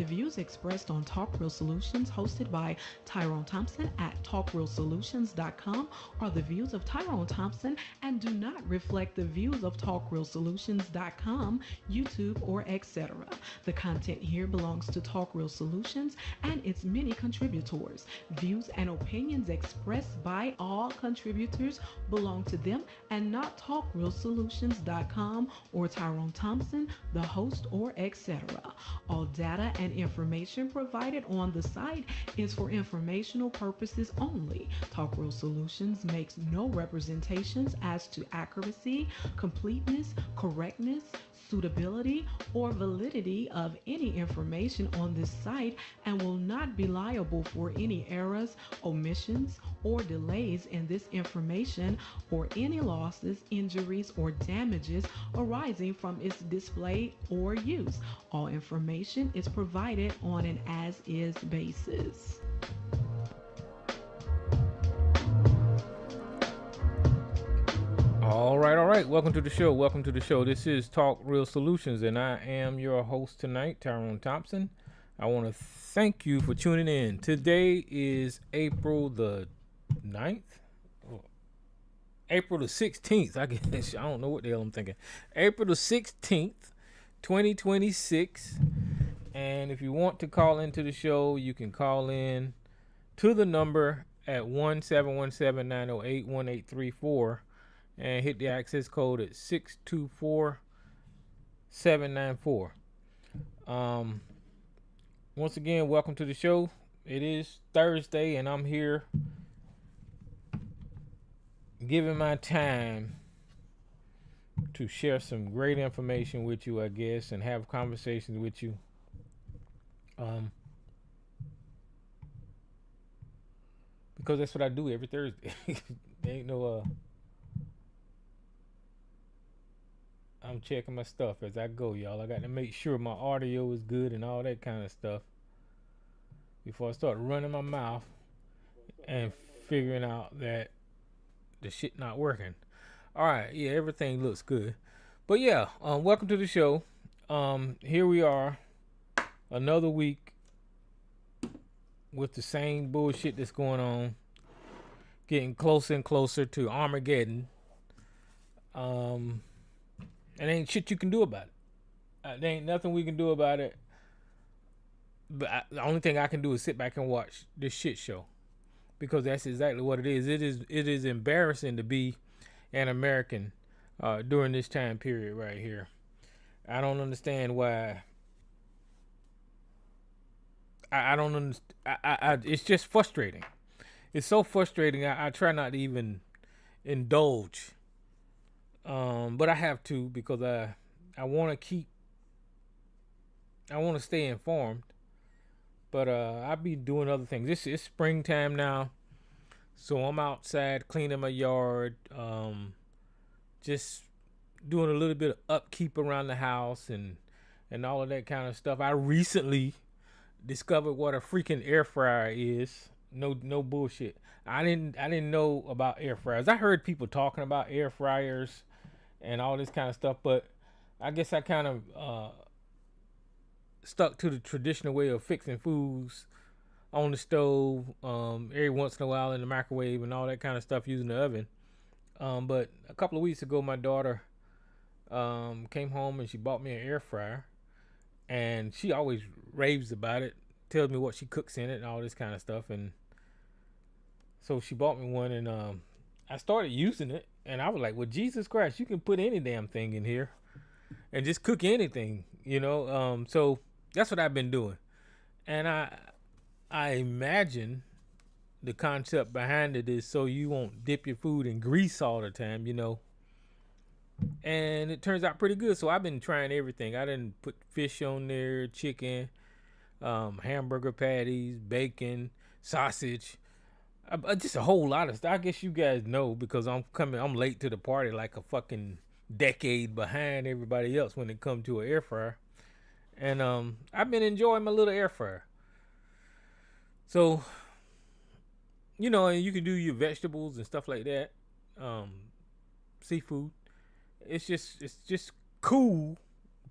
The views expressed on Talk Real Solutions, hosted by Tyrone Thompson at TalkRealSolutions.com, are the views of Tyrone Thompson and do not reflect the views of TalkRealSolutions.com, YouTube, or etc. The content here belongs to Talk Real Solutions and its many contributors. Views and opinions expressed by all contributors belong to them and not TalkRealSolutions.com or Tyrone Thompson, the host, or etc. All data and information provided on the site is for informational purposes only. Talk Real Solutions makes no representations as to accuracy, completeness, correctness, suitability, or validity of any information on this site and will not be liable for any errors, omissions, or delays in this information or any losses, injuries, or damages arising from its display or use. All information is provided on an as-is basis. All right. Welcome to the show. This is Talk Real Solutions, and I am your host tonight, Tyrone Thompson. I want to thank you for tuning in. Today is April the 9th? April the 16th, I guess. I don't know what the hell I'm thinking. April the 16th, 2026. And if you want to call into the show, you can call in to the number at 1-717-908-1834 and hit the access code at 624794. Once again, welcome to the show. It is Thursday, and I'm here giving my time to share some great information with you, I guess, and have conversations with you. Because that's what I do every Thursday. Ain't no I'm checking my stuff as I go, y'all. I got to make sure my audio is good and all that kind of stuff before I start running my mouth and figuring out that the shit not working. All right, yeah, everything looks good. But yeah, welcome to the show. Here we are, another week with the same bullshit that's going on, getting closer and closer to Armageddon. And ain't shit you can do about it. There ain't nothing we can do about it. But the only thing I can do is sit back and watch this shit show, because that's exactly what it is. It is embarrassing to be an American during this time period right here. I don't understand why. I don't understand. It's just frustrating. It's so frustrating. I try not to even indulge. But I have to, because I want to stay informed. But I be doing other things. It's springtime now, so I'm outside cleaning my yard, just doing a little bit of upkeep around the house and all of that kind of stuff. I recently discovered what a freaking air fryer is. No bullshit. I didn't know about air fryers. I heard people talking about air fryers and all this kind of stuff, but I guess I kind of stuck to the traditional way of fixing foods on the stove, every once in a while in the microwave and all that kind of stuff using the oven. But a couple of weeks ago, my daughter came home and she bought me an air fryer, and she always raves about it, tells me what she cooks in it and all this kind of stuff. And so she bought me one, and I started using it, and I was like, well, Jesus Christ, you can put any damn thing in here and just cook anything, so that's what I've been doing. And I imagine the concept behind it is so you won't dip your food in grease all the time, and it turns out pretty good. So I've been trying everything. I didn't put fish on there, chicken, hamburger patties, bacon, sausage, just a whole lot of stuff. I guess you guys know, because I'm late to the party, like a fucking decade behind everybody else when it comes to an air fryer. And I've been enjoying my little air fryer. So, and you can do your vegetables and stuff like that, seafood. It's just cool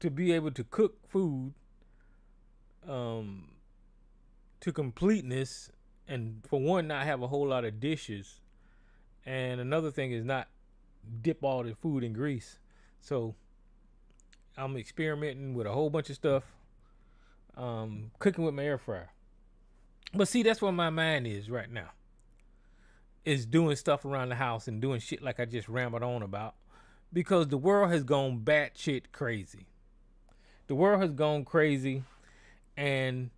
to be able to cook food um, to completeness, and for one, not have a whole lot of dishes, and another thing is not dip all the food in grease. So I'm experimenting with a whole bunch of stuff, cooking with my air fryer. But see, that's where my mind is right now. Is doing stuff around the house and doing shit like I just rambled on about, because the world has gone batshit crazy. The world has gone crazy, and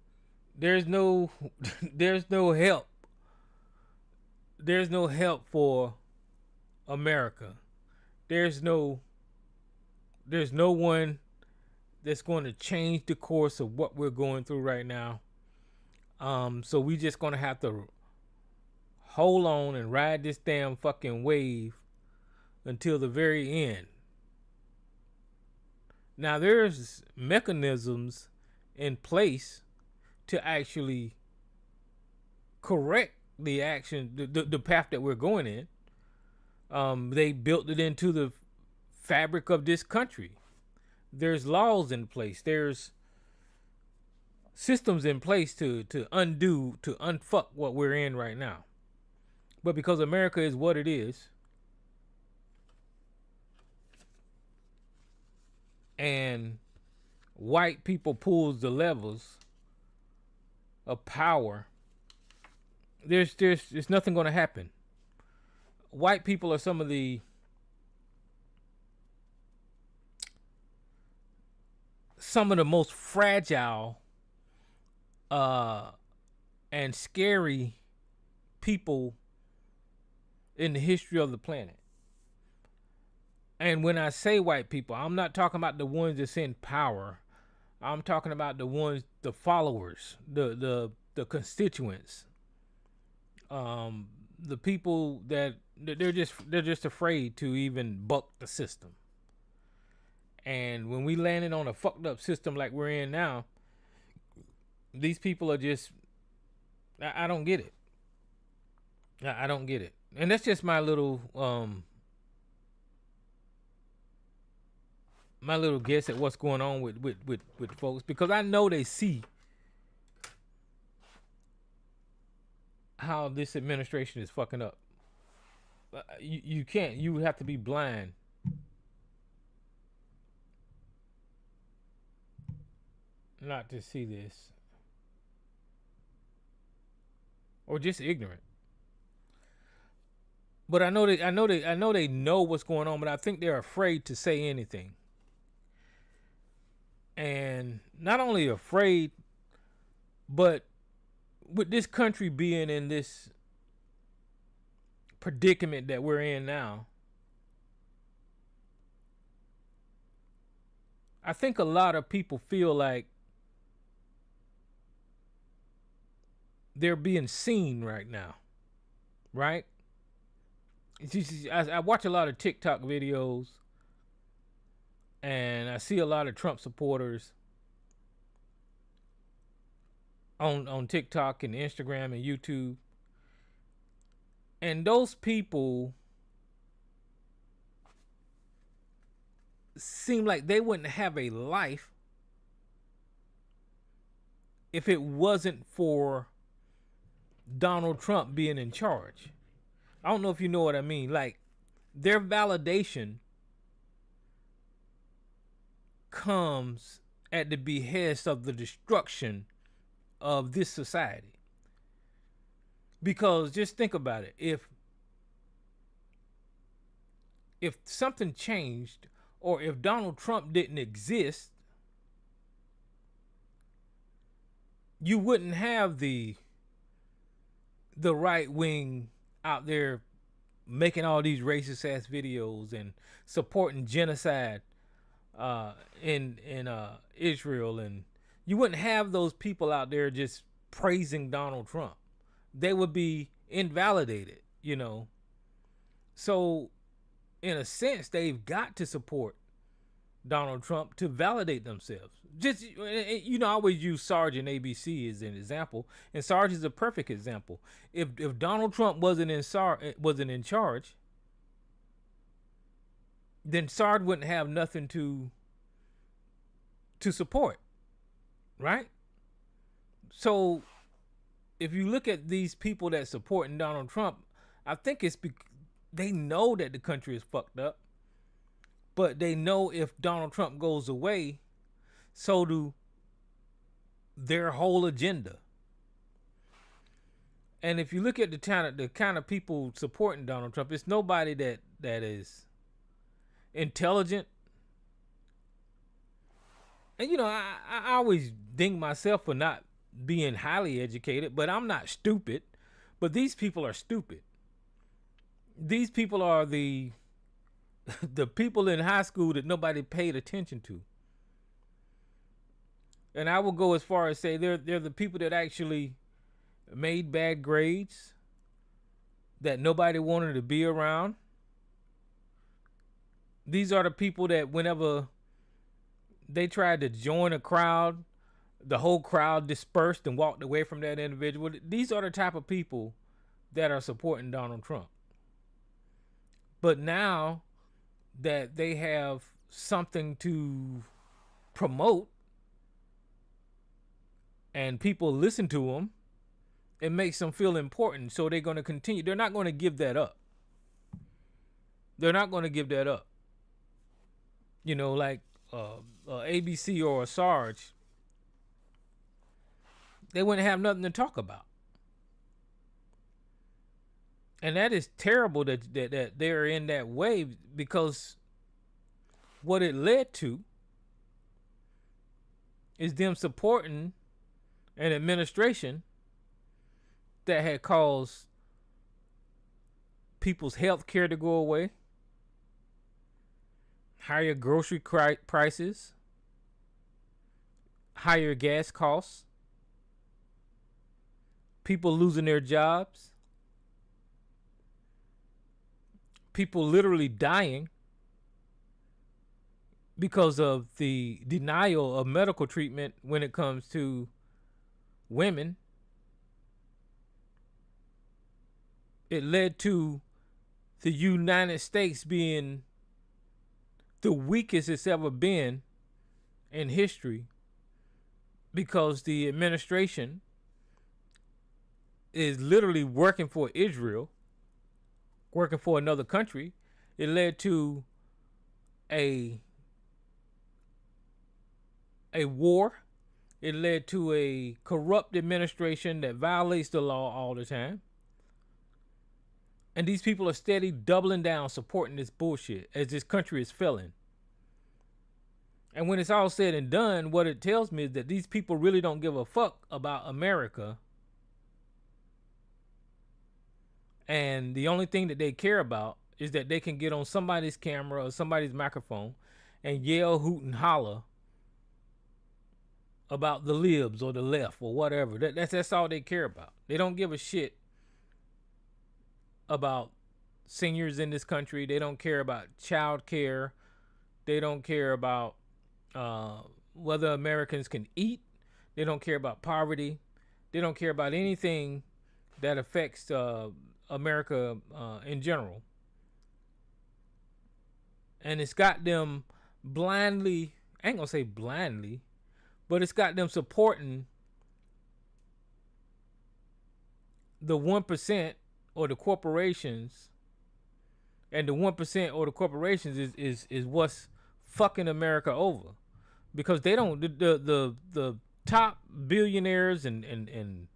there's no there's no help. There's no help for America. There's no one that's going to change the course of what we're going through right now. So we just gonna have to hold on and ride this damn fucking wave until the very end. Now there's mechanisms in place to actually correct the action, the path that we're going in. They built it into the fabric of this country. There's laws in place. There's systems in place to unfuck what we're in right now. But because America is what it is, and white people pulls the levers of power, there's nothing going to happen. White people are some of the most fragile and scary people in the history of the planet. And when I say white people, I'm not talking about the ones that's in power. I'm talking about the ones, the followers, the constituents, the people that they're just afraid to even buck the system. And when we landed on a fucked up system like we're in now, these people are just, I don't get it. I don't get it. And that's just my little guess at what's going on with folks, because I know they see how this administration is fucking up. You can't. You have to be blind not to see this, or just ignorant. But I know they know what's going on, but I think they're afraid to say anything. And not only afraid, but with this country being in this predicament that we're in now, I think a lot of people feel like they're being seen right now, right? I watch a lot of TikTok videos, and I see a lot of Trump supporters on TikTok and Instagram and YouTube. And those people seem like they wouldn't have a life if it wasn't for Donald Trump being in charge. I don't know if you know what I mean. Like, their validation comes at the behest of the destruction of this society. Because just think about it. If something changed, or if Donald Trump didn't exist, you wouldn't have the right wing out there making all these racist ass videos and supporting genocide in Israel, and you wouldn't have those people out there just praising Donald Trump. They would be invalidated, you know. So in a sense, they've got to support Donald Trump to validate themselves. Just, you know, I always use Sarge and ABC as an example, and Sarge is a perfect example. If Donald Trump wasn't in charge, then Sarge wouldn't have nothing to support, right? So if you look at these people that supporting Donald Trump, I think it's they know that the country is fucked up, but they know if Donald Trump goes away, so do their whole agenda. And if you look at the kind of people supporting Donald Trump, it's nobody that is intelligent. And I always ding myself for not being highly educated, but I'm not stupid. But these people are stupid. These people are the people in high school that nobody paid attention to. And I will go as far as say they're the people that actually made bad grades, that nobody wanted to be around. These are the people that whenever they tried to join a crowd, the whole crowd dispersed and walked away from that individual. These are the type of people that are supporting Donald Trump. But now that they have something to promote and people listen to them, it makes them feel important. So they're going to continue. They're not going to give that up. They're not going to give that up. Like ABC or a Sarge, they wouldn't have nothing to talk about. And that is terrible that they're in that way, because what it led to is them supporting an administration that had caused people's health care to go away, higher grocery prices, higher gas costs, people losing their jobs, people literally dying because of the denial of medical treatment when it comes to women. It led to the United States being the weakest it's ever been in history, because the administration is literally working for Israel, working for another country. It led to a war. It led to a corrupt administration that violates the law all the time. And these people are steady doubling down, supporting this bullshit as this country is failing. And when it's all said and done, what it tells me is that these people really don't give a fuck about America. And the only thing that they care about is that they can get on somebody's camera or somebody's microphone and yell, hoot, and holler about the libs or the left or whatever. That's all they care about. They don't give a shit about seniors in this country. They don't care about child care. They don't care about whether Americans can eat. They don't care about poverty. They don't care about anything that affects America in general. And it's got them blindly, I ain't gonna say blindly, but it's got them supporting the 1% or the corporations. And the 1% or the corporations is what's fucking America over, because they don't, the top billionaires and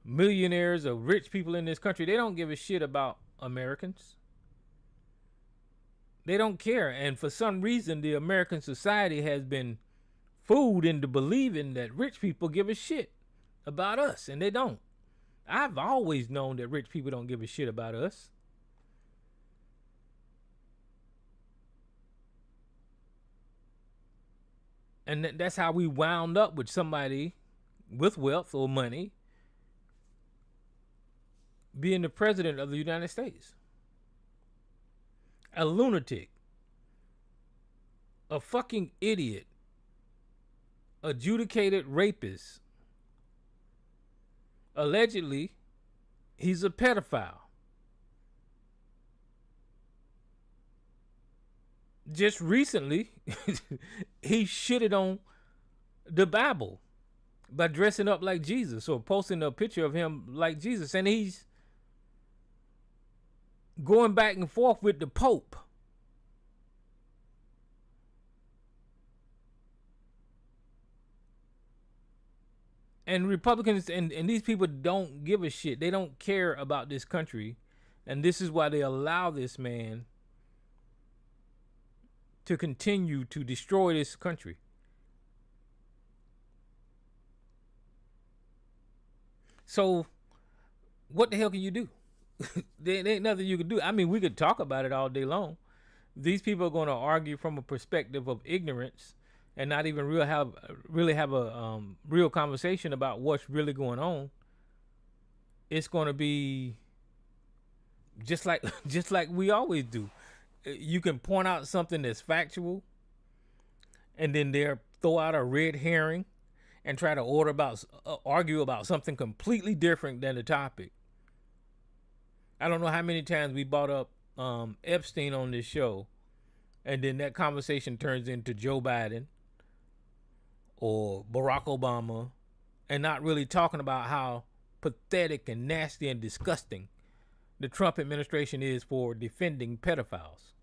millionaires or rich people in this country, they don't give a shit about Americans. They don't care. And for some reason, the American society has been fooled into believing that rich people give a shit about us, and they don't. I've always known that rich people don't give a shit about us. And that's how we wound up with somebody with wealth or money being the president of the United States. A lunatic, a fucking idiot, adjudicated rapist. Allegedly, he's a pedophile. Just recently, he shitted on the Bible, by dressing up like Jesus or posting a picture of him like Jesus. And he's going back and forth with the Pope. And Republicans and these people don't give a shit. They don't care about this country. And this is why they allow this man to continue to destroy this country. So what the hell can you do? There ain't nothing you can do. I mean, we could talk about it all day long. These people are going to argue from a perspective of ignorance and not even really have a real conversation about what's really going on. It's going to be just like we always do. You can point out something that's factual, and then they'll throw out a red herring and try to argue about something completely different than the topic. I don't know how many times we brought up Epstein on this show, and then that conversation turns into Joe Biden or Barack Obama, and not really talking about how pathetic and nasty and disgusting the Trump administration is for defending pedophiles.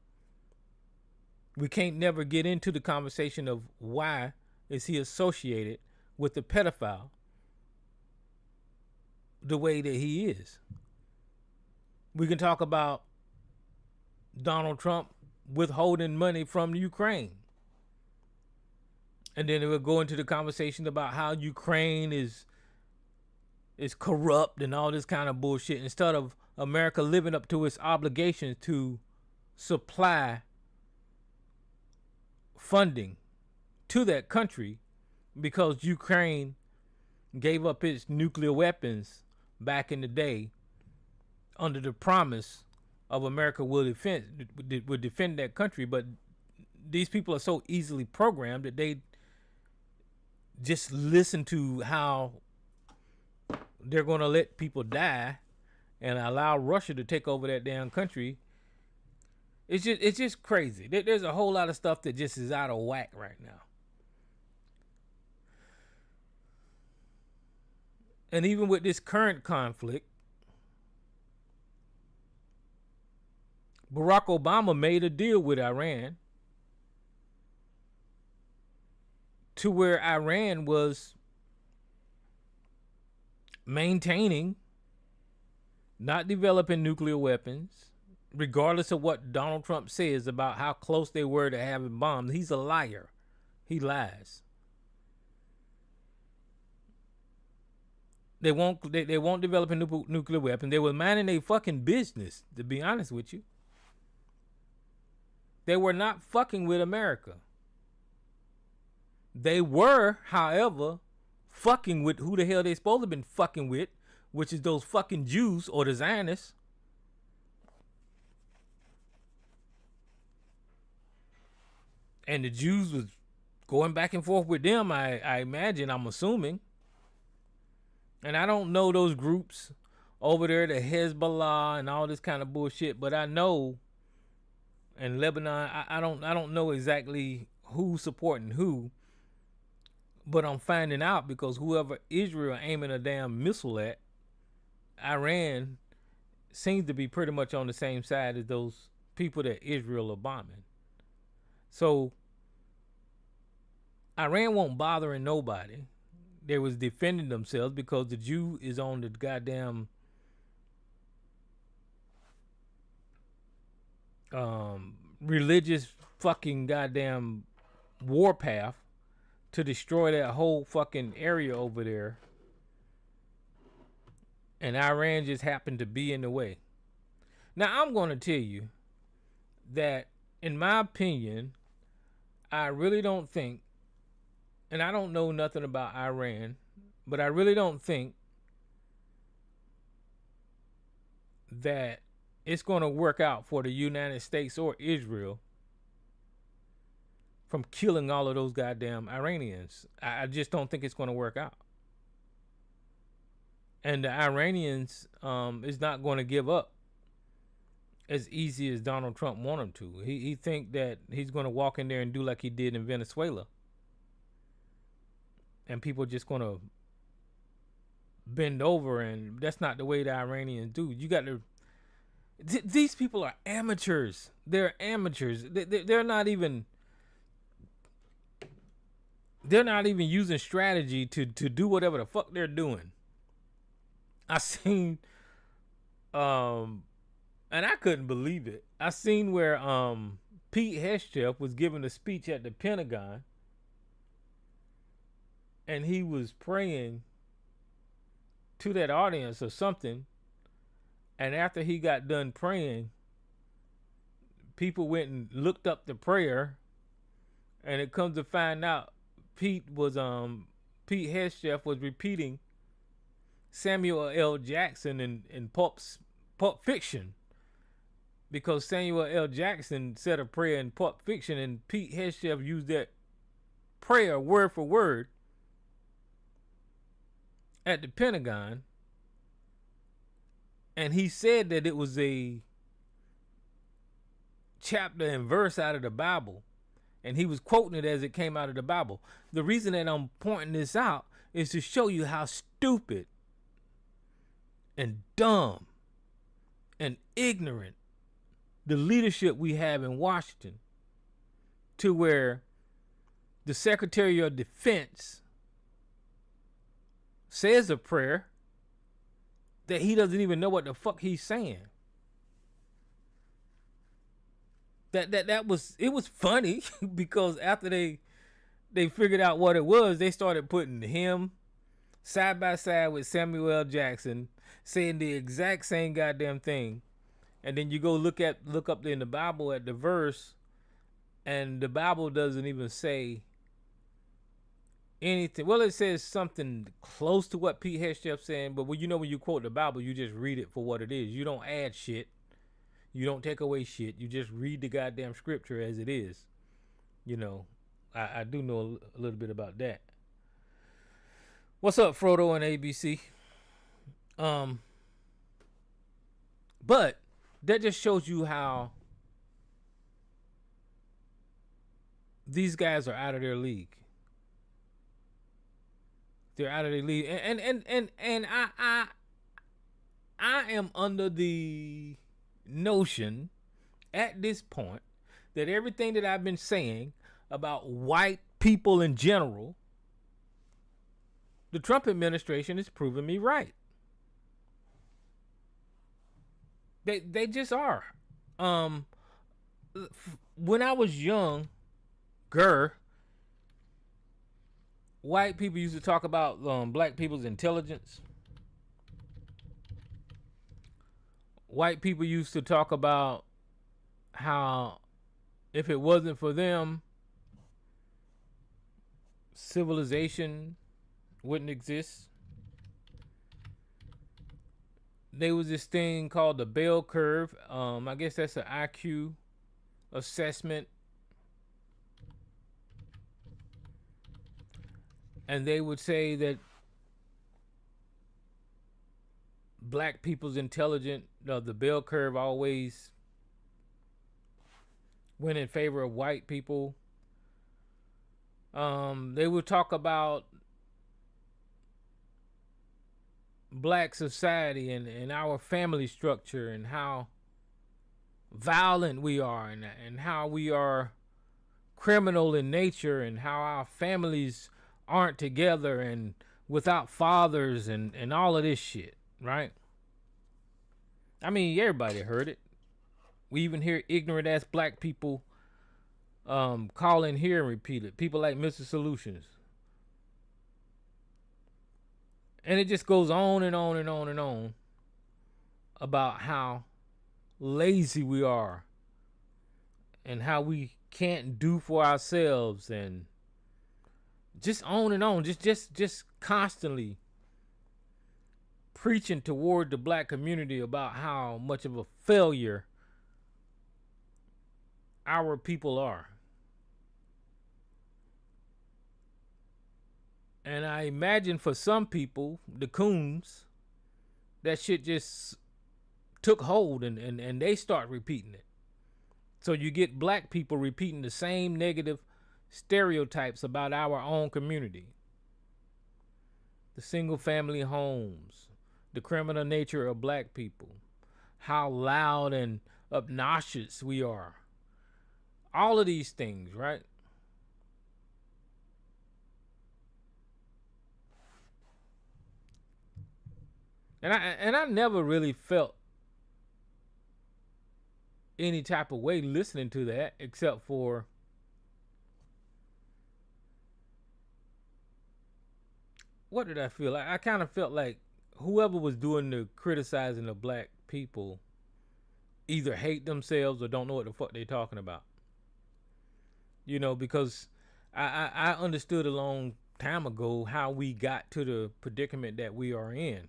We can't never get into the conversation of why is he associated with the pedophile the way that he is. We can talk about Donald Trump withholding money from Ukraine. And then we'll go into the conversation about how Ukraine is corrupt and all this kind of bullshit, instead of America living up to its obligations to supply funding to that country, because Ukraine gave up its nuclear weapons back in the day under the promise of America would defend that country. But these people are so easily programmed that they just listen to how they're going to let people die and allow Russia to take over that damn country. It's just crazy. There's a whole lot of stuff that just is out of whack right now. And even with this current conflict, Barack Obama made a deal with Iran to where Iran was maintaining, not developing nuclear weapons, regardless of what Donald Trump says about how close they were to having bombs. He's a liar. He lies. They won't develop a nuclear weapon. They were minding their fucking business, to be honest with you. They were not fucking with America. They were, however, fucking with who the hell they supposed to have been fucking with, which is those fucking Jews or the Zionists. And the Jews was going back and forth with them, I imagine, I'm assuming. And I don't know those groups over there, the Hezbollah and all this kind of bullshit, but I know in Lebanon, I don't know exactly who's supporting who, but I'm finding out because whoever Israel aiming a damn missile at, Iran seems to be pretty much on the same side as those people that Israel are bombing. So Iran won't bothering nobody. They was defending themselves because the Jew is on the goddamn religious fucking goddamn warpath to destroy that whole fucking area over there. And Iran just happened to be in the way. Now, I'm going to tell you that, in my opinion, I really don't think, and I don't know nothing about Iran, but I really don't think that it's going to work out for the United States or Israel from killing all of those goddamn Iranians. I just don't think it's going to work out. And the Iranians is not going to give up as easy as Donald Trump want him to. He think that he's going to walk in there and do like he did in Venezuela. And people just going to bend over, and that's not the way the Iranians do. You got to. These people are amateurs. They're amateurs. They're not even. They're not even using strategy to do whatever the fuck they're doing. I seen, and I couldn't believe it. I seen where Pete Hegseth was giving a speech at the Pentagon, and he was praying to that audience or something. And after he got done praying, people went and looked up the prayer, and it comes to find out Pete Hegseth was repeating Samuel L. Jackson in Pulp Fiction, because Samuel L. Jackson said a prayer in Pulp Fiction, and Pete Hegseth used that prayer word for word at the Pentagon. And he said that it was a chapter and verse out of the Bible. And he was quoting it as it came out of the Bible. The reason that I'm pointing this out is to show you how stupid and dumb and ignorant the leadership we have in Washington, to where the Secretary of Defense says a prayer that he doesn't even know what the fuck he's saying. It was funny because after they figured out what it was, they started putting him side by side with Samuel L. Jackson saying the exact same goddamn thing. And then you go look up in the Bible at the verse, and the Bible doesn't even say anything. Well, it says something close to what Pete Hegseth's saying, but when you quote the Bible, you just read it for what it is. You don't add shit. You don't take away shit. You just read the goddamn scripture as it is. I do know a little bit about that. What's up, Frodo and ABC? But that just shows you how these guys are out of their league. They're out of their league, and I am under the notion at this point that everything that I've been saying about white people in general, the Trump administration is proving me right. They just are. When I was younger, white people used to talk about black people's intelligence. White people used to talk about how if it wasn't for them, civilization wouldn't exist. There was this thing called the bell curve. I guess that's an IQ assessment. And they would say that black people's intelligence, the bell curve always went in favor of white people. They would talk about black society and our family structure and how violent we are and how we are criminal in nature and how our families aren't together and without fathers and all of this shit, right? I mean, everybody heard it. We even hear ignorant ass black people call in here and repeat it. People like Mr. Solutions. And it just goes on and on and on and on about how lazy we are and how we can't do for ourselves, and just on and on, just constantly preaching toward the black community about how much of a failure our people are. And I imagine for some people, the coons, that shit just took hold and they start repeating it. So you get black people repeating the same negative stereotypes about our own community. the single family homes, the criminal nature of black people, how loud and obnoxious we are. All of these things, right? And I never really felt any type of way listening to that, except for what did I feel? I kind of felt like whoever was doing the criticizing of black people either hate themselves or don't know what the fuck they talking about. You know, because I understood a long time ago how we got to the predicament that we are in.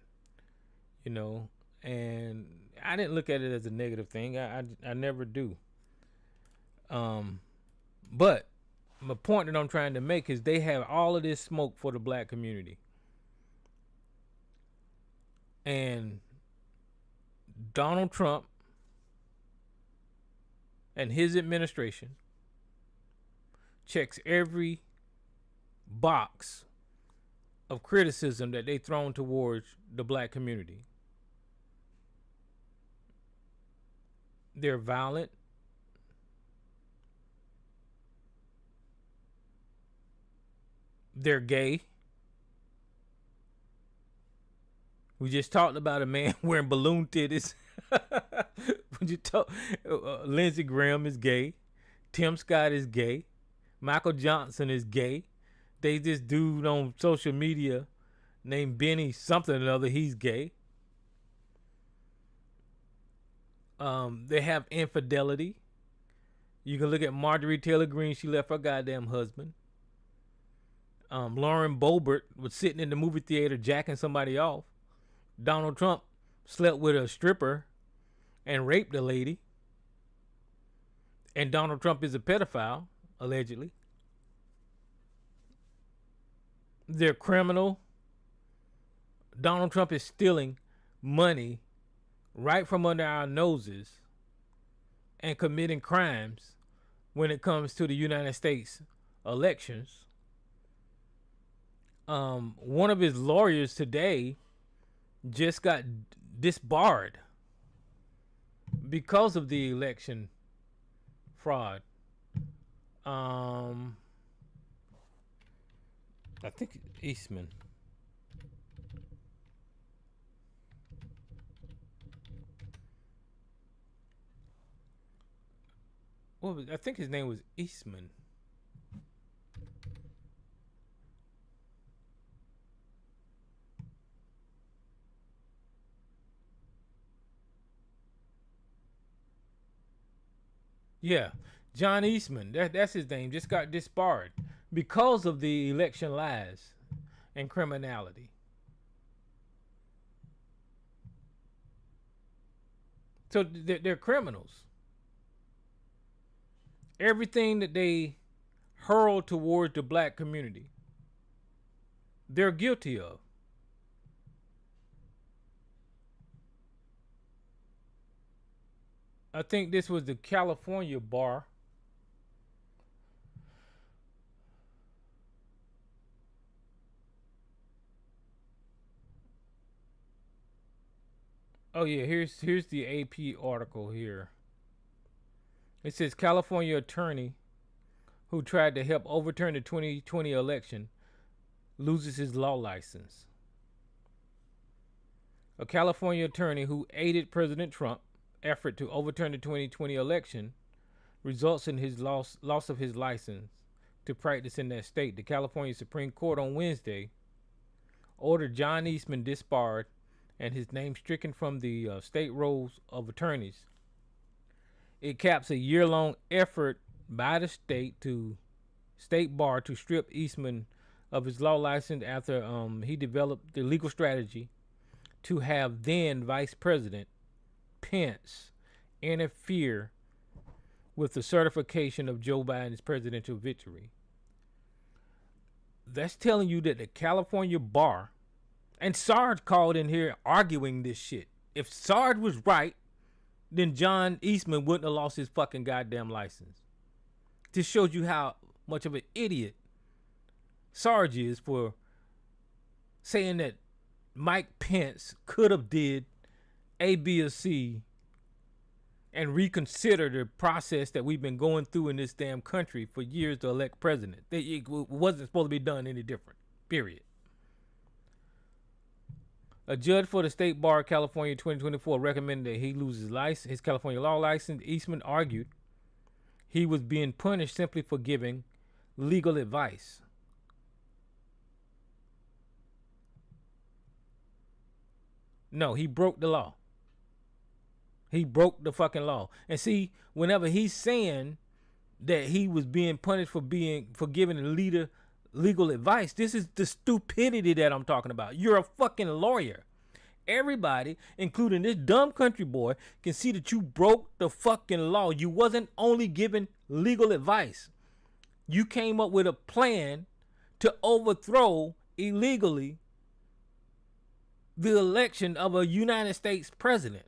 You know, and I didn't look at it as a negative thing. I never do. But my point that I'm trying to make is they have all of this smoke for the black community. And Donald Trump and his administration checks every box of criticism that they thrown towards the black community. They're violent. They're gay. We just talked about a man wearing balloon titties. When you talk, Lindsey Graham is gay. Tim Scott is gay. Michael Johnson is gay. They this dude on social media named Benny something or another. He's gay. They have infidelity. You can look at Marjorie Taylor Greene. She left her goddamn husband. Lauren Boebert was sitting in the movie theater jacking somebody off. Donald Trump slept with a stripper and raped a lady. And Donald Trump is a pedophile, allegedly. They're criminal. Donald Trump is stealing money right from under our noses and committing crimes when it comes to the United States elections. One of his lawyers today just got disbarred because of the election fraud. I think Eastman. Well, I think his name was Eastman. Yeah, John Eastman. That's his name. Just got disbarred because of the election lies and criminality. So they're criminals. Everything that they hurl towards the black community, they're guilty of. I think this was the California bar. Oh yeah, here's the AP article here. It says California attorney who tried to help overturn the 2020 election loses his law license. A California attorney who aided President Trump effort to overturn the 2020 election results in his loss of his license to practice in that state. The California Supreme Court on Wednesday ordered John Eastman disbarred and his name stricken from the state rolls of attorneys. It caps a year-long effort by the state bar to strip Eastman of his law license after he developed the legal strategy to have then Vice President Pence interfere with the certification of Joe Biden's presidential victory. That's telling you that the California bar, and Sarge called in here arguing this shit. If Sarge was right, then John Eastman wouldn't have lost his fucking goddamn license. This shows you how much of an idiot Sarge is for saying that Mike Pence could have did A, B, or C and reconsider the process that we've been going through in this damn country for years to elect president. It wasn't supposed to be done any different, period. A judge for the State Bar of California 2024 recommended that he lose his California law license. Eastman argued he was being punished simply for giving legal advice. No, he broke the law. He broke the fucking law. And see, whenever he's saying that he was being punished for giving a legal advice, this is the stupidity that I'm talking about. You're a fucking lawyer. Everybody, including this dumb country boy, can see that you broke the fucking law. You wasn't only giving legal advice. You came up with a plan to overthrow illegally the election of a United States president.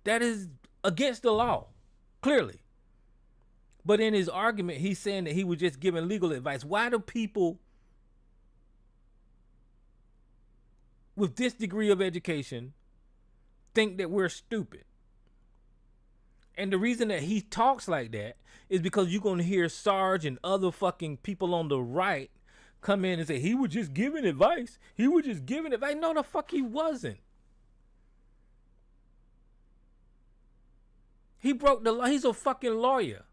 That is against the law, clearly. But in his argument, he's saying that he was just giving legal advice. Why do people with this degree of education think that we're stupid? And the reason that he talks like that is because you're going to hear Sarge and other fucking people on the right come in and say, he was just giving advice. He was just giving advice. No, the fuck he wasn't. He broke the law. He's a fucking lawyer.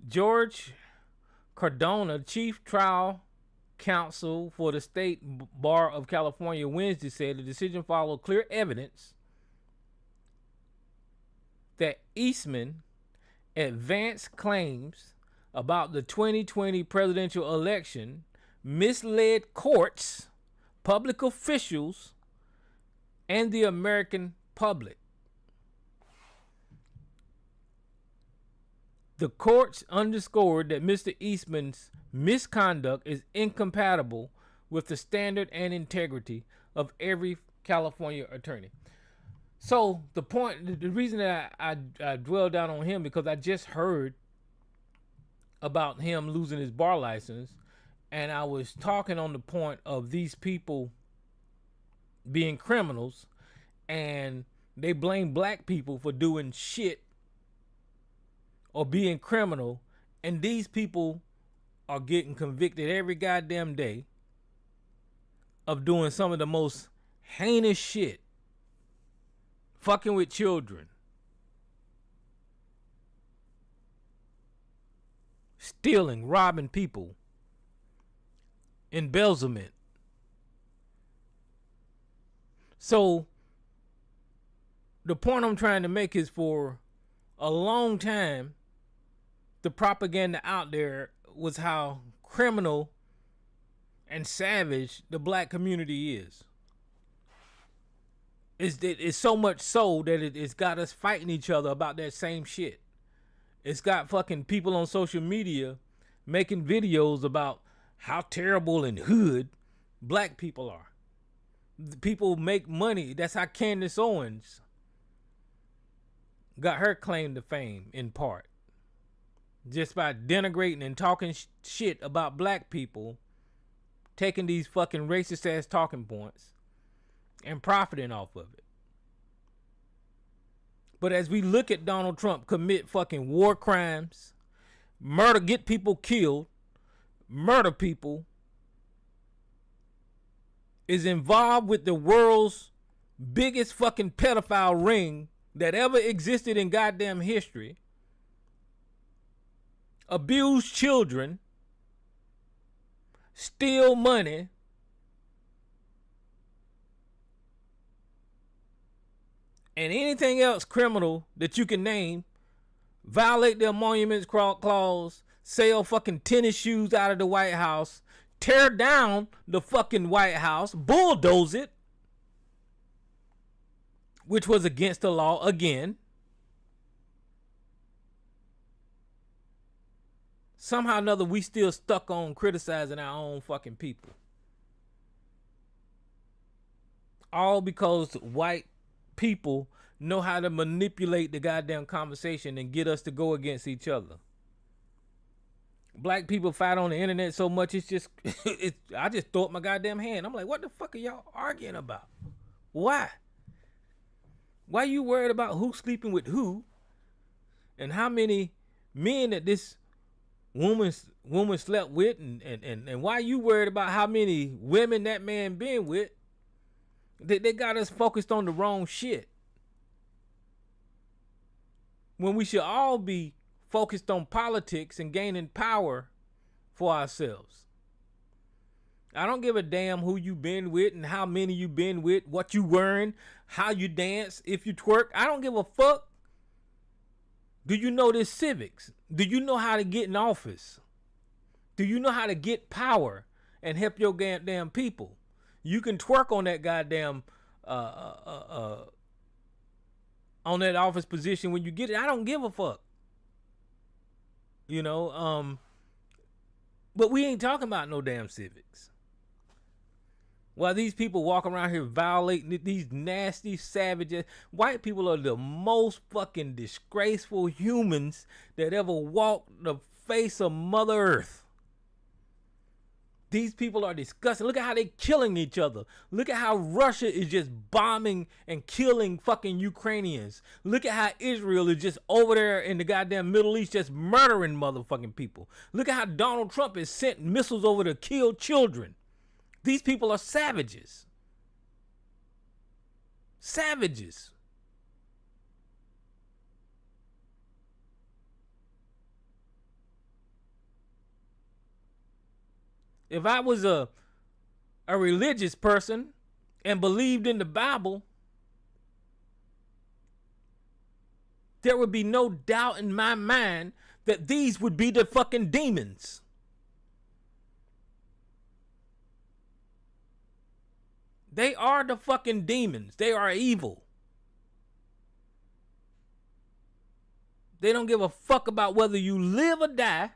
George Cardona, chief trial counsel for the State Bar of California, Wednesday said the decision followed clear evidence that Eastman advanced claims about the 2020 presidential election, misled courts, public officials, and the American public. The courts underscored that Mr. Eastman's misconduct is incompatible with the standard and integrity of every California attorney. So the reason that I dwell down on him, because I just heard about him losing his bar license, and I was talking on the point of these people being criminals, and they blame black people for doing shit or being criminal, and these people are getting convicted every goddamn day of doing some of the most heinous shit. Fucking with children. Stealing, robbing people. Embezzlement. So, the point I'm trying to make is, for a long time, the propaganda out there was how criminal and savage the black community is. It's so much so that it's got us fighting each other about that same shit. It's got fucking people on social media making videos about how terrible and hood black people are. People make money. That's how Candace Owens got her claim to fame, in part. Just by denigrating and talking shit about black people, taking these fucking racist ass talking points and profiting off of it. But as we look at Donald Trump commit fucking war crimes, murder, get people killed, murder people, is involved with the world's biggest fucking pedophile ring that ever existed in goddamn history, abuse children, steal money, and anything else criminal that you can name, violate the emoluments clause, sell fucking tennis shoes out of the White House, tear down the fucking White House, bulldoze it, which was against the law again. Somehow or another, we still stuck on criticizing our own fucking people. All because white people know how to manipulate the goddamn conversation and get us to go against each other. black people fight on the internet so much, it's just, I just throw up my goddamn hand. I'm like, what the fuck are y'all arguing about? Why? Why you worried about who's sleeping with who and how many men that this woman slept with, and why you worried about how many women that man been with? They got us focused on the wrong shit. When we should all be focused on politics and gaining power for ourselves. I don't give a damn who you been with and how many you been with, what you wearing, how you dance, if you twerk. I don't give a fuck. Do you know this civics? Do you know how to get in office? Do you know how to get power and help your goddamn people? You can twerk on that goddamn on that office position when you get it. I don't give a fuck. You know, but we ain't talking about no damn civics. While these people walk around here violating these nasty savages, white people are the most fucking disgraceful humans that ever walked the face of Mother Earth. These people are disgusting. Look at how they're killing each other. Look at how Russia is just bombing and killing fucking Ukrainians. Look at how Israel is just over there in the goddamn Middle East just murdering motherfucking people. Look at how Donald Trump has sent missiles over to kill children. These people are savages. Savages. If I was a religious person and believed in the Bible, there would be no doubt in my mind that these would be the fucking demons. They are the fucking demons. They are evil. They don't give a fuck about whether you live or die,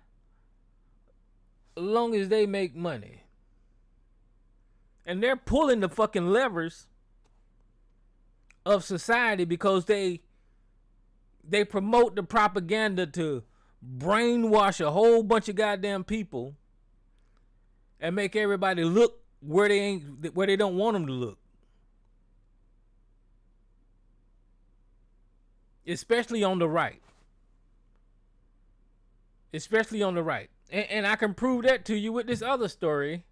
as long as they make money. And they're pulling the fucking levers of society because they promote the propaganda to brainwash a whole bunch of goddamn people and make everybody look where they don't want them to look. Especially on the right. Especially on the right. And I can prove that to you with this other story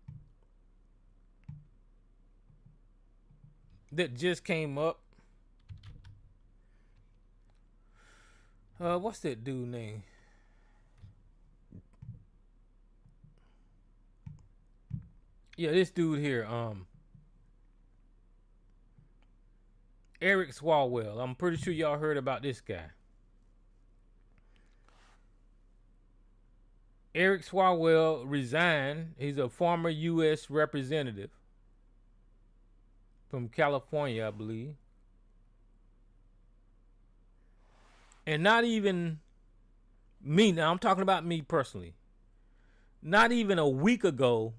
that just came up. What's that dude name? Yeah, this dude here, Eric Swalwell. I'm pretty sure y'all heard about this guy. Eric Swalwell resigned. He's a former U.S. representative from California, I believe. And not even me, now I'm talking about me personally. Not even a week ago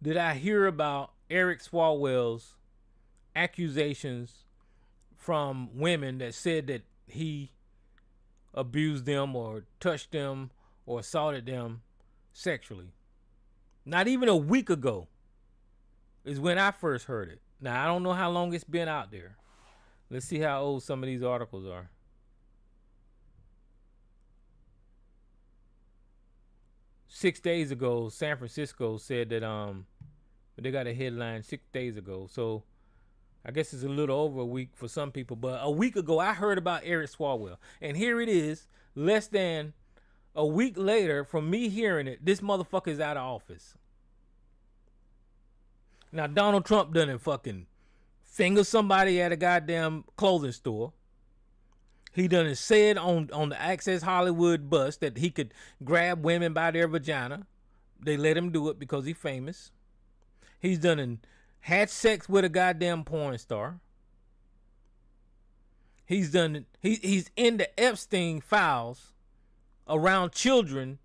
did I hear about Eric Swalwell's accusations from women that said that he abused them or touched them or assaulted them sexually. Not even a week ago is when I first heard it. Now, I don't know how long it's been out there. Let's see how old some of these articles are. 6 days ago, San Francisco said that they got a headline 6 days ago. So I guess it's a little over a week for some people. But a week ago, I heard about Eric Swalwell. And here it is, less than a week later from me hearing it, this motherfucker is out of office. Now, Donald Trump done fucking finger somebody at a goddamn clothing store. He done said on the Access Hollywood bus that he could grab women by their vagina. They let him do it because he's famous. He's had sex with a goddamn porn star. He's in the Epstein files around children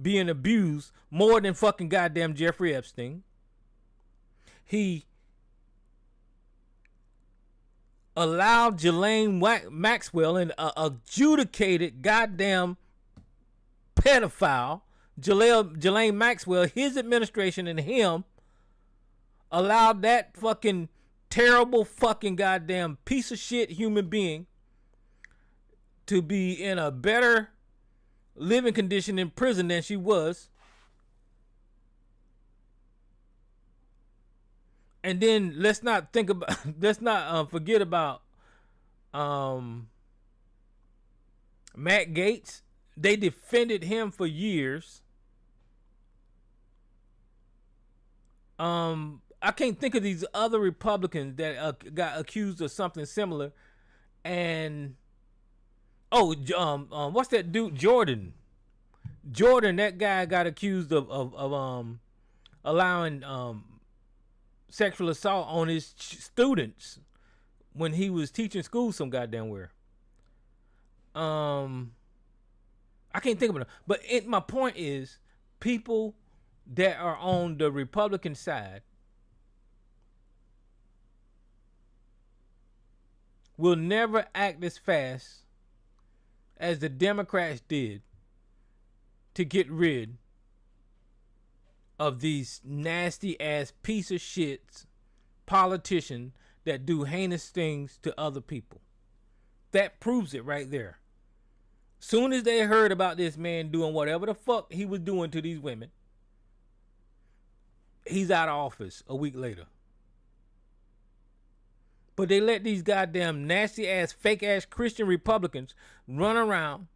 being abused more than fucking goddamn Jeffrey Epstein. He allowed Ghislaine Maxwell, an adjudicated goddamn pedophile, Ghislaine Maxwell, his administration and him allowed that fucking terrible fucking goddamn piece of shit human being to be in a better living condition in prison than she was. And then let's not forget about Matt Gaetz. They defended him for years. I can't think of these other Republicans that got accused of something similar. And what's that dude? Jordan, that guy got accused of allowing sexual assault on his students when he was teaching school some goddamn where. I can't think of it. But my point is, people that are on the Republican side will never act as fast as the Democrats did to get rid of these nasty ass piece of shits politicians that do heinous things to other people. That proves it right there. Soon as they heard about this man doing whatever the fuck he was doing to these women, he's out of office a week later. But they let these goddamn nasty ass, fake ass Christian Republicans run around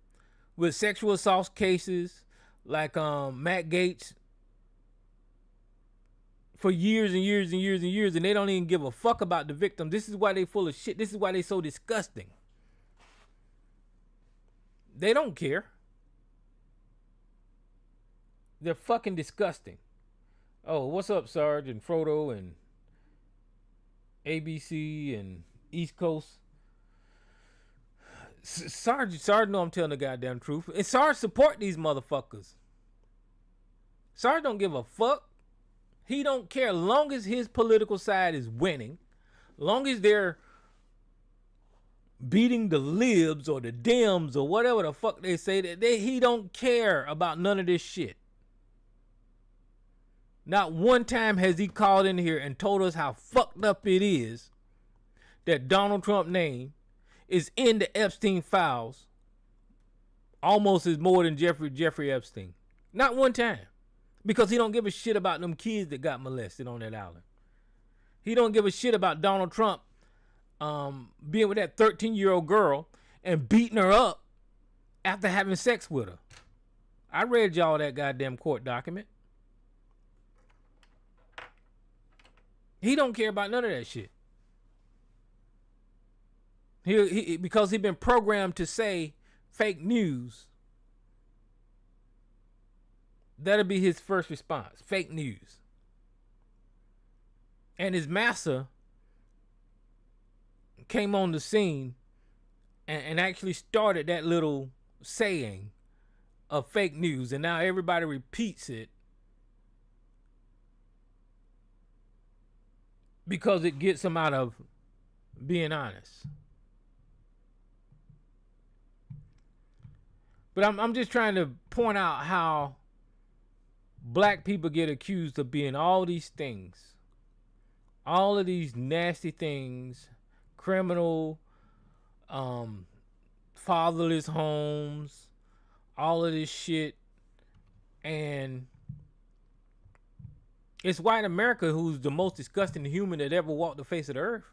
with sexual assault cases like Matt Gaetz for years and years and years and years, and they don't even give a fuck about the victim. This is why they full of shit. This is why they so disgusting. They don't care. They're fucking disgusting. Oh, what's up, Sarge and Frodo and ABC and East Coast? Sarge know I'm telling the goddamn truth. And Sarge support these motherfuckers. Sarge don't give a fuck. He don't care. Long as his political side is winning, long as they're beating the libs or the Dems or whatever the fuck they say, he don't care about none of this shit. Not one time has he called in here and told us how fucked up it is that Donald Trump's name is in the Epstein files almost as more than Jeffrey Epstein. Not one time. Because he don't give a shit about them kids that got molested on that island. He don't give a shit about Donald Trump being with that 13-year-old girl and beating her up after having sex with her. I read y'all that goddamn court document. He don't care about none of that shit. He because he been programmed to say fake news. That'll be his first response. Fake news. And his master came on the scene and actually started that little saying of fake news. And now everybody repeats it because it gets them out of being honest. But I'm just trying to point out how black people get accused of being all these things. All of these nasty things. Criminal, fatherless homes, all of this shit. And it's white America who's the most disgusting human that ever walked the face of the earth.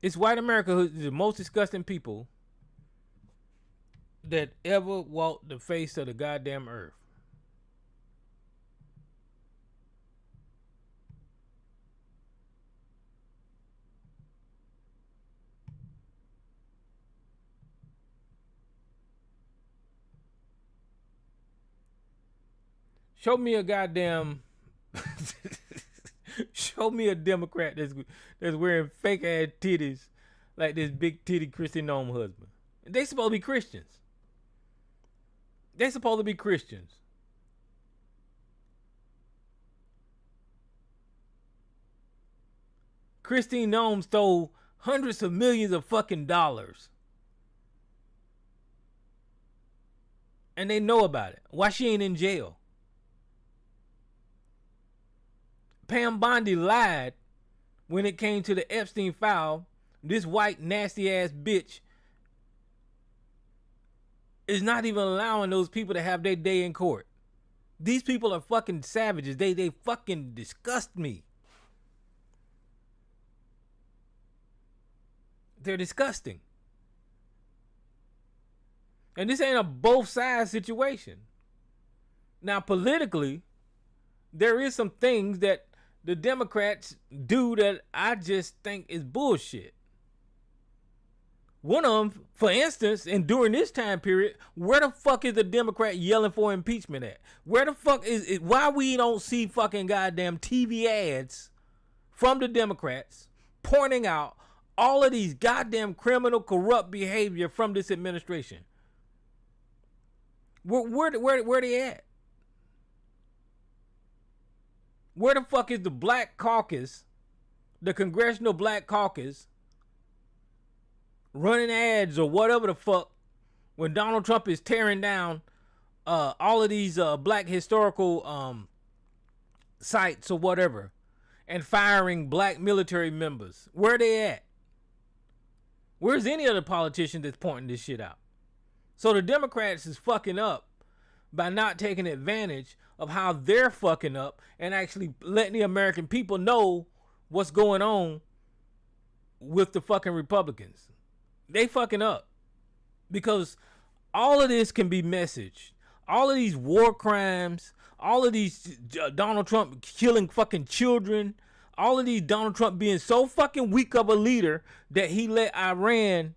It's white America who's the most disgusting people that ever walked the face of the goddamn earth. Show me a goddamn show me a Democrat that's wearing fake ass titties like this big titty Christy Nome husband. They supposed to be Christians. They supposed to be Christians. Christine Nome stole hundreds of millions of fucking dollars. And they know about it. Why she ain't in jail? Pam Bondi lied when it came to the Epstein file. This white nasty ass bitch is not even allowing those people to have their day in court. These people are fucking savages. They fucking disgust me. They're disgusting. And this ain't a both sides situation. Now, politically, there is some things that the Democrats do that I just think is bullshit. One of them, for instance, and during this time period, where the fuck is the Democrat yelling for impeachment at? Where the fuck is it? Why we don't see fucking goddamn TV ads from the Democrats pointing out all of these goddamn criminal, corrupt behavior from this administration? Where they at? Where the fuck is the Black Caucus, the Congressional Black Caucus, running ads or whatever the fuck when Donald Trump is tearing down all of these black historical sites or whatever and firing black military members? Where they at? Where's any other politician that's pointing this shit out? So the Democrats is fucking up by not taking advantage of how they're fucking up and actually letting the American people know what's going on with the fucking Republicans. They fucking up because all of this can be messaged. All of these war crimes, all of these Donald Trump killing fucking children, all of these Donald Trump being so fucking weak of a leader that he let Iran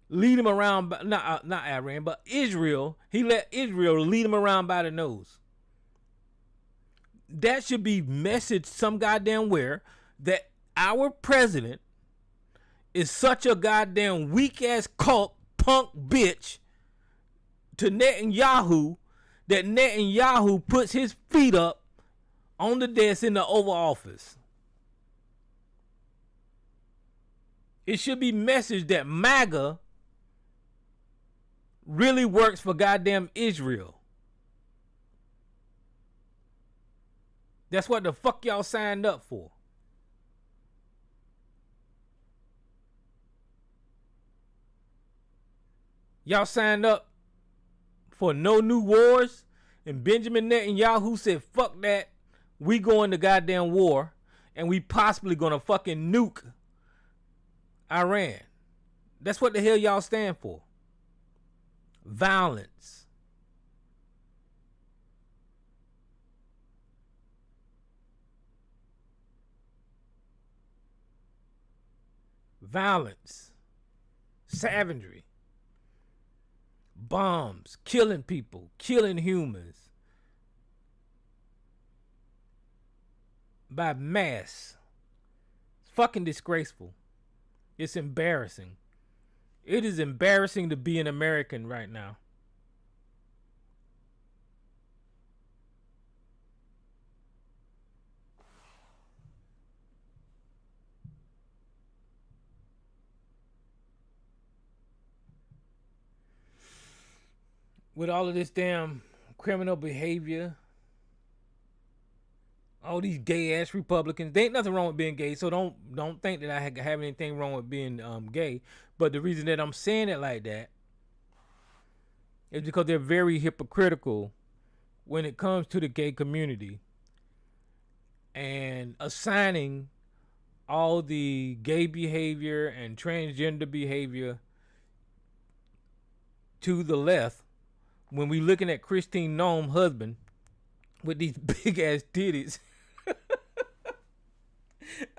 lead him around, not Iran, but Israel. He let Israel lead him around by the nose. That should be messaged some goddamn where that our president is such a goddamn weak ass cult punk bitch to Netanyahu that Netanyahu puts his feet up on the desk in the Oval Office. It should be messaged that MAGA really works for goddamn Israel. That's what the fuck y'all signed up for. Y'all signed up for no new wars, and Benjamin Netanyahu said, fuck that. We going to goddamn war, and we possibly gonna fucking nuke Iran. That's what the hell y'all stand for. Violence. Violence. Savagery. Bombs. Killing people. Killing humans. By mass. It's fucking disgraceful. It's embarrassing. It is embarrassing to be an American right now. With all of this damn criminal behavior, all these gay ass Republicans. There ain't nothing wrong with being gay, so don't think that I have anything wrong with being gay. But the reason that I'm saying it like that is because they're very hypocritical when it comes to the gay community and assigning all the gay behavior and transgender behavior to the left when we looking at Christine Nome husband with these big ass titties.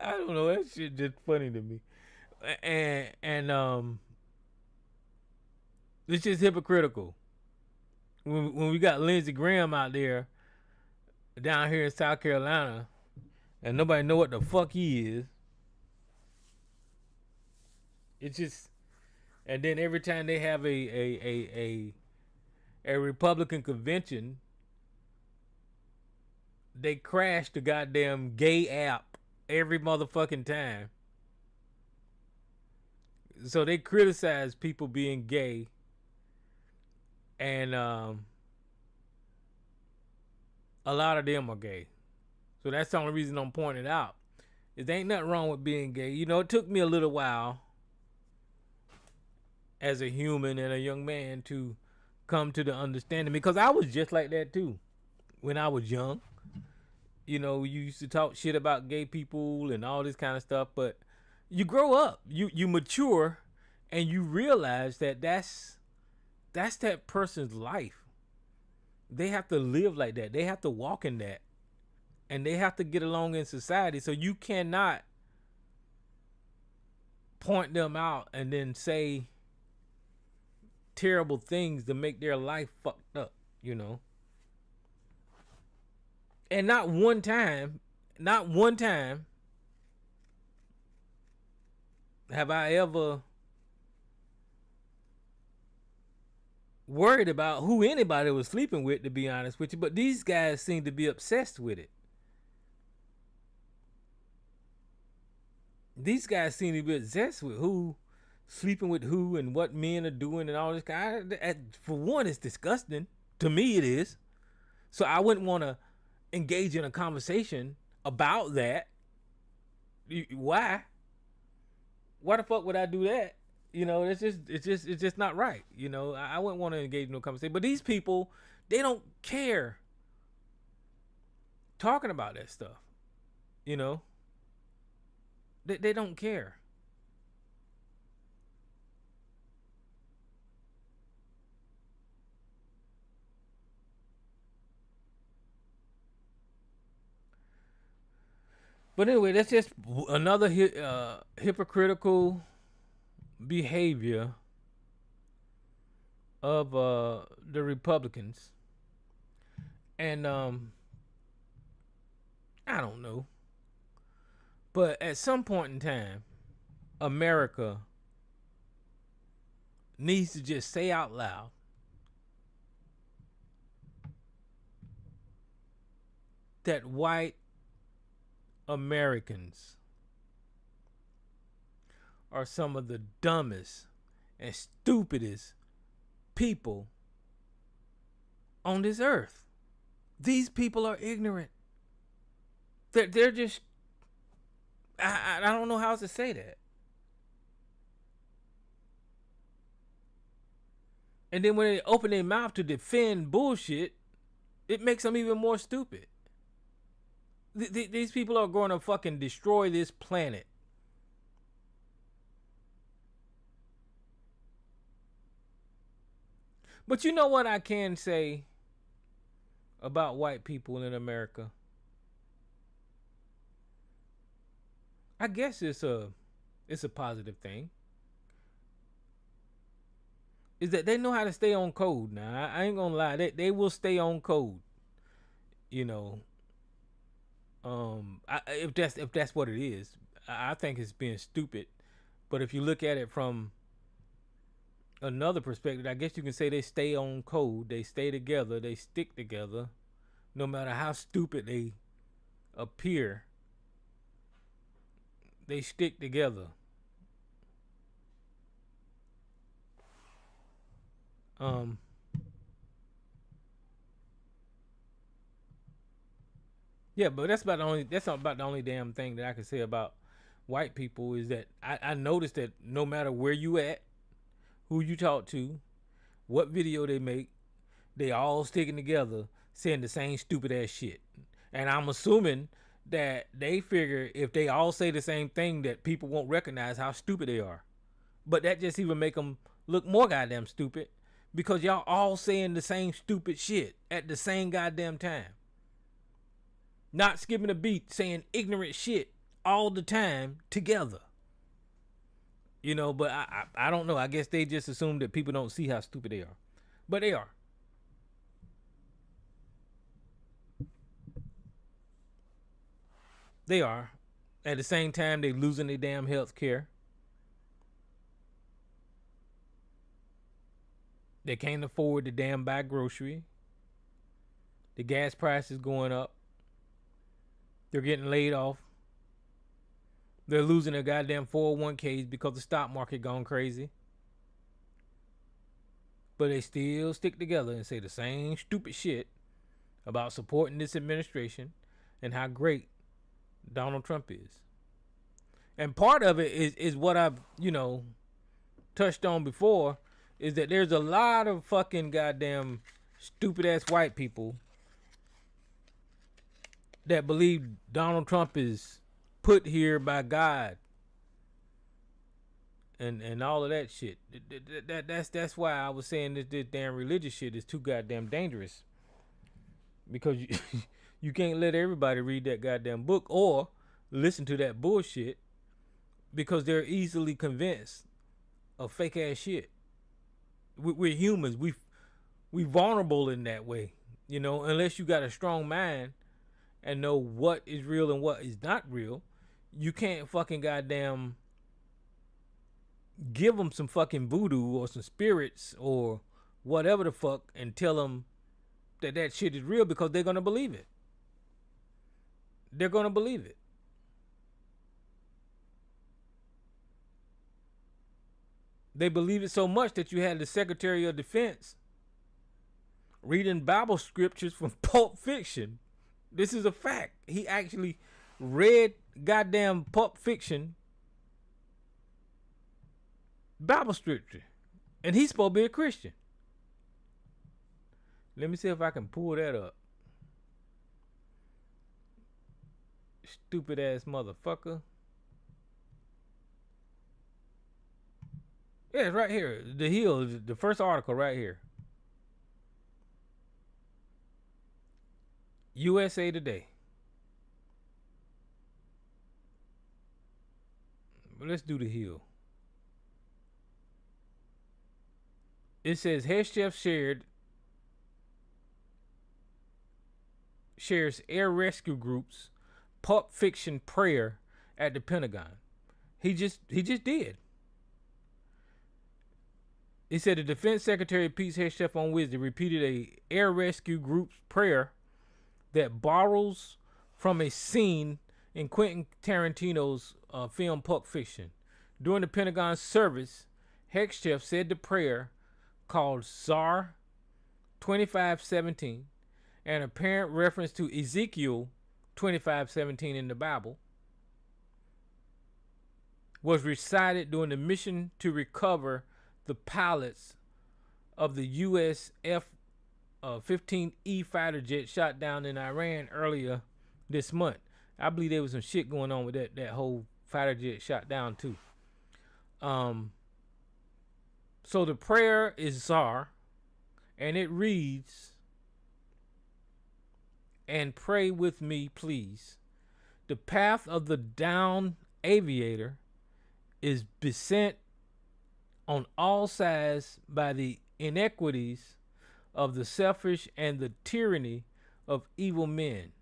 I don't know, that shit just funny to me. And it's just hypocritical. When we got Lindsey Graham out there down here in South Carolina and nobody know what the fuck he is. It's just, and then every time they have a Republican convention, they crash the goddamn gay app every motherfucking time. So they criticize people being gay, and a lot of them are gay. So that's the only reason I'm pointing it out. There ain't nothing wrong with being gay. You know, it took me a little while as a human and a young man to come to the understanding, because I was just like that too when I was young. You know, you used to talk shit about gay people and all this kind of stuff, but you grow up, you mature, and you realize that that's that person's life. They have to live like that. They have to walk in that, and they have to get along in society. So you cannot point them out and then say terrible things to make their life fucked up, you know. And not one time have I ever worried about who anybody was sleeping with, to be honest with you. But these guys seem to be obsessed with it. These guys seem to be obsessed with who sleeping with who and what men are doing and all this kind. For one, it's disgusting. To me, it is. So I wouldn't want to engage in a conversation about that. Why? Why the fuck would I do that? You know, it's just not right. You know, I wouldn't want to engage in no conversation. But these people, they don't care talking about that stuff. You know, they don't care. But anyway, that's just another hypocritical behavior of the Republicans. And I don't know. But at some point in time, America needs to just say out loud that white Americans are some of the dumbest and stupidest people on this earth. These people are ignorant. They're just, I don't know how else to say that. And then when they open their mouth to defend bullshit, it makes them even more stupid. These people are going to fucking destroy this planet. But you know what I can say about white people in America? I guess it's a positive thing. Is that they know how to stay on code. Now I ain't gonna lie, they will stay on code. You know, if that's what it is, I think it's being stupid. But if you look at it from another perspective, I guess you can say they stay on code. They stay together. They stick together, no matter how stupid they appear. They stick together. Yeah, but that's not about the only damn thing that I can say about white people, is that I noticed that no matter where you at, who you talk to, what video they make, they all sticking together saying the same stupid ass shit. And I'm assuming that they figure if they all say the same thing that people won't recognize how stupid they are. But that just even make them look more goddamn stupid, because y'all all saying the same stupid shit at the same goddamn time. Not skipping a beat, saying ignorant shit all the time together. You know, but I don't know. I guess they just assume that people don't see how stupid they are. But they are. They are. At the same time, they losing their damn health care. They can't afford to damn buy grocery. The gas price is going up. They're getting laid off They're losing their goddamn 401ks because the stock market gone crazy. But they still stick together and say the same stupid shit about supporting this administration and how great Donald Trump is. And part of it is what I've, touched on before, is that there's a lot of fucking goddamn stupid ass white people that believe Donald Trump is put here by God and all of that shit. That's why I was saying this damn religious shit is too goddamn dangerous. Because you can't let everybody read that goddamn book or listen to that bullshit, because they're easily convinced of fake ass shit. We're humans. We vulnerable in that way, unless you got a strong mind and know what is real and what is not real. You can't fucking goddamn give them some fucking voodoo or some spirits or whatever the fuck and tell them that shit is real, because they're going to believe it. They're going to believe it. They believe it so much that you had the Secretary of Defense reading Bible scriptures from Pulp Fiction. This is a fact. He actually read goddamn Pulp Fiction Bible scripture. And he's supposed to be a Christian. Let me see if I can pull that up. Stupid ass motherfucker. Yeah, it's right here. The Hill, the first article right here. USA Today. But let's do the Hill. It says head chef shares air rescue groups Pulp Fiction prayer at the Pentagon. He just did. He said the Defense Secretary Pete Hegseth on Wednesday repeated a air rescue group's prayer that borrows from a scene in Quentin Tarantino's film Pulp Fiction. During the Pentagon service, Hegseth said the prayer, called Tsar 25:17, an apparent reference to Ezekiel 25:17 in the Bible, was recited during the mission to recover the pilots of the U.S. F-15E fighter jet shot down in Iran earlier this month. I believe there was some shit going on with that whole fighter jet shot down too. So the prayer is Tsar, and it reads, "And pray with me, please. The path of the downed aviator is beset on all sides by the inequities of the selfish and the tyranny of evil men.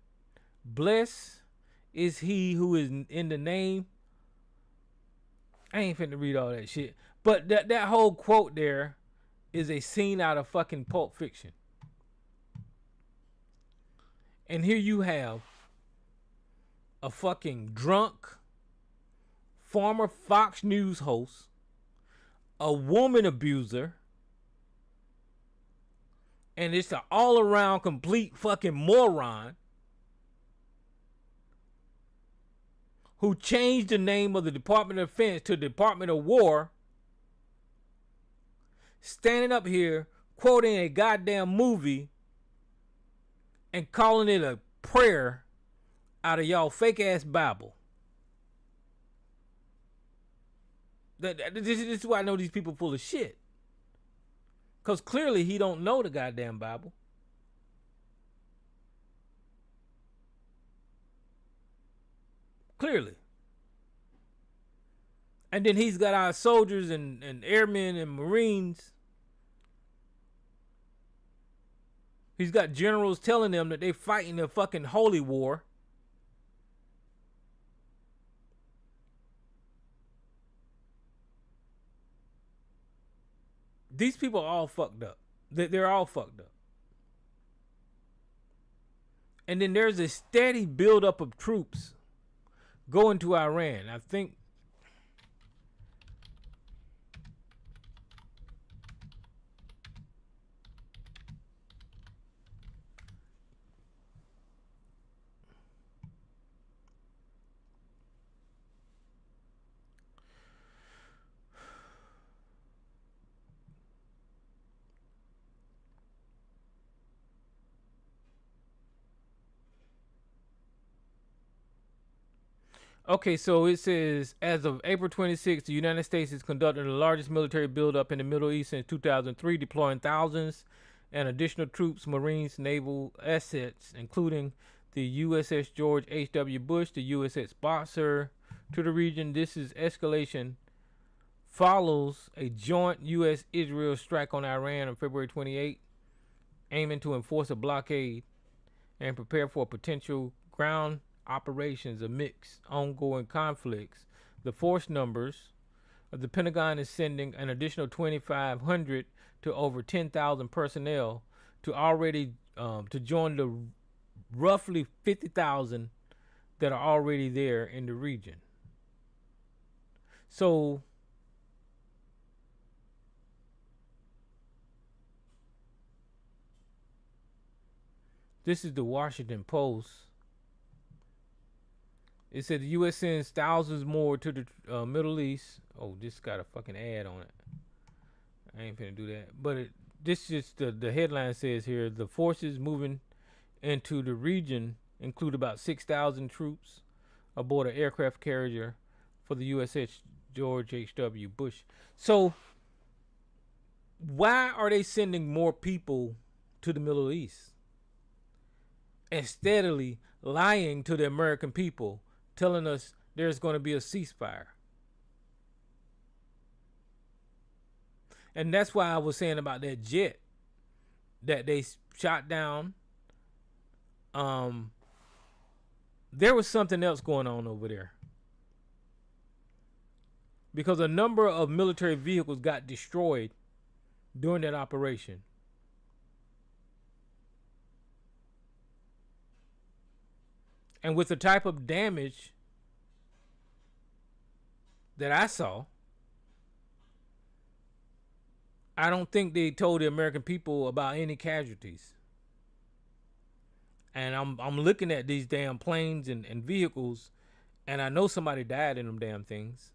Blessed is he who is in the name." I ain't finna read all that shit. But that whole quote there is a scene out of fucking Pulp Fiction. And here you have a fucking drunk former Fox News host, a woman abuser, and it's an all-around complete fucking moron who changed the name of the Department of Defense to Department of War, standing up here quoting a goddamn movie and calling it a prayer out of y'all fake ass Bible. This is why I know these people full of shit. Because clearly he don't know the goddamn Bible. Clearly. And then he's got our soldiers and airmen and Marines. He's got generals telling them that they're fighting a fucking holy war. These people are all fucked up. They're all fucked up. And then there's a steady buildup of troops go into Iran. I think. Okay, so it says as of April 26th, the United States is conducting the largest military buildup in the Middle East since 2003, deploying thousands and additional troops, Marines, naval assets, including the USS George H.W. Bush, the USS Boxer, to the region. This is escalation follows a joint U.S.-Israel strike on Iran on February 28, aiming to enforce a blockade and prepare for potential ground operations amidst ongoing conflicts. The force numbers of the Pentagon is sending an additional 2,500 to over 10,000 personnel to join the roughly 50,000 that are already there in the region. So this is the Washington Post. It said the U.S. sends thousands more to the Middle East. Oh, this got a fucking ad on it. I ain't finna do that. But this is the headline says here, the forces moving into the region include about 6,000 troops aboard an aircraft carrier for the USS George H.W. Bush. So why are they sending more people to the Middle East? And steadily lying to the American people, telling us there's going to be a ceasefire. And that's why I was saying about that jet that they shot down. There was something else going on over there. Because a number of military vehicles got destroyed during that operation. And with the type of damage that I saw, I don't think they told the American people about any casualties. And I'm looking at these damn planes and vehicles, and I know somebody died in them damn things.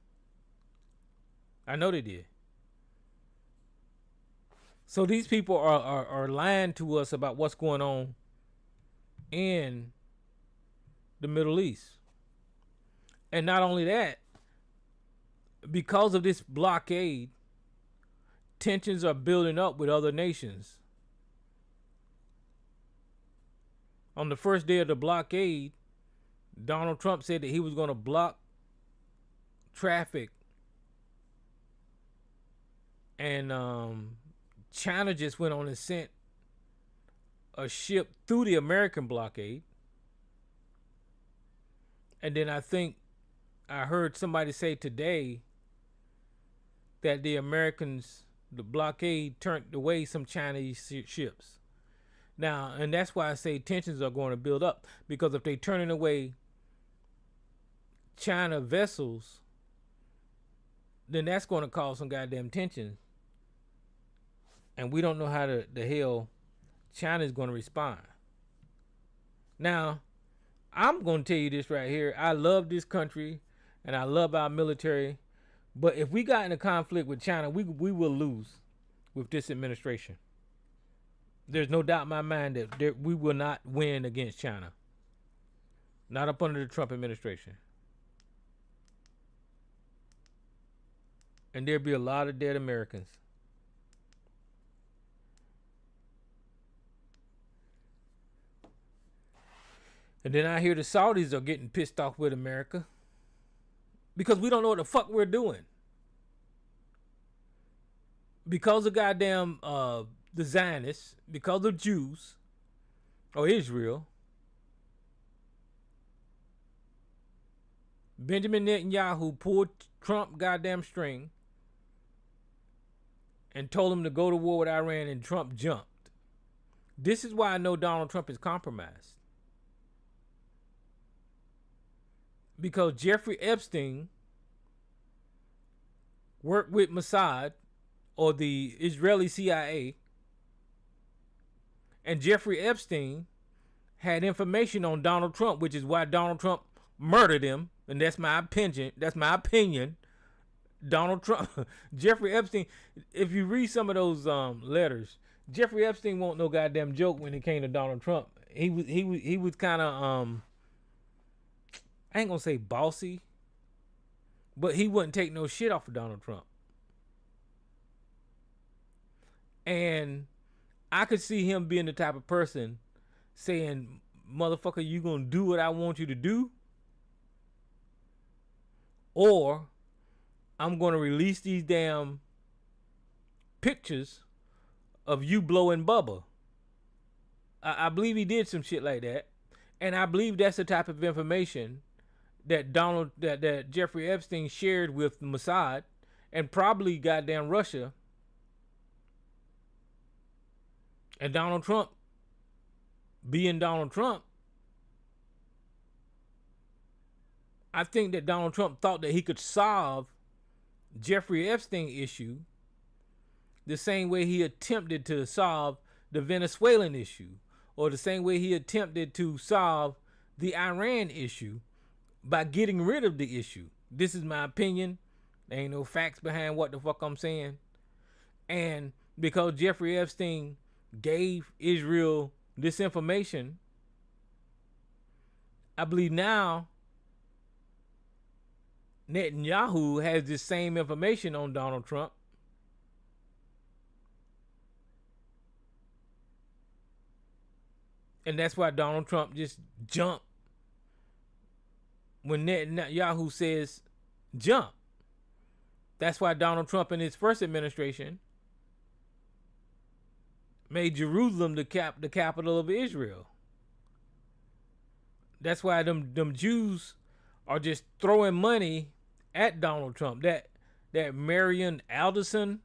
I know they did. So these people are lying to us about what's going on in the Middle East. And not only that, because of this blockade, tensions are building up with other nations. On the first day of the blockade, Donald Trump said that he was going to block traffic. And China just went on and sent a ship through the American blockade. And then I think I heard somebody say today that the Americans, the blockade turned away some Chinese ships. Now, and that's why I say tensions are going to build up. Because if they're turning away China vessels, then that's going to cause some goddamn tension. And we don't know how the hell China is going to respond. Now, I'm going to tell you this right here. I love this country and I love our military. But if we got in a conflict with China, we will lose with this administration. There's no doubt in my mind that we will not win against China. Not up under the Trump administration. And there'll be a lot of dead Americans. And then I hear the Saudis are getting pissed off with America because we don't know what the fuck we're doing. Because of goddamn the Zionists, because of Jews or Israel, Benjamin Netanyahu pulled Trump goddamn string and told him to go to war with Iran, and Trump jumped. This is why I know Donald Trump is compromised. because Jeffrey Epstein worked with Mossad or the Israeli CIA, and Jeffrey Epstein had information on Donald Trump, which is why Donald Trump murdered him. And that's my opinion. Donald Trump, Jeffrey Epstein. If you read some of those letters, Jeffrey Epstein won't no goddamn joke when it came to Donald Trump. He was kind of I ain't gonna say bossy, but he wouldn't take no shit off of Donald Trump. And I could see him being the type of person saying, motherfucker, you gonna do what I want you to do? Or I'm gonna release these damn pictures of you blowing Bubba. I believe he did some shit like that. And I believe that's the type of information that that Jeffrey Epstein shared with Mossad and probably goddamn Russia. And Donald Trump, being Donald Trump, I think that Donald Trump thought that he could solve Jeffrey Epstein issue the same way he attempted to solve the Venezuelan issue, or the same way he attempted to solve the Iran issue by getting rid of the issue. This is my opinion. There ain't no facts behind what the fuck I'm saying. And because Jeffrey Epstein gave Israel this information, I believe now Netanyahu has this same information on Donald Trump. And that's why Donald Trump just jumped when Netanyahu says jump. That's why Donald Trump in his first administration made Jerusalem the capital of Israel. That's why them Jews are just throwing money at Donald Trump. That Marion Alderson,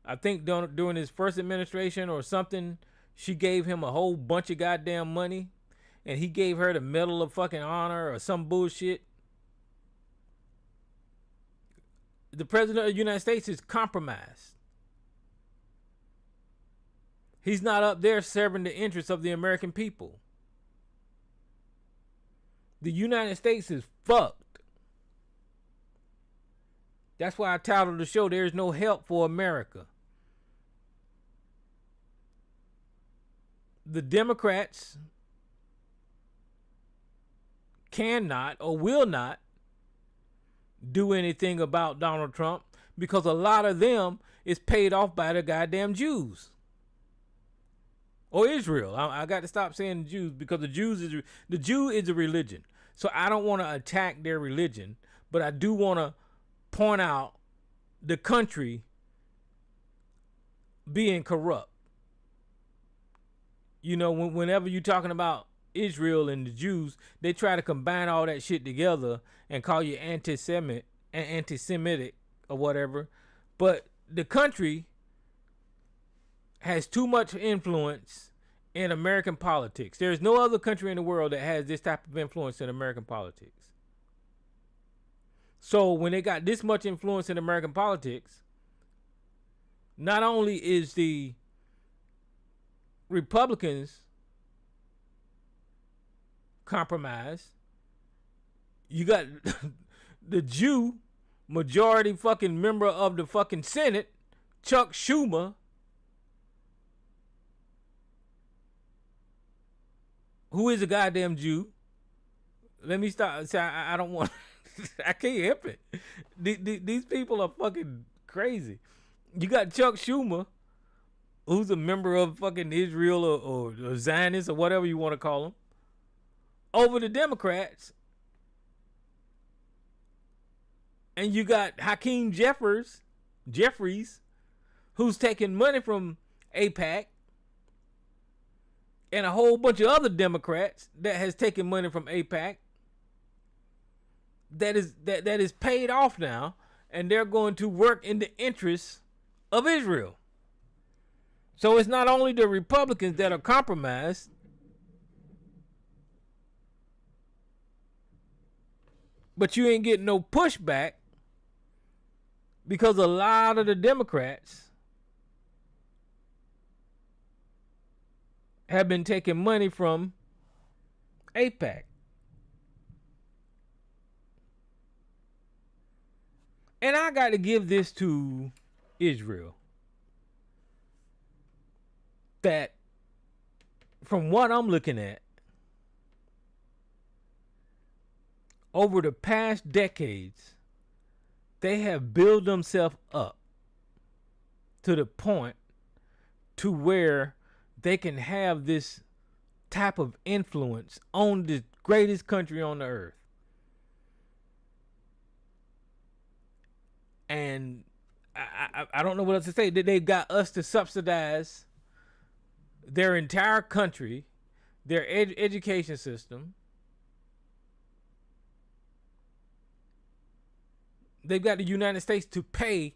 I think during his first administration or something, she gave him a whole bunch of goddamn money, and he gave her the Medal of fucking Honor or some bullshit. The president of the United States is compromised. He's not up there serving the interests of the American people. The United States is fucked. That's why I titled the show, There's No Help for America. The Democrats cannot or will not do anything about Donald Trump because a lot of them is paid off by the goddamn Jews. Or Israel. I got to stop saying the Jews because the Jew is a religion. So I don't want to attack their religion, but I do want to point out the country being corrupt. You know, whenever you're talking about Israel and the Jews, they try to combine all that shit together and call you anti-Semitic or whatever. But the country has too much influence in American politics. There's no other country in the world that has this type of influence in American politics. So when they got this much influence in American politics, not only is the Republicans compromised, you got the Jew majority fucking member of the fucking Senate, Chuck Schumer, who is a goddamn Jew. Let me stop. I don't want. I can't help it. These people are fucking crazy. You got Chuck Schumer, who's a member of fucking Israel or Zionists or whatever you want to call them, over the Democrats. And you got Hakeem Jeffries, who's taking money from AIPAC, and a whole bunch of other Democrats that has taken money from AIPAC that is paid off now, and they're going to work in the interests of Israel. So it's not only the Republicans that are compromised, But you ain't getting no pushback because a lot of the Democrats have been taking money from AIPAC. And I got to give this to Israel. That from what I'm looking at, over the past decades, they have built themselves up to the point to where they can have this type of influence on the greatest country on the earth. And I don't know what else to say. They've got us to subsidize their entire country, their education system. They've got the United States to pay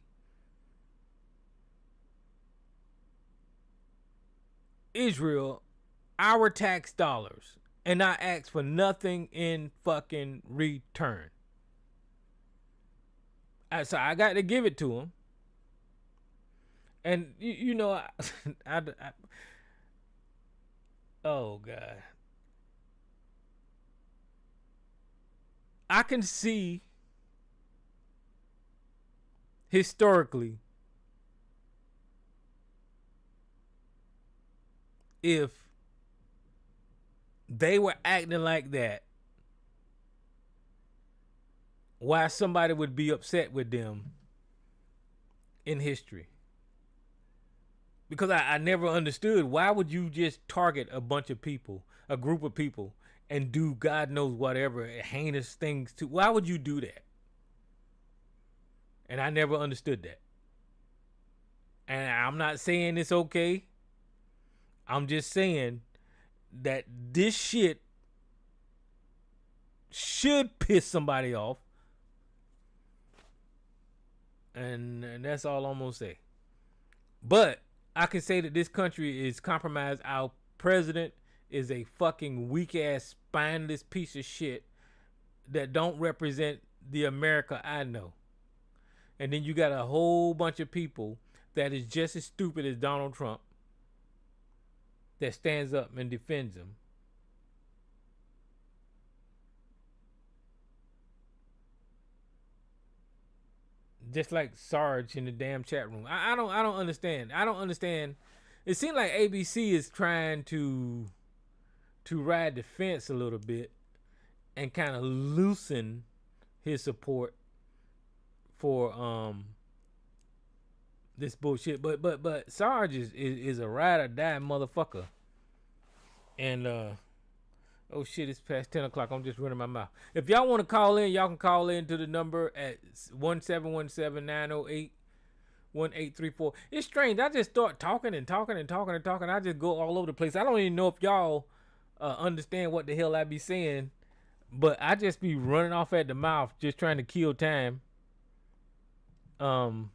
Israel our tax dollars and not ask for nothing in fucking return. So I got to give it to them. And you know, oh God, I can see historically if they were acting like that, why somebody would be upset with them in history. Because I never understood, why would you just target a bunch of people, a group of people, and do God knows whatever heinous things to? Why would you do that? And I never understood that. And I'm not saying it's okay. I'm just saying that this shit should piss somebody off. And that's all I'm going to say. But I can say that this country is compromised. Our president is a fucking weak-ass, spineless piece of shit that don't represent the America I know. And then you got a whole bunch of people that is just as stupid as Donald Trump that stands up and defends him. Just like Sarge in the damn chat room. I don't understand. I don't understand. It seems like ABC is trying to ride the fence a little bit and kind of loosen his support for this bullshit. But Sarge is a ride or die motherfucker. And oh shit, it's past 10 o'clock. I'm just running my mouth. If y'all want to call in, y'all can call in to the number at 1-717-908-1834. It's strange. I just start talking and talking and talking and talking. I just go all over the place. I don't even know if y'all understand what the hell I be saying, but I just be running off at the mouth, just trying to kill time. But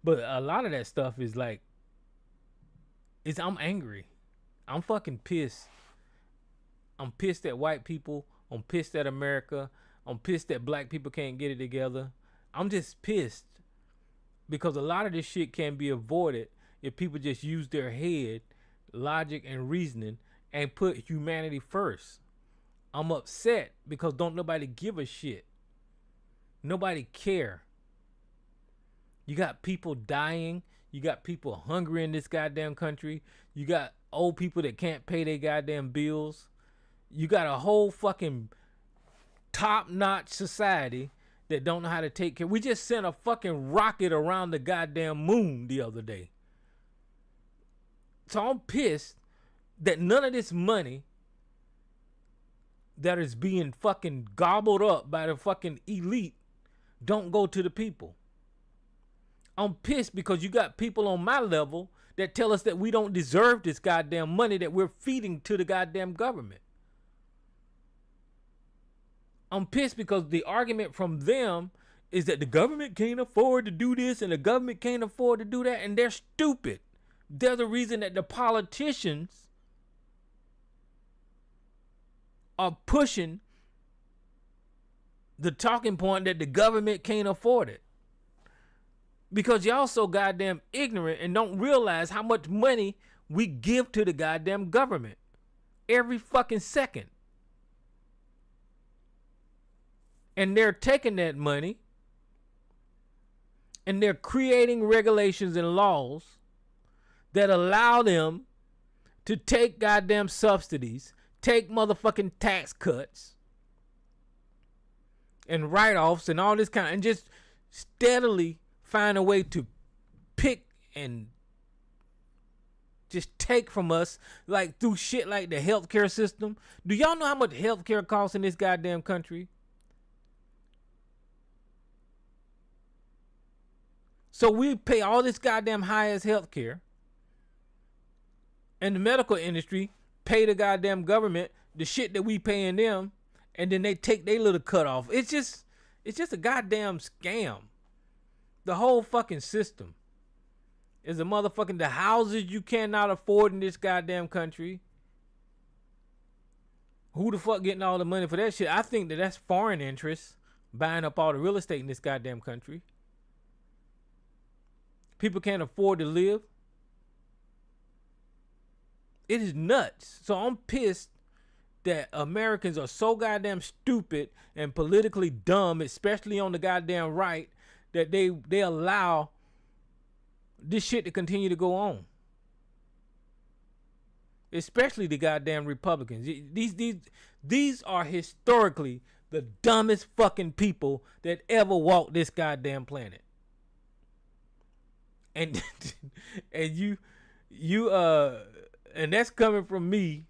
a lot of that stuff is like, I'm angry. I'm fucking pissed. I'm pissed at white people. I'm pissed at America. I'm pissed that black people can't get it together. I'm just pissed because a lot of this shit can be avoided if people just use their head, logic, and reasoning and put humanity first. I'm upset because don't nobody give a shit. Nobody care. You got people dying. You got people hungry in this goddamn country. You got old people that can't pay their goddamn bills. You got a whole fucking top-notch society that don't know how to take care. We just sent a fucking rocket around the goddamn moon the other day. So I'm pissed that none of this money that is being fucking gobbled up by the fucking elite don't go to the people. I'm pissed because you got people on my level that tell us that we don't deserve this goddamn money that we're feeding to the goddamn government. I'm pissed because the argument from them is that the government can't afford to do this and the government can't afford to do that, and they're stupid. They're the reason that the politicians are pushing the talking point that the government can't afford it. Because y'all so goddamn ignorant and don't realize how much money we give to the goddamn government every fucking second. And they're taking that money and they're creating regulations and laws that allow them to take goddamn subsidies, take motherfucking tax cuts and write-offs and all this kind, and just steadily find a way to pick and just take from us, like through shit like the healthcare system. Do y'all know how much healthcare costs in this goddamn country? So we pay all this goddamn high-ass healthcare, and the medical industry pay the goddamn government the shit that we paying them, and then they take their little cut off. It's just a goddamn scam. The whole fucking system is a motherfucking, the houses you cannot afford in this goddamn country. Who the fuck getting all the money for that shit? I think that that's foreign interests buying up all the real estate in this goddamn country. People can't afford to live. It is nuts. So I'm pissed that Americans are so goddamn stupid and politically dumb, especially on the goddamn right, that they allow this shit to continue to go on. Especially the goddamn Republicans. These are historically the dumbest fucking people that ever walked this goddamn planet. And and and that's coming from me,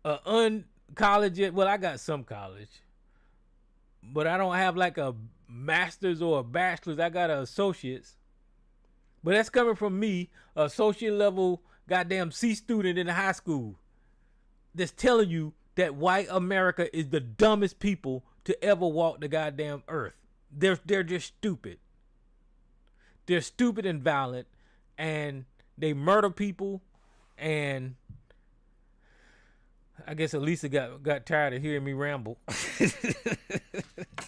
uncollege. Well, I got some college, but I don't have like a master's or a bachelor's. I got an associate's. But that's coming from me, associate level goddamn C student in high school, that's telling you that white America is the dumbest people to ever walk the goddamn earth. They're just stupid. They're stupid and violent, and they murder people. And I guess Elisa got tired of hearing me ramble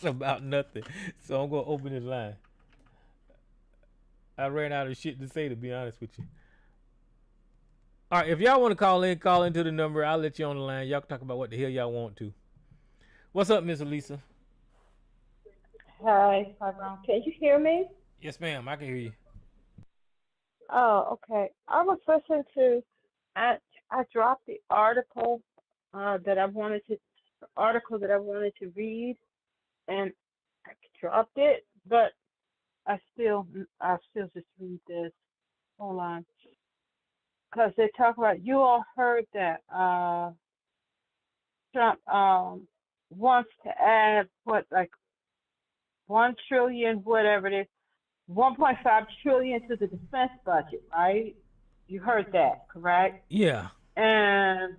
about nothing, so I'm gonna open this line. I ran out of shit to say, to be honest with you. All right, if y'all want to call into the number. I'll let you on the line. Y'all can talk about what the hell y'all want to. What's up, Miss Elisa? Hi, Ron. Can you hear me? Yes, ma'am. I can hear you. Oh, okay. I was listening to. I dropped the article that I wanted to read, and I dropped it, but I still just read this. Hold on, because they talk about, you all heard that Trump wants to add what, like 1 trillion, whatever it is, 1.5 trillion to the defense budget, right? You heard that, correct? Yeah. And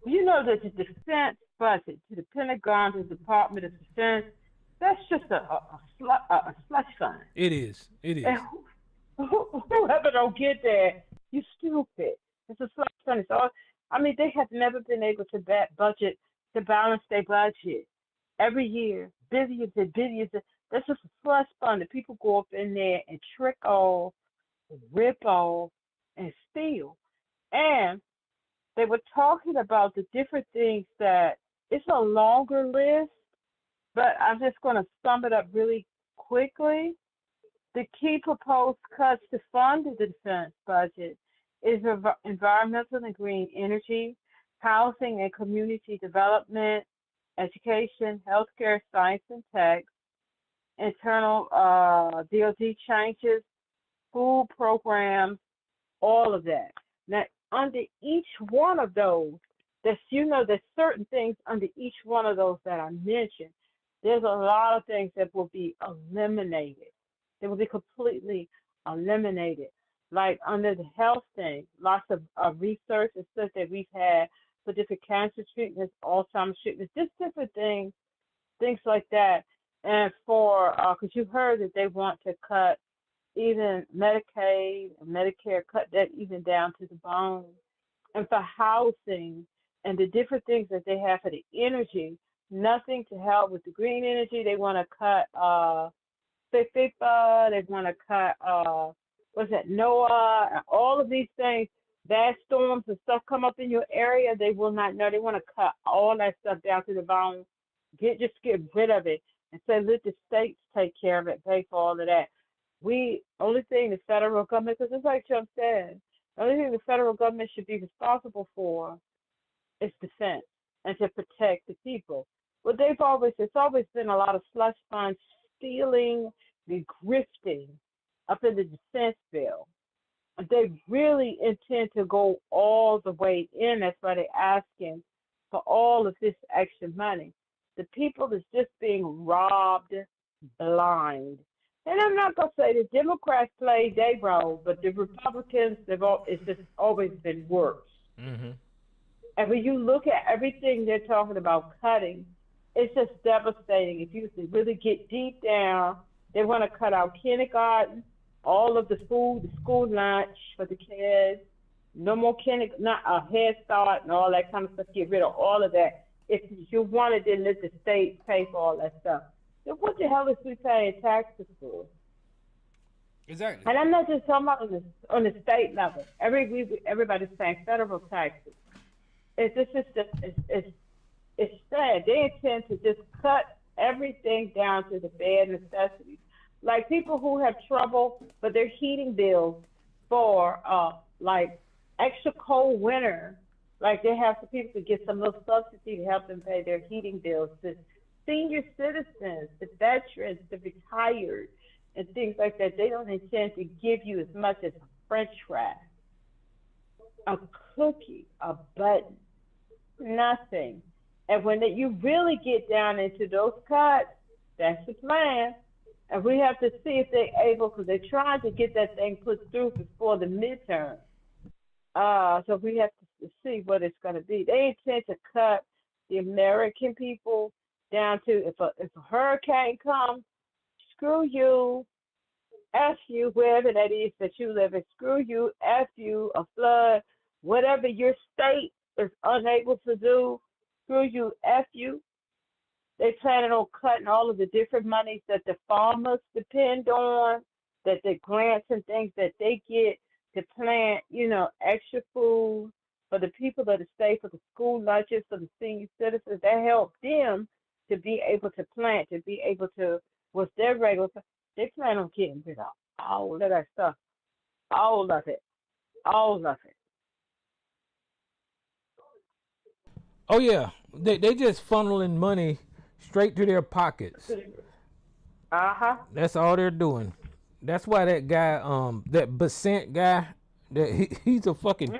you know that the defense budget to the Pentagon, to the Department of Defense, that's just a slush fund. It is. And whoever don't get that, you stupid. It's a slush fund. It's all. I mean, they have never been able to balance their budget every year. Billions and billions. That's just a slush fund that people go up in there and trick off, rip off, and steal. And they were talking about the different things that, it's a longer list, but I'm just going to sum it up really quickly. The key proposed cuts to fund the defense budget is environmental and green energy, housing and community development, education, healthcare, science and tech, internal DoD changes, food programs, all of that. Now, under each one of those, there's certain things under each one of those that I mentioned. There's a lot of things that will be eliminated. They will be completely eliminated. Like under the health thing, lots of research and stuff that we've had for different cancer treatments, Alzheimer's treatments, just different things like that. And for, because you heard that they want to cut even Medicaid and Medicare, cut that even down to the bone. and for housing and the different things that they have for the energy. Nothing to help with the green energy. They want to cut FIFA. They want to cut what's that, NOAA, and all of these things. Bad storms and stuff come up in your area. They will not know. They want to cut all that stuff down to the bone. Just get rid of it and say let the states take care of it, pay for all of that. We only thing the federal government, because it's like Trump said, the only thing the federal government should be responsible for is defense and to protect the people. But it's always been a lot of slush funds stealing, the grifting up in the defense bill. They really intend to go all the way in. That's why they're asking for all of this extra money. The people is just being robbed blind. And I'm not going to say the Democrats played their role, but the Republicans, it's just always been worse. Mm-hmm. And when you look at everything they're talking about cutting, it's just devastating. If you really get deep down, they want to cut out kindergarten, all of the food, the school lunch for the kids, no more not a Head Start and all that kind of stuff. Get rid of all of that. If you want it, then let the state pay for all that stuff. Then what the hell is we paying taxes for? Exactly. And I'm not just talking about on the state level. Everybody's paying federal taxes. It's sad. They intend to just cut everything down to the bare necessities. Like people who have trouble with their heating bills for like extra cold winter, like they have some people to get some little subsidy to help them pay their heating bills. The senior citizens, the veterans, the retired, and things like that, they don't intend to give you as much as a French fry, a cookie, a button, nothing. And when you really get down into those cuts, that's the plan. And we have to see if they're able, because they're trying to get that thing put through before the midterm. So we have to see what it's going to be. They intend to cut the American people down to if a hurricane comes, screw you, F you, wherever that is that you live in, screw you, F you, a flood, whatever your state is unable to do, screw you, F you. They planning on cutting all of the different monies that the farmers depend on, that the grants and things that they get to plant, extra food for the people of the state, for the school lunches, for the senior citizens. That help them to be able to plant, to be able to, with their regular, they plan on getting rid of all of that stuff, all of it. Oh yeah, they just funneling money straight to their pockets. That's all they're doing. That's why that guy, that Bessent guy, he's a fucking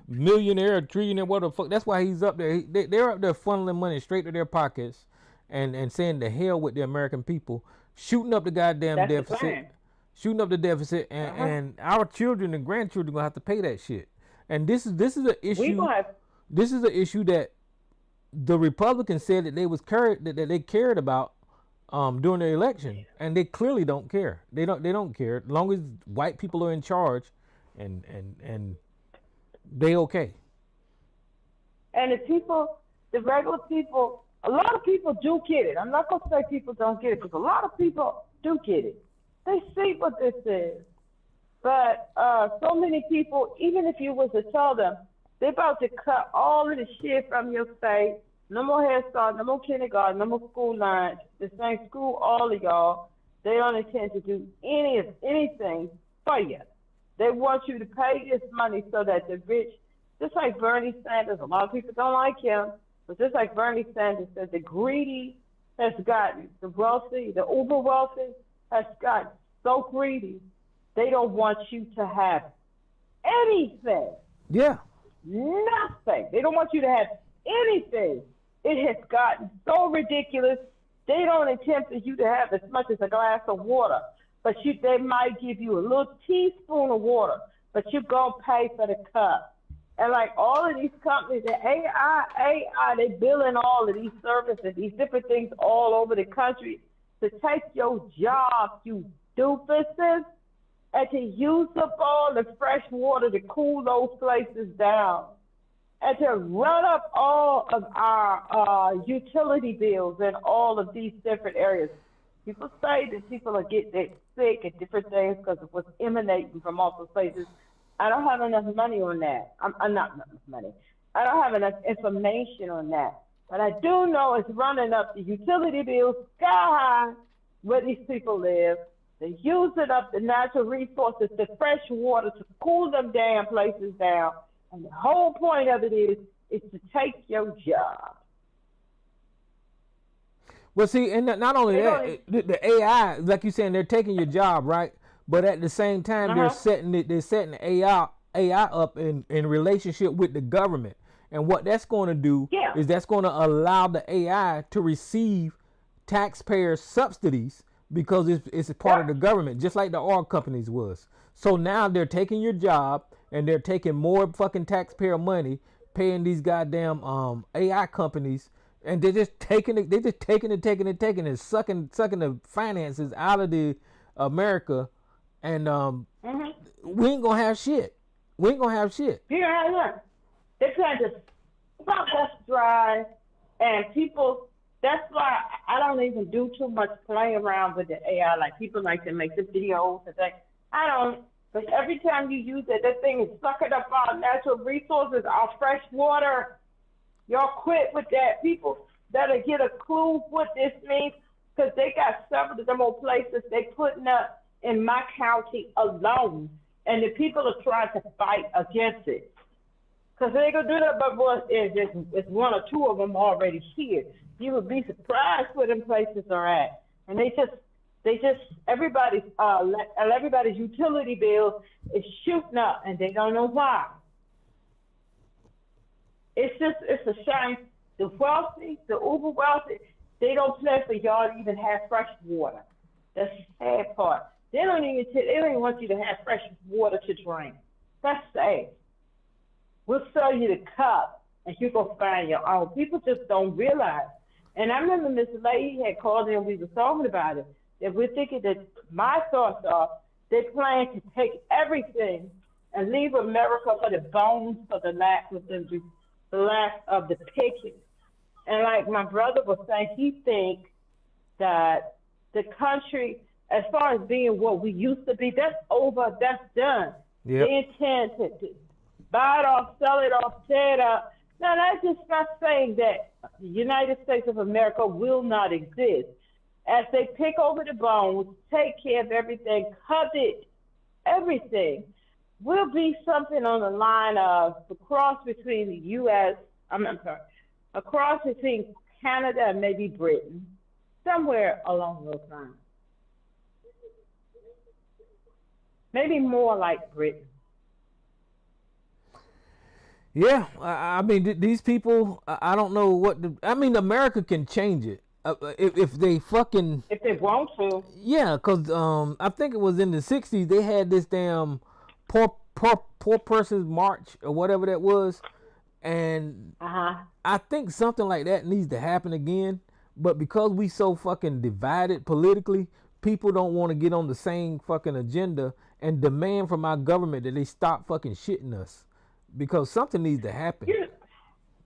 millionaire, trillionaire, what the fuck. That's why he's up there. They're up there funneling money straight to their pockets, and saying the hell with the American people, shooting up the goddamn deficit, shooting up the deficit, and our children and grandchildren gonna have to pay that shit. And this is an issue. This is an issue that the Republicans said that they cared about during the election, and they clearly don't care. They don't care as long as white people are in charge, and they okay. And the regular people, a lot of people do get it. I'm not gonna say people don't get it, because a lot of people do get it. They see what this is, but so many people, even if you was to tell them, they're about to cut all of the shit from your state. No more Head Start, no more kindergarten, no more school lunch. The same school, all of y'all. They don't intend to do anything for you. They want you to pay this money so that the rich, just like Bernie Sanders, a lot of people don't like him, but just like Bernie Sanders said, the greedy has gotten, the wealthy, the uber wealthy has gotten so greedy, they don't want you to have anything. Yeah. Nothing. They don't want you to have anything. It has gotten so ridiculous. They don't intend for you to have as much as a glass of water, but they might give you a little teaspoon of water, but you're going to pay for the cup. And like all of these companies, the AI, they billing all of these services, these different things all over the country to take your job, you doofuses, and to use up all the fresh water to cool those places down. and to run up all of our utility bills in all of these different areas. People say that people are getting sick at different things because of what's emanating from all those places. I don't have enough money on that. I'm not enough money. I don't have enough information on that. But I do know it's running up the utility bills sky high where these people live. They're using up the natural resources, the fresh water to cool them damn places down. And the whole point of it is to take your job. Well, see, and not only that, the AI, like you saying, they're taking your job, right? But at the same time, they're setting the AI up in relationship with the government. And what that's going to do is that's going to allow the AI to receive taxpayer subsidies because it's a part of the government, just like the oil companies was. So now they're taking your job and they're taking more fucking taxpayer money, paying these goddamn AI companies. And they're just taking it, and sucking the finances out of the America, and we ain't gonna have shit. We ain't gonna have shit. Yeah, they're trying to stop us dry, and people. That's why I don't even do too much playing around with the AI. Like people like to make the videos and things. I don't, because every time you use it, that thing is sucking up our natural resources, our fresh water. Y'all quit with that. People that'll get a clue what this means, because they got several of them old places they putting up in my county alone, and the people are trying to fight against it. Because they ain't gonna do that, but boy, it's one or two of them already here. You would be surprised where them places are at, and they just everybody's utility bill is shooting up, and they don't know why. It's a shame. The wealthy, the uber wealthy, they don't plan for y'all to even have fresh water. That's the sad part. They don't even want you to have fresh water to drink. That's sad. We'll sell you the cup and you go find your own. People just don't realize. And I remember Miss Lady had called in and we were talking about it. That we're thinking that my thoughts are they plan to take everything and leave America for the bones, for the lack of the picking. And like my brother was saying, he thinks that the country, as far as being what we used to be, that's over, that's done. Yep. They intend to buy it off, sell it off, tear it up. Now, that's just not saying that the United States of America will not exist. As they pick over the bones, take care of everything, covet everything, will be something on the line of the cross between the U.S., a cross between Canada and maybe Britain, somewhere along those lines. Maybe more like Britain. Yeah, I mean, these people, I don't know what America can change it. If they want to. Yeah, because I think it was in the 60s, they had this damn poor person's march or whatever that was. And I think something like that needs to happen again. But because we so fucking divided politically, people don't want to get on the same fucking agenda and demand from our government that they stop fucking shitting us. Because something needs to happen.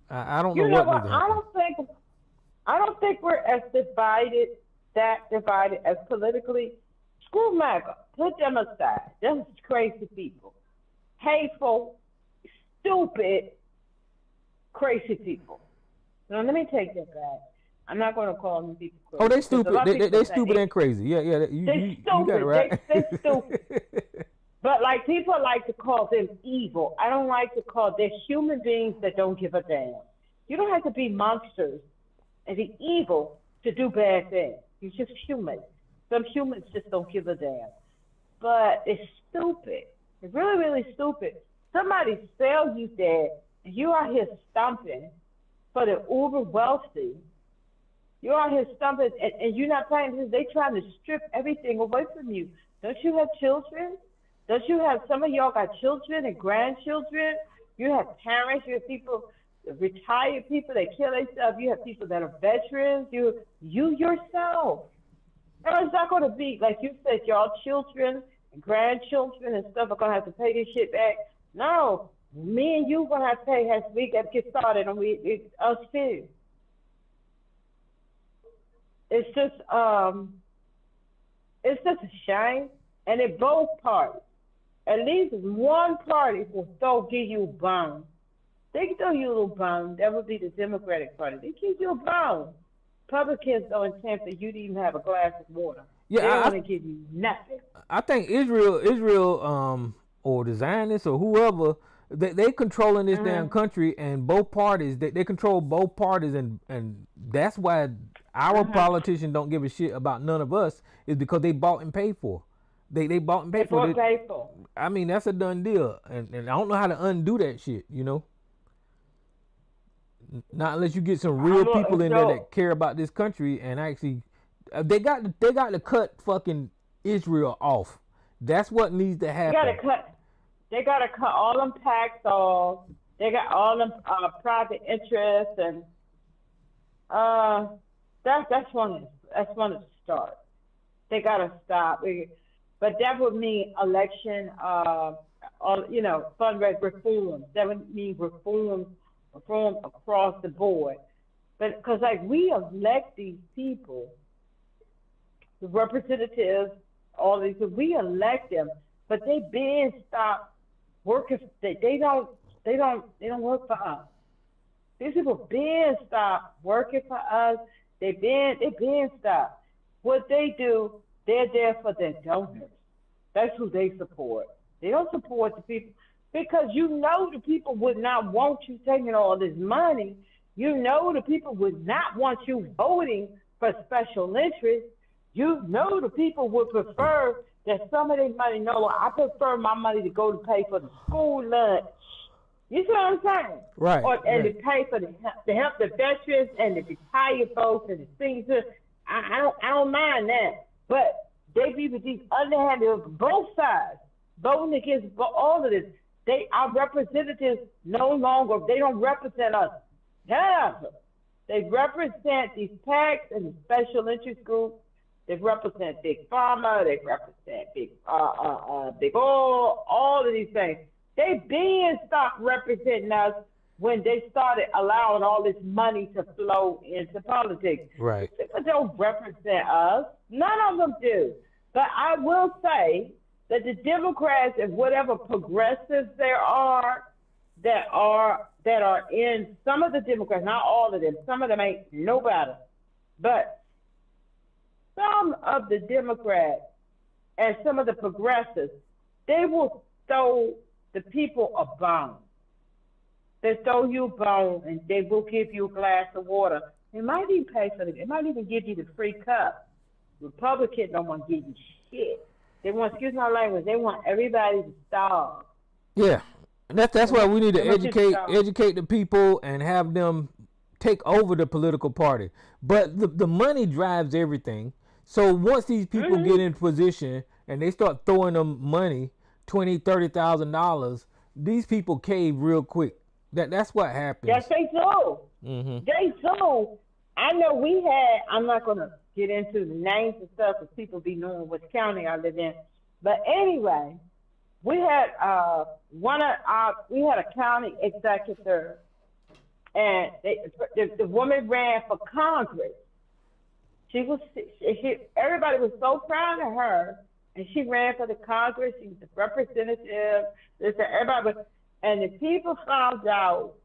I don't know what needs to happen. I don't think we're as divided as politically. Screw MAGA. Put them aside. Them crazy people. Hateful, stupid, crazy people. Now, let me take that back. I'm not going to call them people crazy. Oh, they stupid. They stupid and crazy. Yeah. They're stupid. You got it right. They're stupid. But like people like to call them evil. I don't like to call they're human beings that don't give a damn. You don't have to be monsters and be evil to do bad things. You're just human. Some humans just don't give a damn. But it's stupid. It's really, really stupid. Somebody sells you there and you are here stumping for the uber wealthy. You're out here stumping and you're not paying attention. They're trying to strip everything away from you. Don't you have children? Don't you have, some of y'all got children and grandchildren? You have parents, you have people, retired people that kill themselves. You have people that are veterans. You yourself. And it's not going to be, like you said, y'all children and grandchildren and stuff are going to have to pay this shit back. No, Me and you gonna have to pay as we get started, and us too. It's just a shame, and it both parties. At least one party will still give you a bone. They can throw you a little bone. That would be the Democratic Party. They give you a bone. Republicans don't intend for you to even have a glass of water. Yeah, they don't want to give you nothing. I think Israel, or the Zionists or whoever, they controlling this damn country, and both parties, they control both parties, and that's why our politicians don't give a shit about none of us, is because they bought and paid for. They bought and paid for it. I mean, that's a done deal, and I don't know how to undo that shit, you know. Not unless you get some real people in there that care about this country and actually, they got to cut fucking Israel off. That's what needs to happen. They got to cut all them tax off. They got all them private interests, and that's one of the start. They got to stop. But that would mean election, fundraising reform. That would mean reform across the board. But because we elect these people, the representatives, all these, we elect them, but they been stopped working. They don't work for us. These people been stopped working for us. They been stopped. What they do, they're there for their donors. That's who they support. They don't support the people, because the people would not want you taking all this money. The people would not want you voting for special interests. The people would prefer that some of their money, no, I prefer my money to go to pay for the school lunch. You see what I'm saying? Right. To pay for to help the veterans and the retired folks and the seniors. I don't mind that. But they be with these underhanded, both sides, voting against all of this. Our representatives no longer, they don't represent us. However, they represent these PACs and the special interest groups. They represent Big Pharma. They represent Big Oil, all of these things. They been stopped representing us when they started allowing all this money to flow into politics. Right. People don't represent us. None of them do. But I will say that the Democrats and whatever progressives there are that are in some of the Democrats, not all of them, some of them ain't no better, but some of the Democrats and some of the progressives, they will throw the people a bone. They throw you a bone, and they will give you a glass of water. They might even pay for it. They might even give you the free cup. Republicans don't want to give you shit. They want, excuse my language, they want everybody to starve. Yeah, that's why we need to educate the people and have them take over the political party. But the money drives everything. So once these people get in position and they start throwing them money, $20,000-$30,000, these people cave real quick. That's what happens. Yes, they do. They do. I know I'm not going to get into the names and stuff because people be knowing which county I live in. But anyway, we had a county executive, and the woman ran for Congress. Everybody was so proud of her, and she ran for the Congress. She was a representative. And the people found out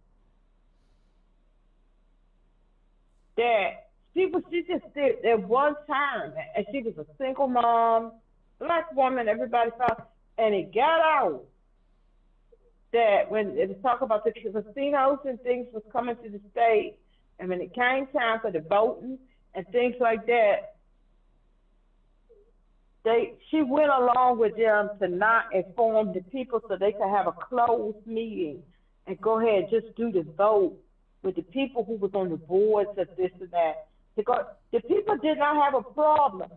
that she just did at one time, and she was a single mom, black woman. Everybody found, and it got out that when it was talking about the casinos and things was coming to the state, and when it came time for the voting and things like that, she went along with them to not inform the people so they could have a closed meeting and go ahead and just do the vote with the people who was on the boards of this and that. Because the people did not have a problem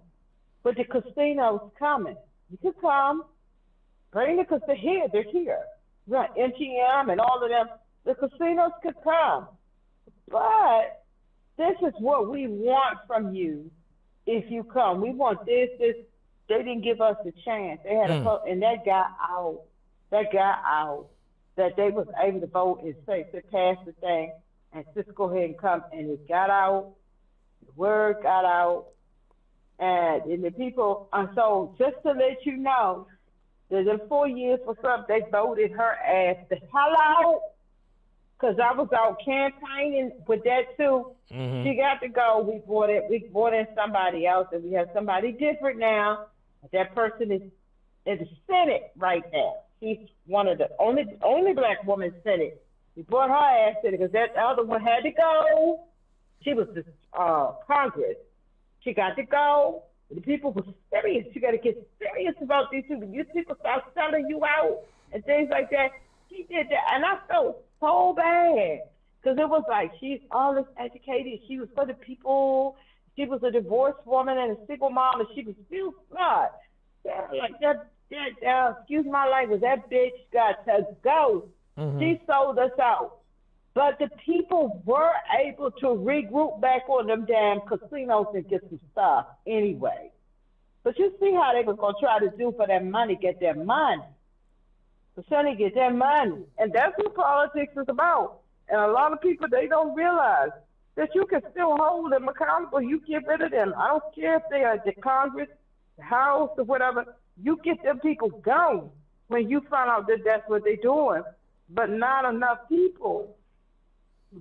with the casinos coming. You could come, bring the casinos, they're here. Right, MGM and all of them, the casinos could come. But this is what we want from you if you come. We want this. They didn't give us a chance. They had and that got out. that they was able to vote and say to pass the thing and just go ahead and come, and it got out, the word got out, and the people, and so just to let you know, that in 4 years for something, they voted her ass the hell out, because I was out campaigning with that too. Mm-hmm. She got to go. We brought in somebody else, and we have somebody different now. That person is in the Senate right now. She's one of the only black woman in the Senate. We brought her ass in because that other one had to go. She was the Congress. She got to go. The people were serious. You got to get serious about these people. These people start selling you out and things like that. She did that, and I felt so bad because it was like she's all this educated. She was for the people. She was a divorced woman and a single mom, and she was still smart. Yeah, like that. Excuse my language. That bitch got to go. Mm-hmm. She sold us out. But the people were able to regroup back on them damn casinos and get some stuff anyway. But you see how they was going to try to do for that money, get their money. So Sonny get their money. And that's what politics is about. And a lot of people, they don't realize that you can still hold them accountable. You get rid of them. I don't care if they are the Congress, the House, or whatever. You get them people gone when you find out that that's what they're doing. But not enough people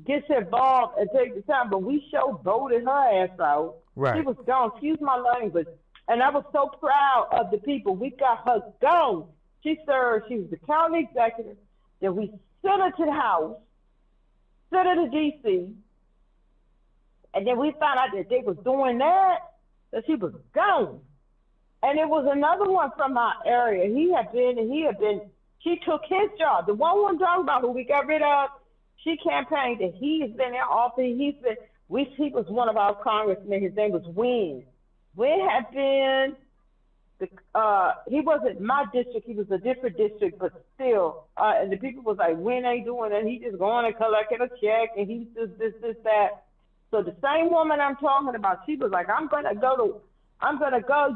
gets involved and take the time. But we voted her ass out. Right. She was gone. Excuse my language. And I was so proud of the people. We got her gone. She served. She was the county executive. Then we sent her to the House, sent her to D.C., and then we found out that they was doing that she was gone. And it was another one from our area. She took his job. The one I'm talking about who we got rid of, she campaigned that he has been in office. He was one of our congressmen. His name was Wynn. Wynn had been, he wasn't my district. He was a different district, but still. And the people was like, Wynn ain't doing it. He just going and collecting a check, and he just this, that. So the same woman I'm talking about, she was like, I'm gonna go.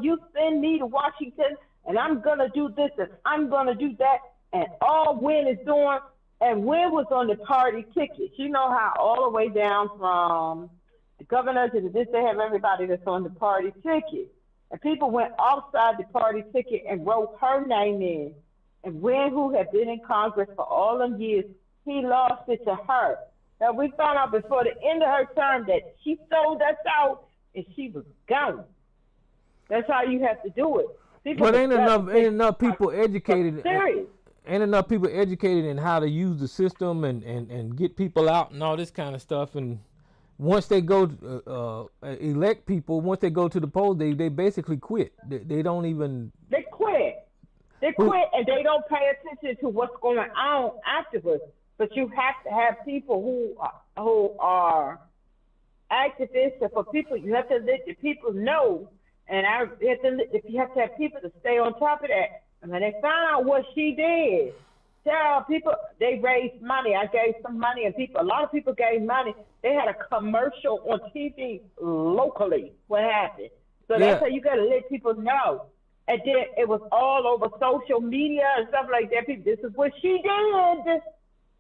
You send me to Washington, and I'm gonna do this, and I'm gonna do that, and all Wynn is doing. And Wynn was on the party ticket. You know how all the way down from the governor to they have everybody that's on the party ticket. And people went outside the party ticket and wrote her name in. And Wynn, who had been in Congress for all them years, he lost it to her. Now, we found out before the end of her term that she sold us out and she was gone. That's how you have to do it. But ain't enough people educated. Serious. Ain't enough people educated in how to use the system and get people out and all this kind of stuff. And once they go elect people, once they go to the polls, they basically quit. They don't even. They quit. And they don't pay attention to what's going on afterwards. But you have to have people who are activists, and for people, you have to let the people know. And if you have to have people to stay on top of that. And when they found out what she did, tell people they raised money. I gave some money, and a lot of people gave money. They had a commercial on TV locally. What happened? So that's how you got to let people know. And then it was all over social media and stuff like that. People, this is what she did.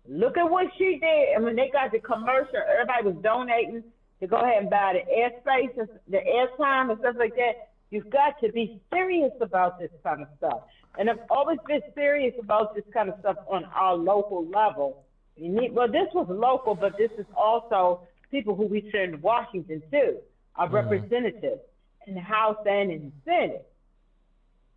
Look at what she did. And when they got the commercial, everybody was donating to go ahead and buy the airspace and the airtime and stuff like that. You've got to be serious about this kind of stuff. And I've always been serious about this kind of stuff on our local level. This was local, but this is also people who we send to Washington too, our representatives in the House and in the Senate.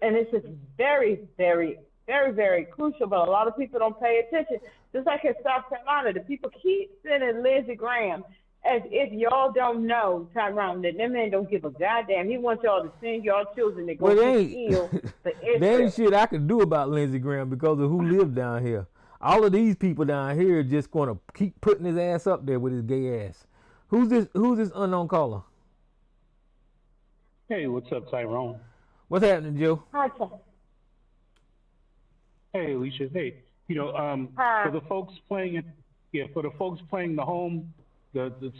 And this is very, very, very, very crucial, but a lot of people don't pay attention. Just like in South Carolina, the people keep sending Lindsey Graham as if y'all don't know, Tyrone, that man don't give a goddamn. He wants y'all to send y'all children to go heal for Israel. There ain't shit I can do about Lindsey Graham because of who live down here. All of these people down here are just going to keep putting his ass up there with his gay ass. Who's this unknown caller? Hey, what's up, Tyrone? What's happening, Joe? Hi, Ty. Hey, Alicia. Hey, for the folks playing the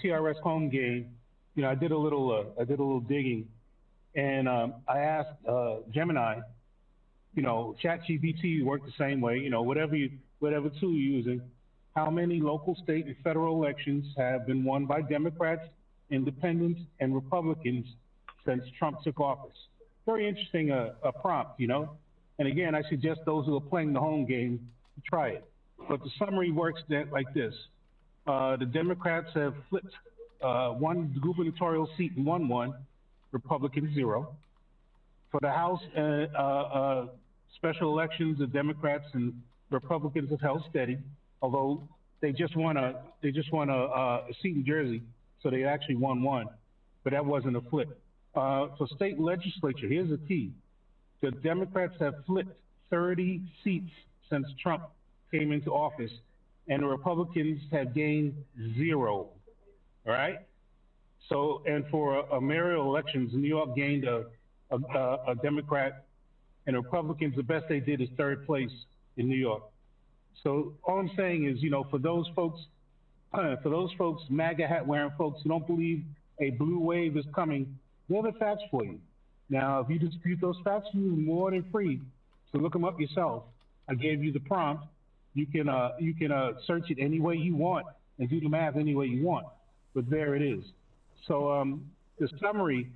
TRS home game, I did a little digging, and I asked Gemini, ChatGPT worked the same way. Whatever tool you're using. How many local, state, and federal elections have been won by Democrats, Independents, and Republicans since Trump took office? Very interesting a prompt. And again, I suggest those who are playing the home game to try it. But the summary works like this. The Democrats have flipped one gubernatorial seat and won one, Republicans 0. For the House special elections, the Democrats and Republicans have held steady, although they just won a seat in Jersey, so they actually won one, but that wasn't a flip. For state legislature, here's the key. The Democrats have flipped 30 seats since Trump came into office, and the Republicans have gained 0. All right? So, and for mayoral elections, New York gained a Democrat, and the Republicans, the best they did is 3rd place in New York. So all I'm saying is, for those folks, MAGA hat wearing folks who don't believe a blue wave is coming, they're the facts for you. Now, if you dispute those facts, you're more than free to look them up yourself. I gave you the prompt. You can search it any way you want and do the math any way you want. But there it is. So the summary,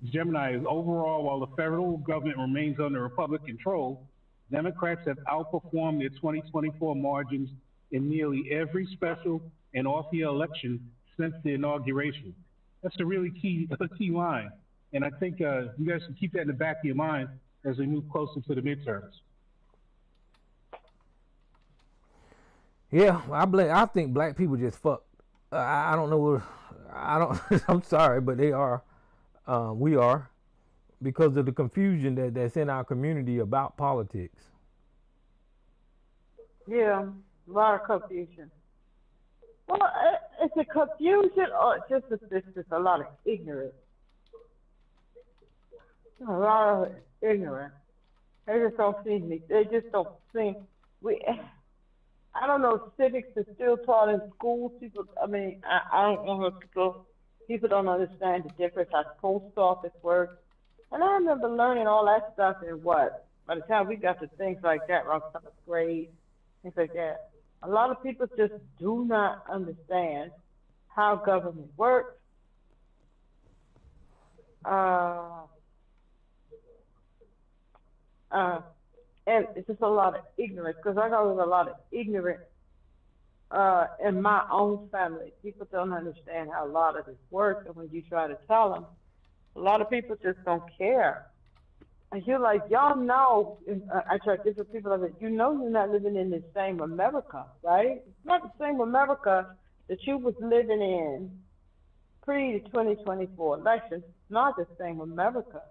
Gemini, is overall, while the federal government remains under Republican control, Democrats have outperformed their 2024 margins in nearly every special and off-year election since the inauguration. That's a really key line. And I think you guys can keep that in the back of your mind as we move closer to the midterms. Yeah, I think black people just fucked. I don't know. I'm sorry, but they are. We are, because of the confusion that's in our community about politics. Yeah, a lot of confusion. Well, it's a confusion, or it's just a lot of ignorance. A lot of ignorance. They just don't seem me. They just don't seem. I don't know. Civics is still taught in schools. People. I don't know how people don't understand the difference how the post office works. And I remember learning all that stuff in by the time we got to things like that, around 7th grade, things like that. A lot of people just do not understand how government works. And it's just a lot of ignorance, because I know there's a lot of ignorance in my own family. People don't understand how a lot of this works, and when you try to tell them, a lot of people just don't care. And you're like, y'all know, I try to different people, like, you're not living in the same America, right? It's not the same America that you was living in pre the 2024 election. It's not the same America.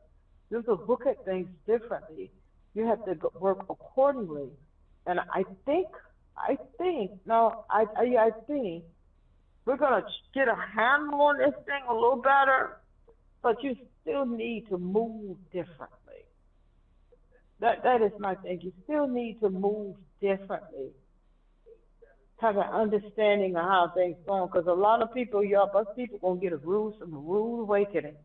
You have to look at things differently. You have to work accordingly. And I think we're going to get a handle on this thing a little better, but you still need to move differently. That is my thing. You still need to move differently. Have an understanding of how things go, because a lot of people, us people going to get a rude awakening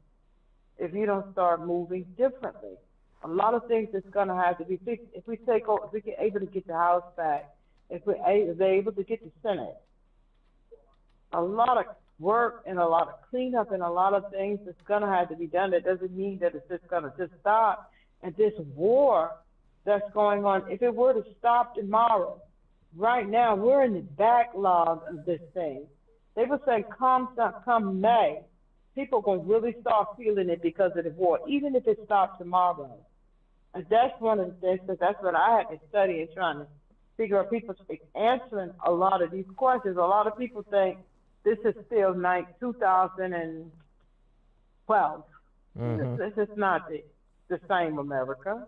if you don't start moving differently. A lot of things that's going to have to be fixed. If we take over, if we're able to get the House back, if we're able to get the Senate, a lot of work and a lot of cleanup and a lot of things that's going to have to be done. That doesn't mean that it's just going to just stop. And this war that's going on, if it were to stop tomorrow, right now we're in the backlog of this thing. They were saying come May, people are going to really start feeling it because of the war, even if it stopped tomorrow. And that's one of the things, because that's what I had to study and trying to figure out. People answering a lot of these questions. A lot of people think this is still 2012. Mm-hmm. This is not the same America.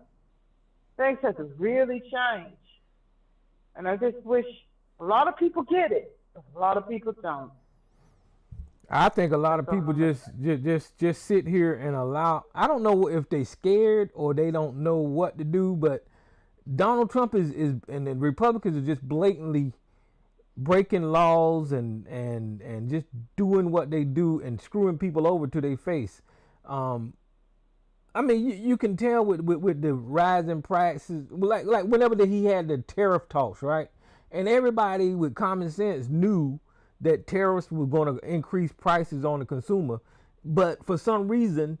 Things have to really change. And I just wish a lot of people get it. A lot of people don't. I think a lot of people just sit here and allow. I don't know if they scared or they don't know what to do, but Donald Trump is and the Republicans are just blatantly breaking laws and just doing what they do and screwing people over to their face. I mean, you can tell with the rising prices, like whenever he had the tariff talks, right? And everybody with common sense knew that tariffs were going to increase prices on the consumer, but for some reason,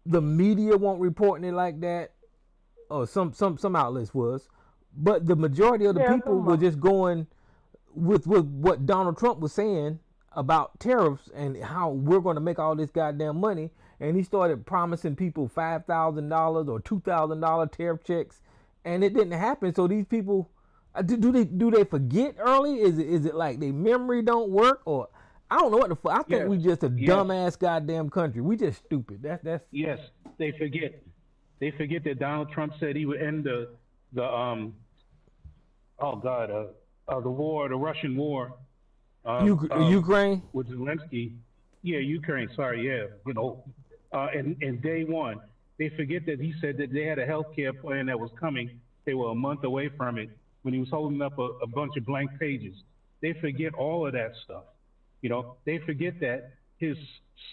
the media won't reporting it like that, or some outlets was, but the majority of the people were just going with what Donald Trump was saying about tariffs and how we're going to make all this goddamn money. And he started promising people $5,000 or $2,000 tariff checks, and it didn't happen. So these people, do they forget early? Is it like their memory don't work, or I don't know what the fuck? I think we just a dumbass goddamn country. We just stupid. That's yes. They forget. They forget that Donald Trump said he would end the war, the Russian war. Ukraine with Zelensky. Yeah, Ukraine. Sorry, yeah, and day one, they forget that he said that they had a healthcare plan that was coming. They were a month away from it when he was holding up a bunch of blank pages. They forget all of that stuff. They forget that his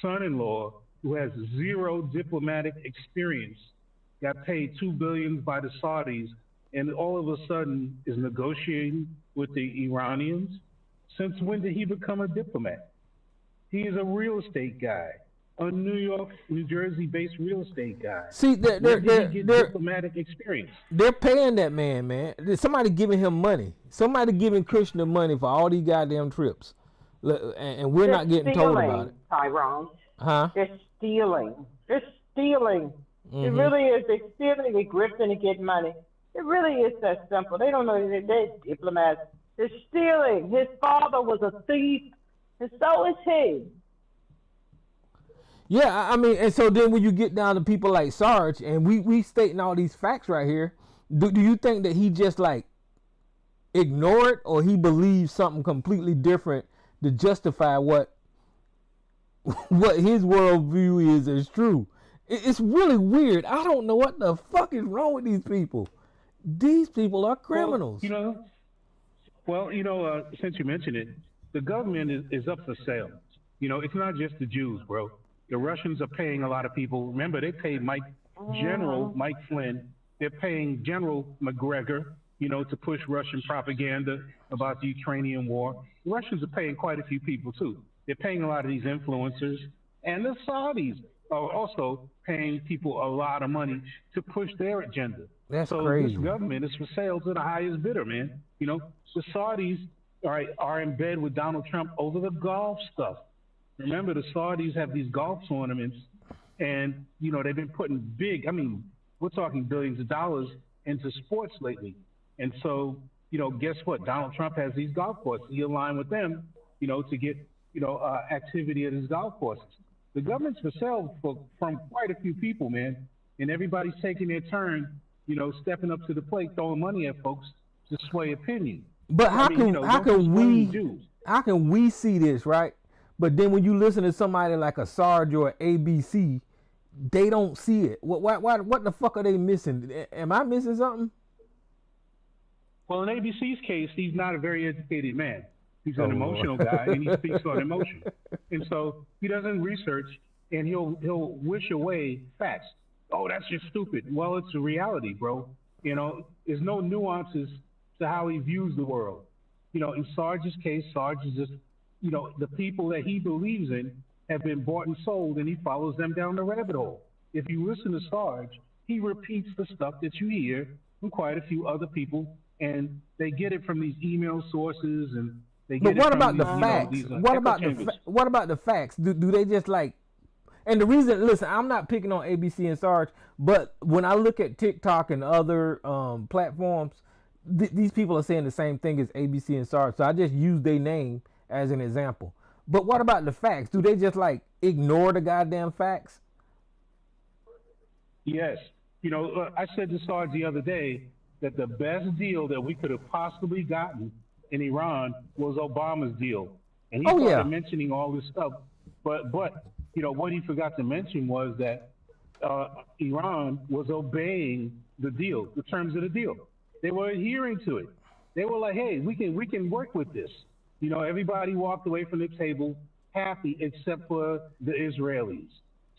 son-in-law, who has zero diplomatic experience, got paid $2 billion by the Saudis, and all of a sudden is negotiating with the Iranians. Since when did he become a diplomat? He is a real estate guy, a New York, New Jersey-based real estate guy. See, where did he get diplomatic experience? They're paying that man. There's somebody giving him money. Somebody giving Kushner money for all these goddamn trips, and we're not getting told about it. Tyrone. Huh? They're stealing. They're stealing. Mm-hmm. It really is. They're stealing. They're grifting to get money. It really is that simple. They don't know that they're diplomats. They're stealing. His father was a thief, and so is he. Yeah, I mean, and so then when you get down to people like Sarge, and we stating all these facts right here, do you think that he just like ignored, or he believes something completely different to justify what his worldview is as true? It's really weird. I don't know what the fuck is wrong with these people. These people are criminals. Since you mentioned it, the government is up for sale. It's not just the Jews, bro. The Russians are paying a lot of people. Remember, they paid General Mike Flynn. They're paying General McGregor, to push Russian propaganda about the Ukrainian war. The Russians are paying quite a few people, too. They're paying a lot of these influencers. And the Saudis are also paying people a lot of money to push their agenda. That's so crazy. This government is for sale to the highest bidder, man. The Saudis are in bed with Donald Trump over the golf stuff. Remember, the Saudis have these golf tournaments, and they've been putting we're talking billions of dollars into sports lately. And so, guess what? Donald Trump has these golf courses. He aligned with them, to get activity at his golf courses. The government's for sale from quite a few people, man, and everybody's taking their turn, stepping up to the plate, throwing money at folks to sway opinion. But how can we see this, right? But then when you listen to somebody like a Sarge or ABC, they don't see it. What the fuck are they missing? Am I missing something? Well, in ABC's case, he's not a very educated man. He's an emotional guy, and he speaks on emotion. And so he doesn't research, and he'll wish away facts. Oh, that's just stupid. Well, it's a reality, bro. There's no nuances to how he views the world. In Sarge's case, Sarge is just, the people that he believes in have been bought and sold, and he follows them down the rabbit hole. If you listen to Sarge, he repeats the stuff that you hear from quite a few other people, and they get it from these email sources, and they get But what it from about the facts? What about the facts? Do they just like? And the reason, listen, I'm not picking on ABC and Sarge, but when I look at TikTok and other platforms, these people are saying the same thing as ABC and Sarge. So I just use their name as an example. But what about the facts? Do they just like ignore the goddamn facts? Yes. I said to Sarge the other day that the best deal that we could have possibly gotten in Iran was Obama's deal. And he started mentioning all this stuff. But what he forgot to mention was that Iran was obeying the deal, the terms of the deal. They were adhering to it. They were like, hey, we can work with this. Everybody walked away from the table happy except for the Israelis.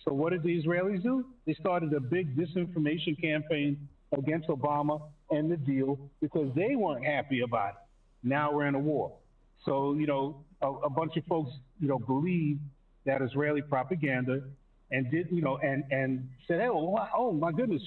So what did the Israelis do? They started a big disinformation campaign against Obama and the deal because they weren't happy about it. Now we're in a war. So, a bunch of folks, believe that Israeli propaganda and did, and said, hey, oh my goodness,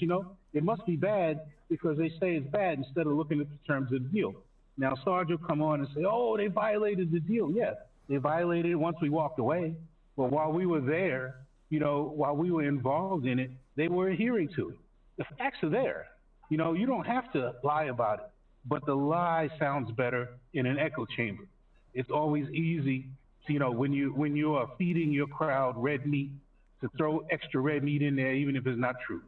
it must be bad because they say it's bad instead of looking at the terms of the deal. Now, Sarge will come on and say, oh, they violated the deal. Yes, they violated it once we walked away. But while we were there, while we were involved in it, they were adhering to it. The facts are there. You don't have to lie about it, but the lie sounds better in an echo chamber. It's always easy, when you are feeding your crowd red meat, to throw extra red meat in there, even if it's not true,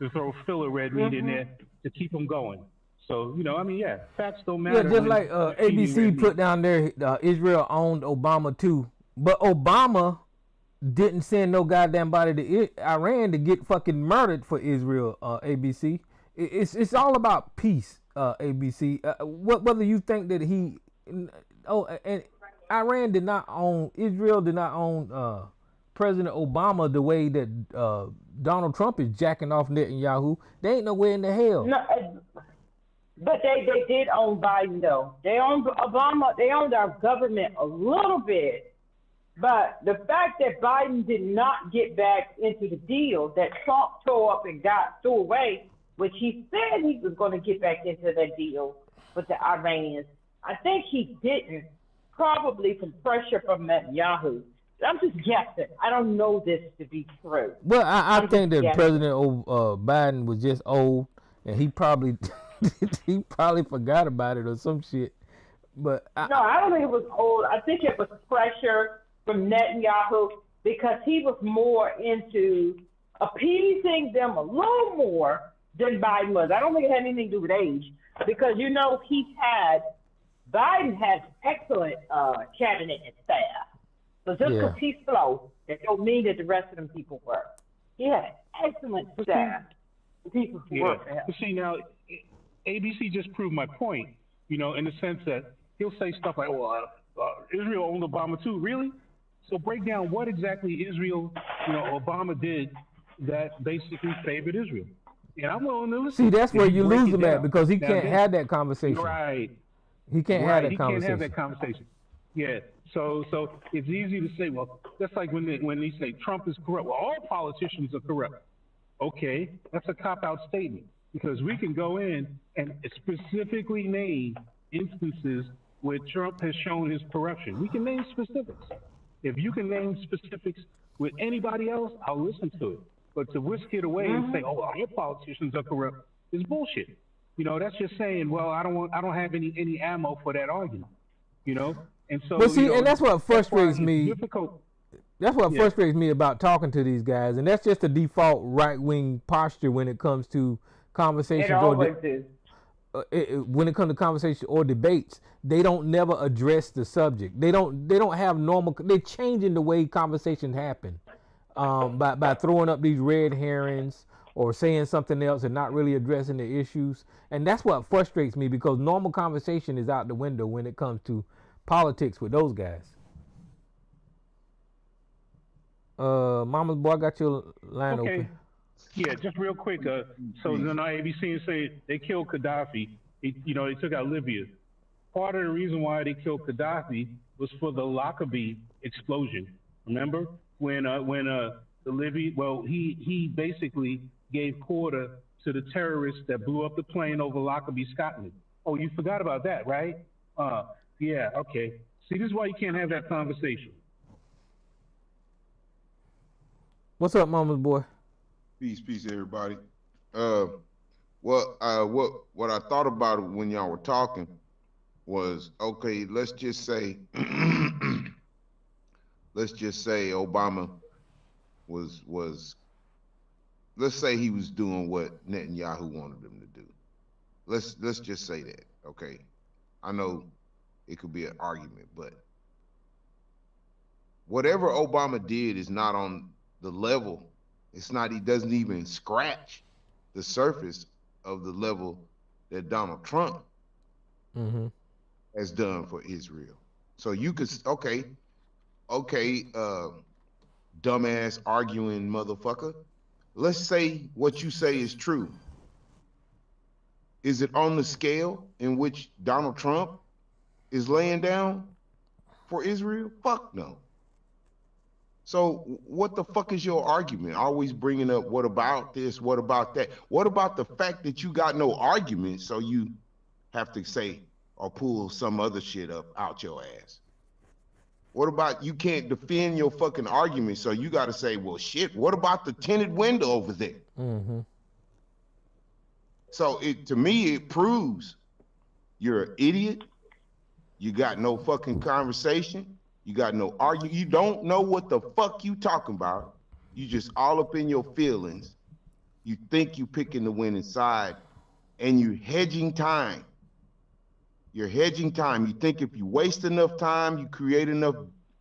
to throw filler red meat in there to keep them going. So, facts don't matter. Yeah, just like ABC put down there, Israel owned Obama too, but Obama didn't send no goddamn body to Iran to get fucking murdered for Israel. ABC, it's all about peace. ABC, whether you think that and Iran did not own, Israel did not own President Obama the way that Donald Trump is jacking off Netanyahu. They ain't nowhere in the hell. No, but they did own Biden though. They owned Obama. They owned our government a little bit. But the fact that Biden did not get back into the deal that Trump tore up and threw away, which he said he was going to get back into that deal with the Iranians, I think he didn't, probably from pressure from Netanyahu. I'm just guessing. I don't know this to be true. Well, I think that President Biden was just old, and he probably forgot about it or some shit. But no, I don't think it was old. I think it was pressure from Netanyahu because he was more into appeasing them a little more than Biden was. I don't think it had anything to do with age because, Biden has excellent cabinet and staff. So just because he's slow, that don't mean that the rest of them people were. He had excellent staff. People who work for him. See, now, ABC just proved my point, in the sense that he'll say stuff like, well, Israel owned Obama too. Really? So break down what exactly Israel, Obama did that basically favored Israel. And I'm willing to listen. See, that's where you lose him at because he can't have that conversation. Right. He can't have that he conversation. Can't have that conversation. Yeah. So it's easy to say, well, that's like when they say Trump is corrupt. Well, all politicians are corrupt. Okay, that's a cop-out statement because we can go in and specifically name instances where Trump has shown his corruption. We can name specifics. If you can name specifics with anybody else, I'll listen to it. But to whisk it away and say, "Oh, all politicians are corrupt," is bullshit. That's just saying, "Well, I don't have any ammo for that argument." And so. But see, and that's what frustrates me. That's what frustrates me about talking to these guys, and that's just the default right-wing posture when it comes to conversations. It always is. When it comes to conversation or debates, they don't never address the subject. They don't have normal. They're changing the way conversations happen by throwing up these red herrings or saying something else and not really addressing the issues. And that's what frustrates me because normal conversation is out the window when it comes to politics with those guys. Mama's boy, I got your line open. Yeah, just real quick. So then ABC say they killed Gaddafi. They took out Libya. Part of the reason why they killed Gaddafi was for the Lockerbie explosion. Remember when the Libya? Well, he basically gave quarter to the terrorists that blew up the plane over Lockerbie, Scotland. Oh, you forgot about that, right? Yeah. Okay. See, this is why you can't have that conversation. What's up, Mama's boy? Peace, everybody. What I thought about it when y'all were talking was, okay, let's just say Obama was let's say he was doing what Netanyahu wanted him to do. Let's just say that, okay? I know it could be an argument, but whatever Obama did is not on the level. It's not, he doesn't even scratch the surface of the level that Donald Trump has done for Israel. So you could, dumbass arguing motherfucker. Let's say what you say is true. Is it on the scale in which Donald Trump is laying down for Israel? Fuck no. So what the fuck is your argument? Always bringing up what about this, what about that? What about the fact that you got no argument, so you have to say or pull some other shit up out your ass? What about you can't defend your fucking argument, so you got to say, well, shit, what about the tinted window over there? Mm-hmm. So to me, it proves you're an idiot. You got no fucking conversation. You got no argument. You don't know what the fuck you talking about. You just all up in your feelings. You think you picking the winning side, and you hedging time. You're hedging time. You think if you waste enough time, you create enough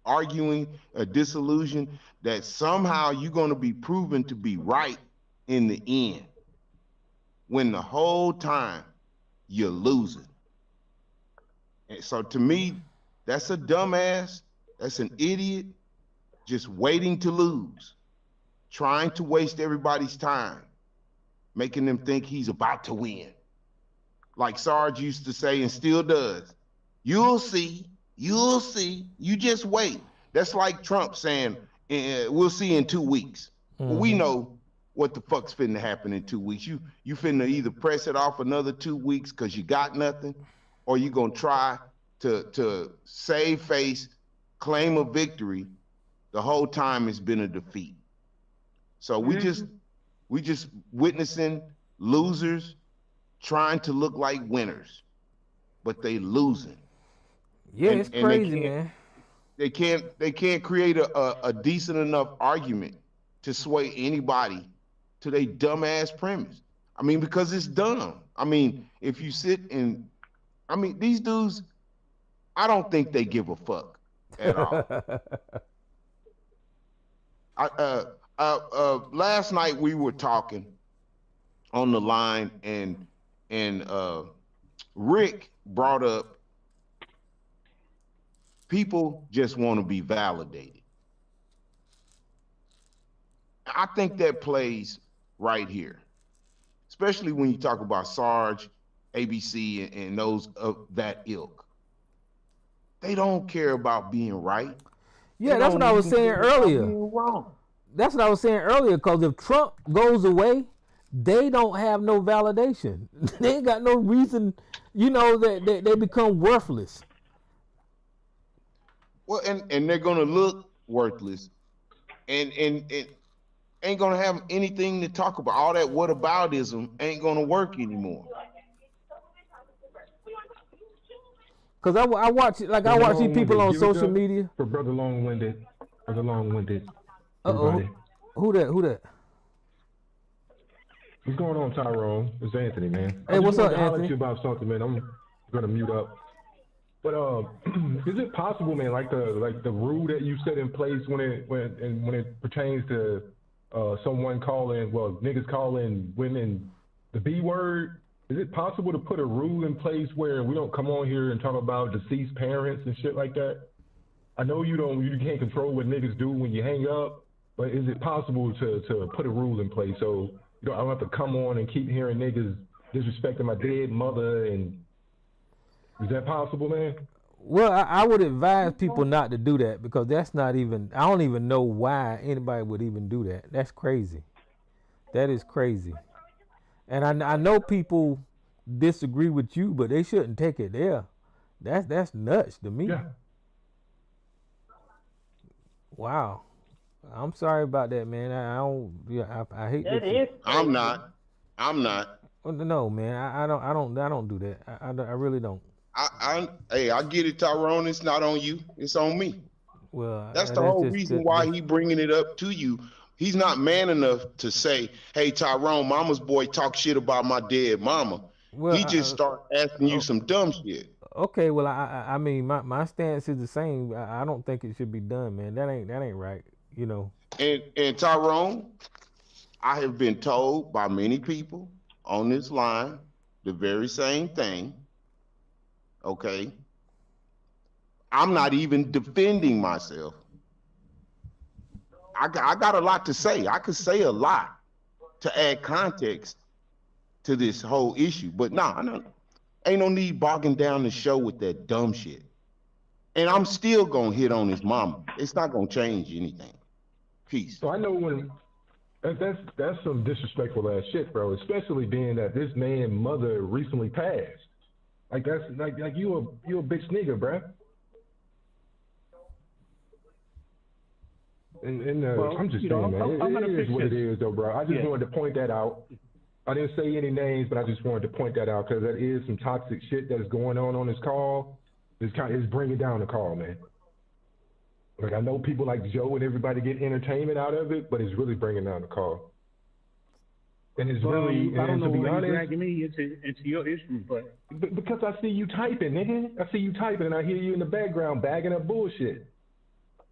arguing, a disillusion, that somehow you're going to be proven to be right in the end, when the whole time you're losing. And so to me, that's a dumbass, that's an idiot, just waiting to lose, trying to waste everybody's time, making them think he's about to win. Like Sarge used to say, and still does, you'll see, you just wait. That's like Trump saying, we'll see in 2 weeks. Mm-hmm. Well, we know what the fuck's finna happen in 2 weeks. You finna either press it off another 2 weeks because you got nothing, or you gonna try to save face, claim a victory. The whole time it's been a defeat. So we just witnessing losers trying to look like winners, but they losing. Yeah, it's crazy, man. They can't create a decent enough argument to sway anybody to their dumbass premise. I mean, because it's dumb. I mean, if you sit and, I mean, these dudes, I don't think they give a fuck at all. Last night we were talking on the line, and Rick brought up people just want to be validated. I think that plays right here, especially when you talk about Sarge, ABC, and those of that ilk. They don't care about being right. Yeah, that's what I was saying earlier. That's what I was saying earlier, because if Trump goes away, they don't have no validation. They ain't got no reason, that they become worthless. Well, and they're gonna look worthless, and ain't gonna have anything to talk about. All that whataboutism ain't gonna work anymore. Cause I watch these people on social media. For Brother Long-Winded. Uh-oh. Who that? What's going on, Tyrone? It's Anthony, man. Hey, what's up, Anthony? I Anthony? you about something, man. I'm gonna mute up. But is it possible, man, like the rule that you set in place when it pertains to someone niggas calling women the B word? Is it possible to put a rule in place where we don't come on here and talk about deceased parents and shit like that? I know you can't control what niggas do when you hang up, but is it possible to put a rule in place so I don't have to come on and keep hearing niggas disrespecting my dead mother? And is that possible, man? Well, I would advise people not to do that, because that's not even, I don't even know why anybody would even do that. That's crazy. That is crazy. And I know people disagree with you, but they shouldn't take it there. That's nuts to me. Yeah. Wow. I'm sorry about that, man. I hate that. I'm not. No, man. I don't do that. I really don't. I get it, Tyrone. It's not on you. It's on me. Well, that's the whole reason why he bringing it up to you. He's not man enough to say, "Hey, Tyrone, mama's boy talk shit about my dead mama." Well, he just start asking you some dumb shit. Okay, well, I mean, my stance is the same. I don't think it should be done, man. That ain't right, And Tyrone, I have been told by many people on this line the very same thing. Okay, I'm not even defending myself. I got a lot to say. I could say a lot to add context to this whole issue, but ain't no need bogging down the show with that dumb shit. And I'm still gonna hit on his mama. It's not gonna change anything. Peace. So I know when that's some disrespectful ass shit, bro. Especially being that this man's mother recently passed. Like that's like you a bitch nigga, bro. And Well, I'm just you saying, know, man, I'm gonna it is fix what it this. is, though, bro. I just Yeah. wanted to point that out. I didn't say any names, but I just wanted to point that out because there is some toxic shit that's going on this call. It's bringing down the call, man. Like I know people like Joe and everybody get entertainment out of it, but it's really bringing down the call. And it's really, I don't know to be why you're honest, dragging me into your issue, but because I see you typing, nigga. I see you typing, and I hear you in the background bagging up bullshit.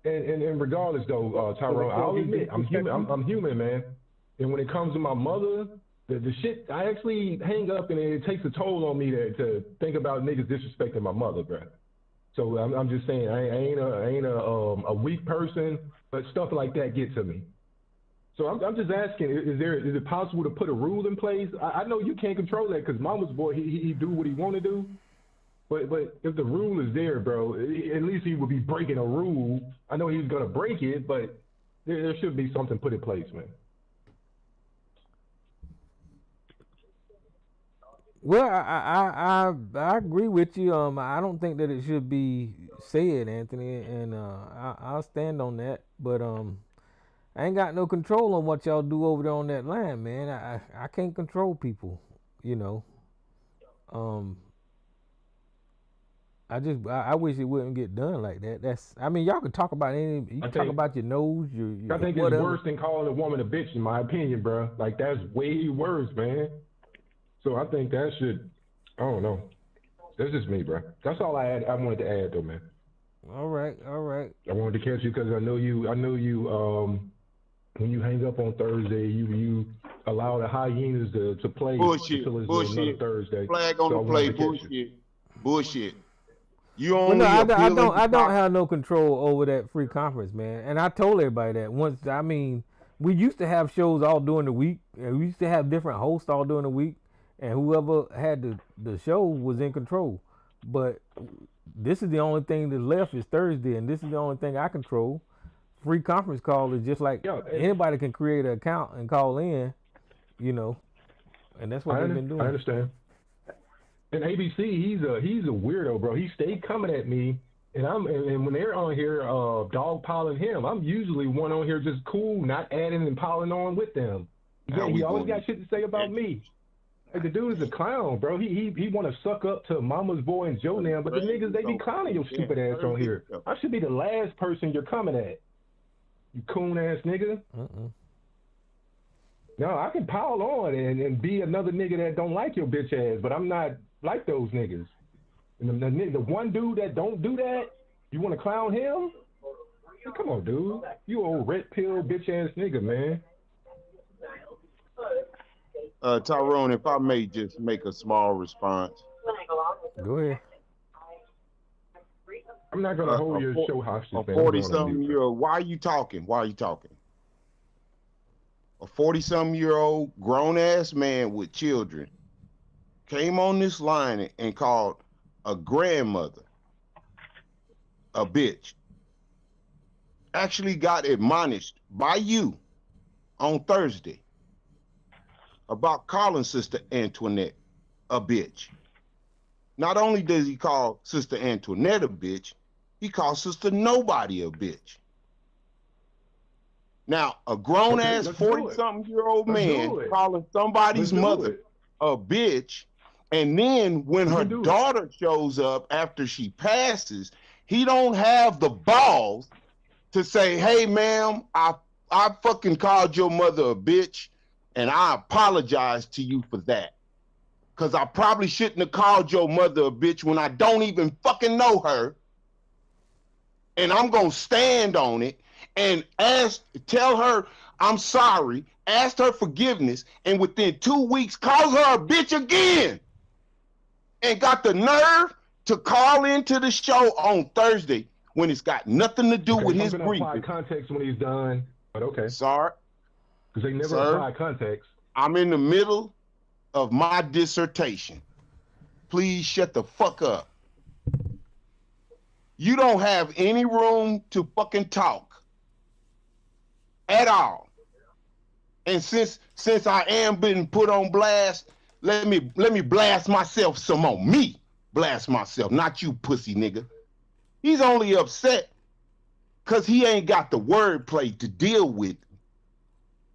And regardless, though, Tyrone, I'll admit I'm human. I'm human, man. And when it comes to my mother, the shit, I actually hang up, and it takes a toll on me to think about niggas disrespecting my mother, bro. So I'm just saying, I ain't a weak person, but stuff like that gets to me. So I'm just asking, is it possible to put a rule in place? I know you can't control that because Mama's boy, he do what he want to do. But if the rule is there, bro, at least he would be breaking a rule. I know he's gonna break it, but there should be something put in place, man. Well, I agree with you. I don't think that it should be said, Anthony, and I'll stand on that. But I ain't got no control on what y'all do over there on that land, man. I can't control people, you know. I wish it wouldn't get done like that. I mean, y'all could talk about any. You can talk about your nose, your I think whatever. it's worse than calling a woman a bitch, in my opinion, bro. Like that's way worse, man. So I think that should. I don't know. That's just me, bro. That's all I wanted to add, though, man. All right. I wanted to catch you because I know you. When you hang up on Thursday, you allow the hyenas to play Bullshit. until it's Bullshit. another Thursday. Flag on So I the wanted play. to catch you. Bullshit. You Well, only no, I appealing don't to have no control over that free conference, man. And I told everybody that once. I mean, we used to have shows all during the week, and we used to have different hosts all during the week, and whoever had the show was in control. But this is the only thing that's left is Thursday, and this is the only thing I control. Free conference call is just like anybody can create an account and call in, you know, and that's what they've been doing. I understand. And ABC, he's a weirdo, bro. He stayed coming at me, and when they're on here, dog piling him, I'm usually one on here just cool, not adding and piling on with them. Yeah, he always got shit to say about me. Like the dude is a clown, bro. He want to suck up to Mama's boy and Joe now, but the niggas they be clowning your stupid ass on here. I should be the last person you're coming at. You coon ass nigga. No, I can pile on and be another nigga that don't like your bitch ass, but I'm not like those niggas. And the one dude that don't do that, you want to clown him? Hey, come on, dude. You old red pill bitch ass nigga, man. Tyrone, if I may just make a small response. Go ahead. I'm not gonna hold your show hostage. A 40-something-year-old. Why are you talking? A 40-something-year-old grown-ass man with children came on this line and called a grandmother a bitch. Actually got admonished by you on Thursday about calling Sister Antoinette a bitch. Not only does he call Sister Antoinette a bitch, he calls Sister Nobody a bitch. Now, a grown-ass 40-something-year-old man calling somebody's mother a bitch, and then when her daughter shows up after she passes, he don't have the balls to say, hey, ma'am, I fucking called your mother a bitch, and I apologize to you for that. Because I probably shouldn't have called your mother a bitch when I don't even fucking know her. And I'm going to stand on it and tell her I'm sorry, ask her forgiveness, and within 2 weeks calls her a bitch again. And got the nerve to call into the show on Thursday when it's got nothing to do with his grief. Context when he's done. But okay, Sorry, because they never sir. apply context. I'm in the middle of my dissertation. Please shut the fuck up. You don't have any room to fucking talk at all. And since I am being put on blast, let me blast myself some more. Me blast myself, not you pussy nigga. He's only upset because he ain't got the wordplay to deal with.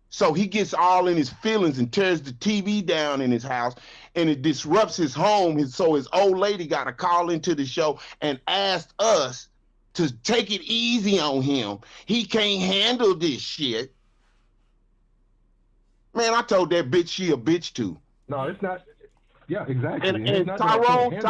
So he gets all in his feelings and tears the TV down in his house, and it disrupts his home. So his old lady got to call into the show and ask us to take it easy on him. He can't handle this shit. Man, I told that bitch she a bitch too. No, it's not. Yeah, exactly. And Tyrone,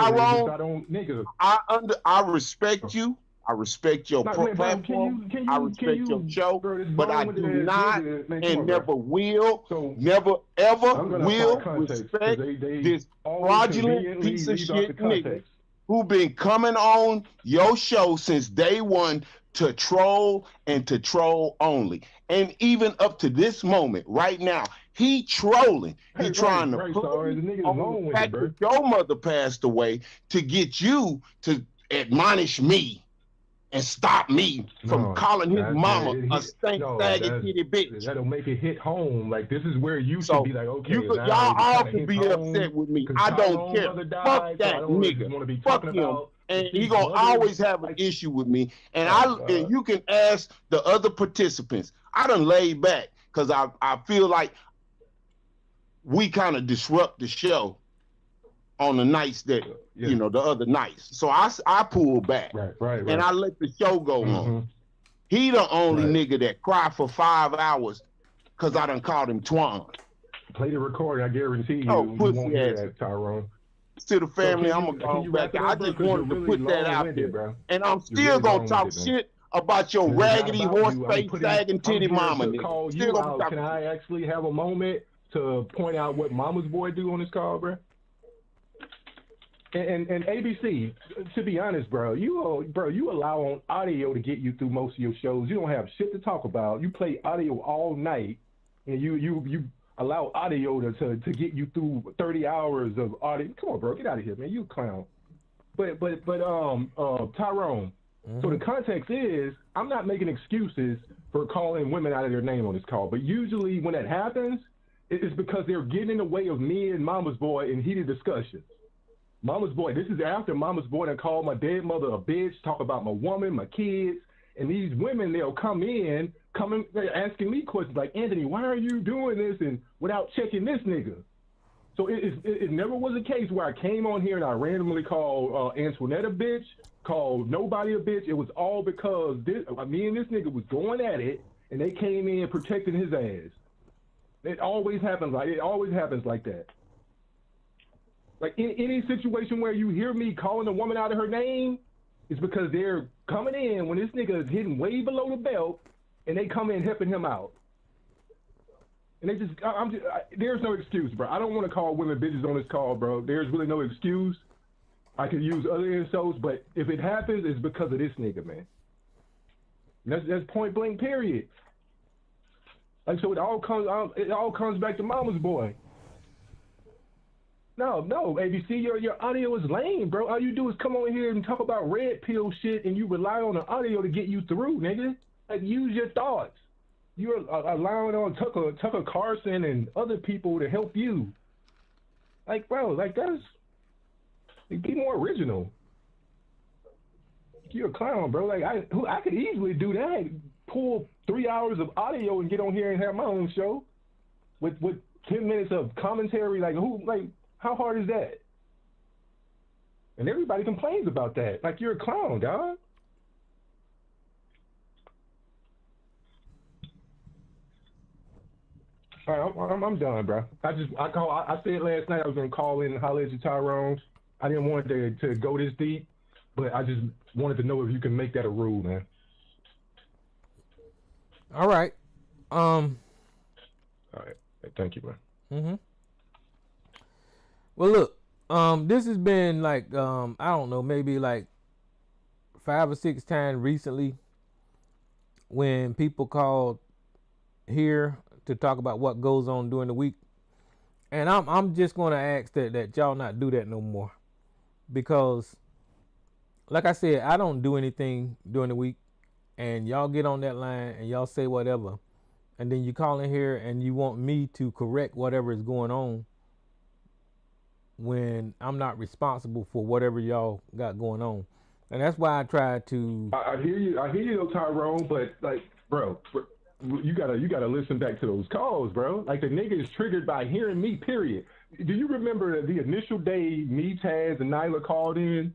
I respect you. I respect your platform. I respect your show, but I do not and never will, never ever will respect this fraudulent piece of shit nigga who been coming on your show since day one to troll and to troll only. And even up to this moment, right now, he trolling. He trying to put on the fact that your mother passed away to get you to admonish me and stop me from calling his mama a stank faggot titty bitch. That'll make it hit home. Like, this is where you should be like, okay, y'all all can be upset with me. I don't care. Fuck that nigga. Fuck him. And he gonna always have an issue with me. And and you can ask the other participants. I done laid back because I feel like we kind of disrupt the show on the nights that the other nights. So I pull back, right. And I let the show go on. He the only nigga that cry for 5 hours because I done called him Twan. Play the recording. I guarantee you won't hear that, Tyrone. To the family, I'm gonna go back. I just wanted to put that out there, bro. And I'm still gonna talk shit about your raggedy horse face sagging titty mama. Can I actually have a moment to point out what Mama's Boy do on this call, bro? And ABC, to be honest, bro, you allow on audio to get you through most of your shows. You don't have shit to talk about. You play audio all night, and you allow audio to get you through 30 hours of audio. Come on, bro, get out of here, man. You a clown. But Tyrone. So the context is, I'm not making excuses for calling women out of their name on this call. But usually when that happens, it's because they're getting in the way of me and Mama's Boy in heated discussions. Mama's Boy, this is after Mama's Boy that called my dead mother a bitch, talk about my woman, my kids, and these women, they'll come in asking me questions like, Anthony, why are you doing this? And without checking this nigga. So it never was a case where I came on here and I randomly called Antoinette a bitch, called nobody a bitch. It was all because me and this nigga was going at it, and they came in protecting his ass. It always happens like that. Like in any situation where you hear me calling a woman out of her name, it's because they're coming in when this nigga is hitting way below the belt, and they come in helping him out. And they there's no excuse, bro. I don't want to call women bitches on this call, bro. There's really no excuse. I could use other insults, but if it happens, it's because of this nigga, man. And that's point blank, period. Like, so it all comes back to Mama's Boy. No, ABC, your audio is lame, bro. All you do is come on here and talk about red pill shit, and you rely on the audio to get you through, nigga. Like, use your thoughts. You're allowing on Tucker Carlson and other people to help you. Like, bro, like be more original. You're a clown, bro. Like, I could easily do that. Pull 3 hours of audio and get on here and have my own show with 10 minutes of commentary. Like, how hard is that? And everybody complains about that. Like, you're a clown, dog. All right, I'm done, bro. I said last night I was gonna call in and holler at you, Tyrone. I didn't want to go this deep, but I just wanted to know if you can make that a rule, man. All right. All right. Thank you, man. Well, look. This has been like I don't know, maybe like 5 or 6 times recently when people called here to talk about what goes on during the week. And I'm just gonna ask that y'all not do that no more. Because like I said, I don't do anything during the week, and y'all get on that line and y'all say whatever, and then you call in here and you want me to correct whatever is going on when I'm not responsible for whatever y'all got going on. And that's why I try to. I hear you. I hear you, though, Tyrone. But like, bro, you gotta listen back to those calls, bro. Like the nigga is triggered by hearing me. Period. Do you remember the initial day me, Taz, and Nyla called in,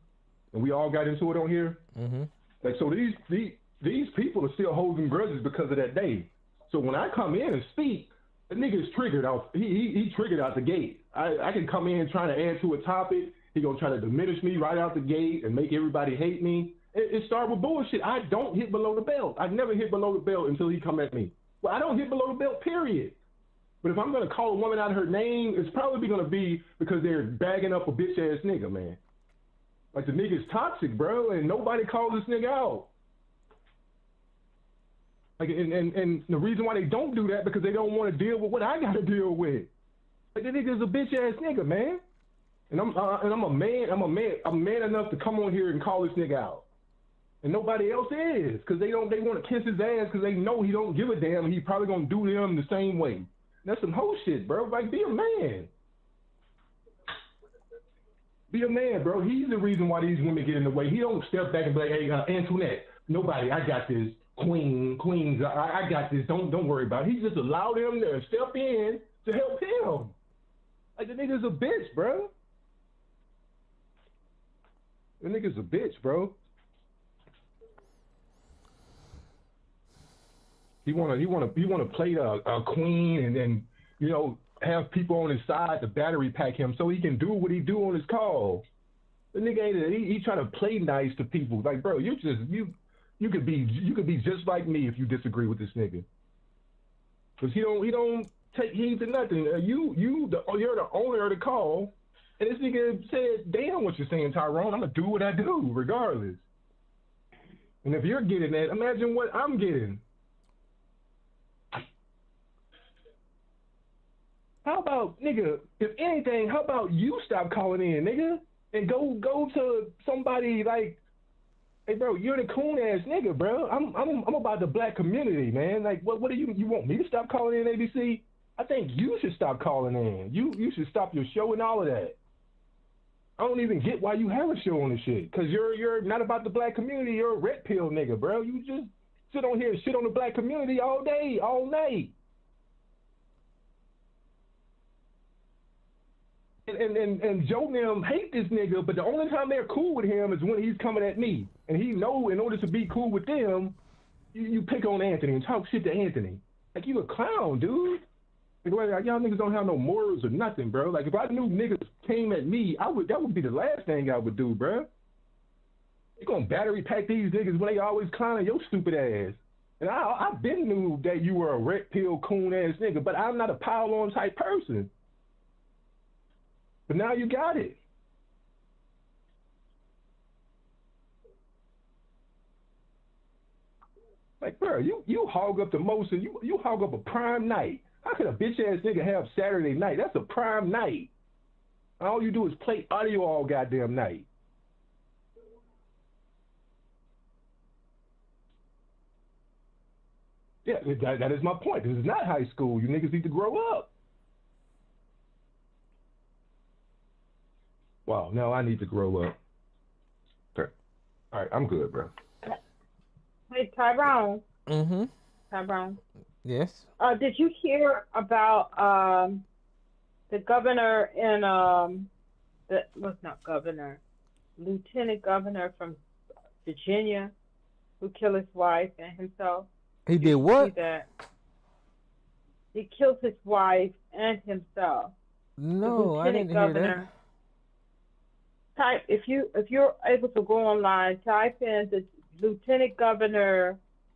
and we all got into it on here? Mm-hmm. Like, so these people are still holding grudges because of that day. So when I come in and speak, the nigga is triggered out. He triggered out the gate. I can come in trying to add to a topic. He gonna try to diminish me right out the gate and make everybody hate me. It started with bullshit. I don't hit below the belt. I never hit below the belt until he come at me. Well, I don't hit below the belt, period. But if I'm gonna call a woman out of her name, it's probably gonna be because they're bagging up a bitch ass nigga, man. Like the nigga's toxic, bro, and nobody calls this nigga out. Like, and the reason why they don't do that because they don't want to deal with what I gotta deal with. Like the nigga's a bitch ass nigga, man. And I'm a man. I'm man enough to come on here and call this nigga out. And nobody else is, because they want to kiss his ass because they know he don't give a damn and he probably gonna do them the same way. That's some whole shit, bro. Like, be a man. Be a man, bro. He's the reason why these women get in the way. He don't step back and be like, hey, Antoinette, nobody, I got this. Queens, I got this. Don't worry about it. He just allowed them to step in to help him. Like, the nigga's a bitch, bro. The nigga's a bitch, bro. He wanna play a queen and then, you know, have people on his side to battery pack him so he can do what he do on his call. The nigga ain't he trying to play nice to people. Like, bro, you could be just like me if you disagree with this nigga. Cause he don't take heed to nothing. You're the owner of the call, and this nigga said, "Damn, what you're saying, Tyrone. I'm gonna do what I do regardless." And if you're getting that, imagine what I'm getting. How about, nigga, if anything, how about you stop calling in, nigga, and go to somebody like, hey, bro, you're the coon ass nigga, bro. I'm about the black community, man. Like, what do you want me to stop calling in, ABC? I think you should stop calling in. You should stop your show and all of that. I don't even get why you have a show on this shit, because you're not about the black community. You're a red pill nigga, bro. You just sit on here and shit on the black community all day, all night. And Joe and them hate this nigga, but the only time they're cool with him is when he's coming at me. And he know in order to be cool with them, you pick on Anthony and talk shit to Anthony. Like, you a clown, dude. Like, y'all niggas don't have no morals or nothing, bro. Like, if I knew niggas came at me, that would be the last thing I would do, bro. You gonna battery pack these niggas when they always clowning your stupid ass. And I been knew that you were a red pill coon ass nigga, but I'm not a pile on type person. But now you got it. Like, bro, you hog up the most, and you hog up a prime night. How could a bitch ass nigga have Saturday night? That's a prime night. All you do is play audio all goddamn night. Yeah, that is my point. This is not high school. You niggas need to grow up. Wow, now I need to grow up. Okay. All right, I'm good, bro. Hey, Tyrone. Mm-hmm. Tyrone. Yes. Did you hear about the governor in Lieutenant Governor from Virginia who killed his wife and himself? He did what? That? He killed his wife and himself. No, I didn't hear that. Type if you're able to go online, type in the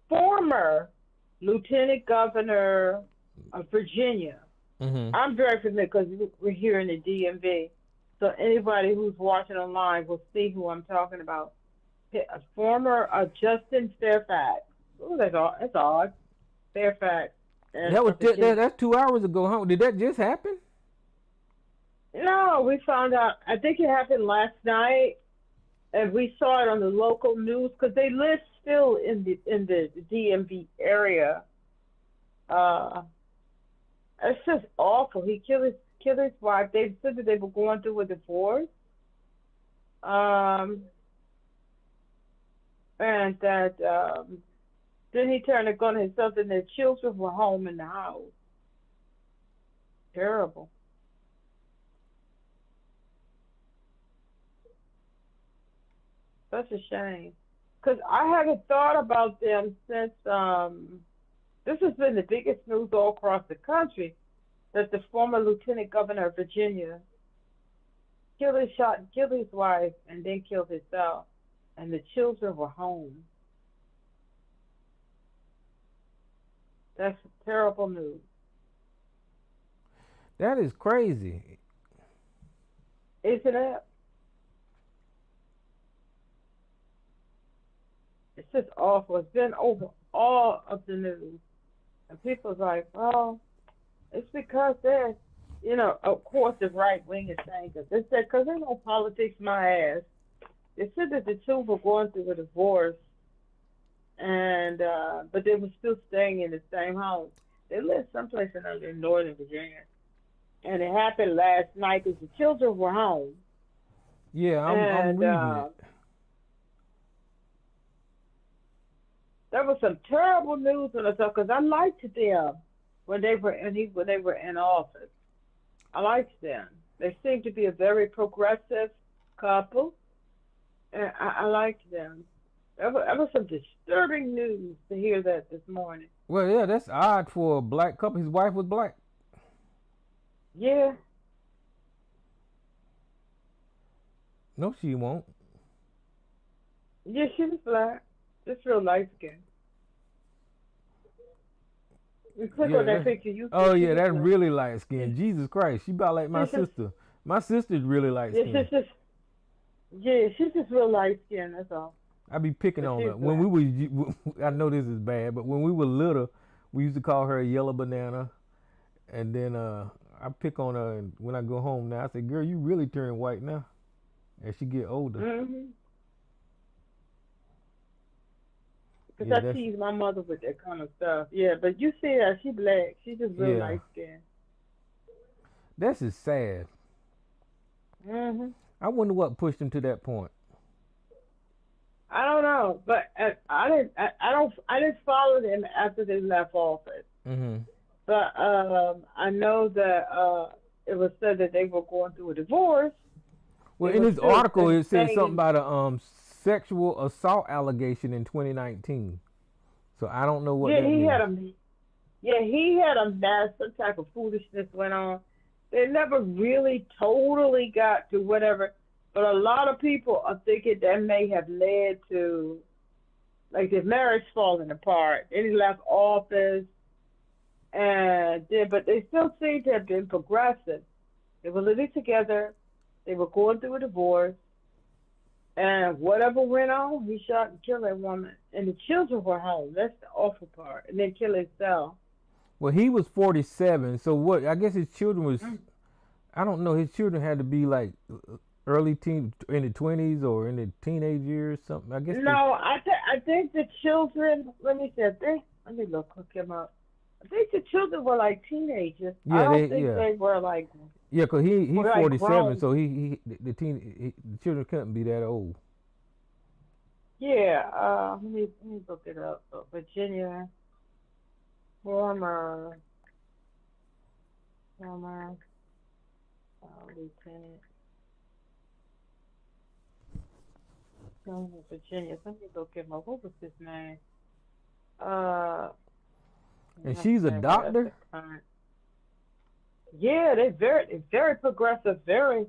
former Lieutenant Governor of Virginia. Mm-hmm. I'm very familiar because we're here in the DMV, so anybody who's watching online will see who I'm talking about. Former Justin Fairfax. Oh, that's odd. Fairfax. And That was something that's 2 hours ago, huh? Did that just happen? No, we found out. I think it happened last night, and we saw it on the local news because they live still in the DMV area. Uh, it's just awful. He killed his wife. They said that they were going through a divorce. Um, and that then he turned a gun on himself, and their children were home in the house. Terrible. Such a shame. Because I haven't thought about them since this has been the biggest news all across the country that the former lieutenant governor of Virginia killed his wife, and then killed himself, and the children were home. That's terrible news. That is crazy. Isn't it? It's just awful. It's been over all of the news. And people's like, well, it's because they're, of course the right wing is saying this. They said, because they know politics my ass. They said that the two were going through a divorce, and but they were still staying in the same home. They lived someplace in Northern Virginia. And it happened last night because the children were home. Yeah, I'm reading it. There was some terrible news on us because I liked them when they were in office. I liked them. They seemed to be a very progressive couple, and I liked them. That was some disturbing news to hear that this morning. Well, yeah, that's odd for a black couple. His wife was black. Yeah. No, she won't. Yeah, she was black. Just real light skin. You click on that picture. Yeah, that's really light skin. Jesus Christ, she about like my sister. My sister's really light skin. She's just real light skin. That's all. I be picking on her. When we were, I know this is bad, but when we were little, we used to call her a yellow banana, and then I pick on her, and when I go home now, I say, "Girl, you really turn white now," as she get older. Mm-hmm. Because I tease my mother with that kind of stuff. Yeah, but you see her, she black. She just real light skin. That's just sad. Mm-hmm. I wonder what pushed him to that point. I don't know, but I didn't follow them after they left office. Mm-hmm. But I know that it was said that they were going through a divorce. Well, in this article, it said something about a sexual assault allegation in 2019. So I don't know what that means. He had a mess. Some type of foolishness went on. They never really totally got to whatever. But a lot of people are thinking that may have led to, like, their marriage falling apart. Then he left office, but they still seem to have been progressive. They were living together. They were going through a divorce. And whatever went on, he shot and killed that woman. And the children were home. That's the awful part. And then killed himself. Well, he was 47. So what? I guess his children was, I don't know. His children had to be like early teen, in the 20s or in the teenage years, something. I guess. No, I think the children. Let me look him up. I think the children were like teenagers. Yeah, I don't think they were like. Yeah, cause he's 47, grown. so the children couldn't be that old. Yeah, let me look it up. Virginia, former lieutenant. Virginia. Let me look him up. What was his name? And she's a doctor. Yeah, they're very progressive, very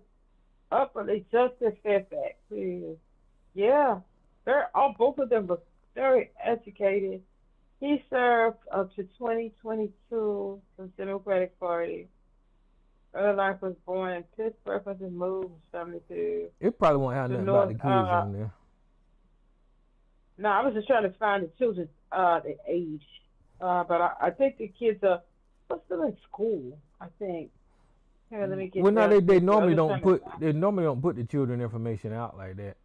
upwardly. Justice Fairfax, please. Yeah, both of them were very educated. He served up to 2022 for the Democratic Party. Early life was born in Pittsburgh, but then moved in 72. It probably won't have nothing about the kids on there. No, I was just trying to find the children's the age. But I think the kids are still in school. I think. Here, let me get Well, no, they the normally other don't thing. put the children information out like that.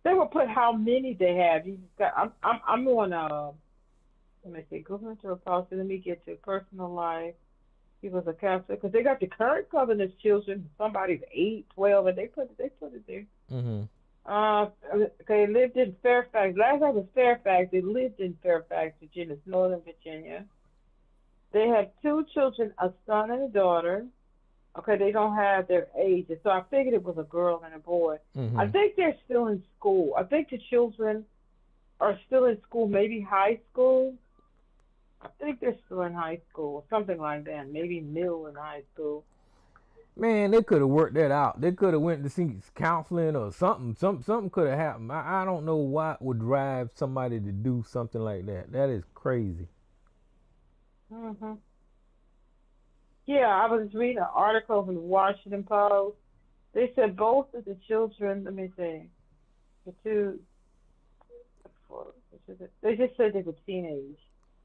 They will put how many they have. You just got. I'm on. Let me see. Governmental policy. Let me get to personal life. He was a Catholic because they got the current governor's children. Somebody's 8, 12, and they put it there. Mm-hmm. Okay, lived in Fairfax. Last time was Fairfax. They lived in Fairfax, Virginia, it's Northern Virginia. They have 2 children, a son and a daughter. Okay, they don't have their ages, so I figured it was a girl and a boy. Mm-hmm. I think they're still in school. I think the children are still in school, maybe high school. I think they're still in high school, something like that, maybe middle and high school. Man, they could have worked that out. They could have went to see counseling or something. Something could have happened. I don't know what would drive somebody to do something like that. That is crazy. Mhm. Yeah, I was reading an article from the Washington Post. They said both of the children. Let me see, the 2. They just said they were teenage.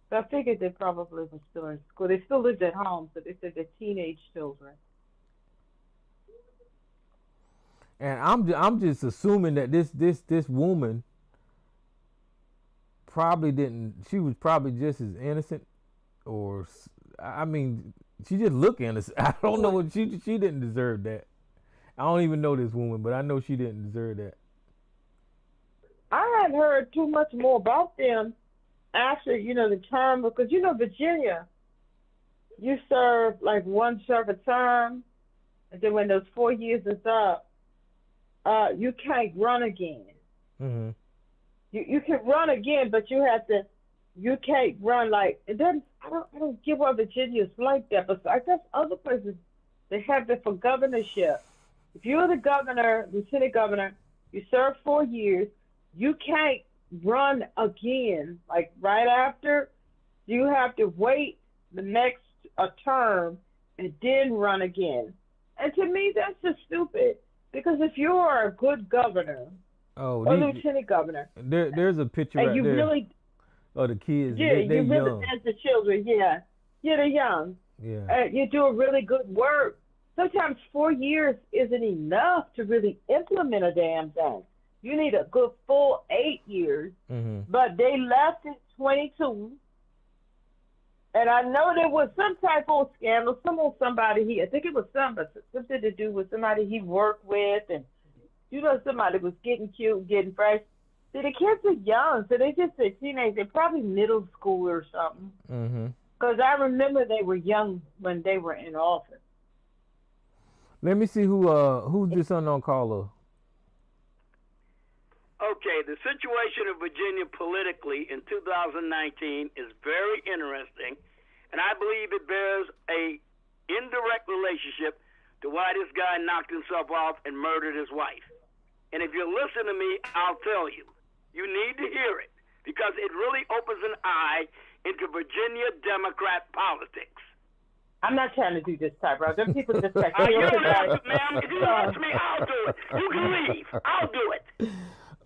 So I figured they probably were still in school. They still lived at home, so they said they're teenage children. And I'm just assuming that this woman probably didn't. She was probably just as innocent, or I mean, she just looked innocent. I don't know what she didn't deserve that. I don't even know this woman, but I know she didn't deserve that. I hadn't heard too much more about them after the term, because Virginia, you serve like one serve a term, and then when those 4 years is up, you can't run again. Mm-hmm. You can run again, but you can't run like it doesn't. I don't get why Virginia's like that, but I guess other places they have that for governorship. If you're the governor, lieutenant governor, you serve 4 years, you can't run again. Like right after, you have to wait the next term and then run again. And to me, that's just stupid. Because if you are a good governor or lieutenant governor, there's a picture and right you there really, of the kids. yeah, They you really, young. as the children, yeah, they're young. Yeah. You do a really good work. Sometimes 4 years isn't enough to really implement a damn thing. You need a good full 8 years. Mm-hmm. But they left at 22. And I know there was some type of scandal. Somebody I think it was something to do with somebody he worked with, and somebody was getting cute, getting fresh. See, the kids are young, so they just say teenage. They're probably middle school or something. Mm-hmm. Because I remember they were young when they were in office. Let me see who's this unknown caller. Okay, the situation in Virginia politically in 2019 is very interesting, and I believe it bears a indirect relationship to why this guy knocked himself off and murdered his wife. And if you listen to me, I'll tell you. You need to hear it, because it really opens an eye into Virginia Democrat politics. I'm not trying to do this type, bro. Them people just like, you don't have to, ma'am. If you ask me, I'll do it. You can leave. I'll do it.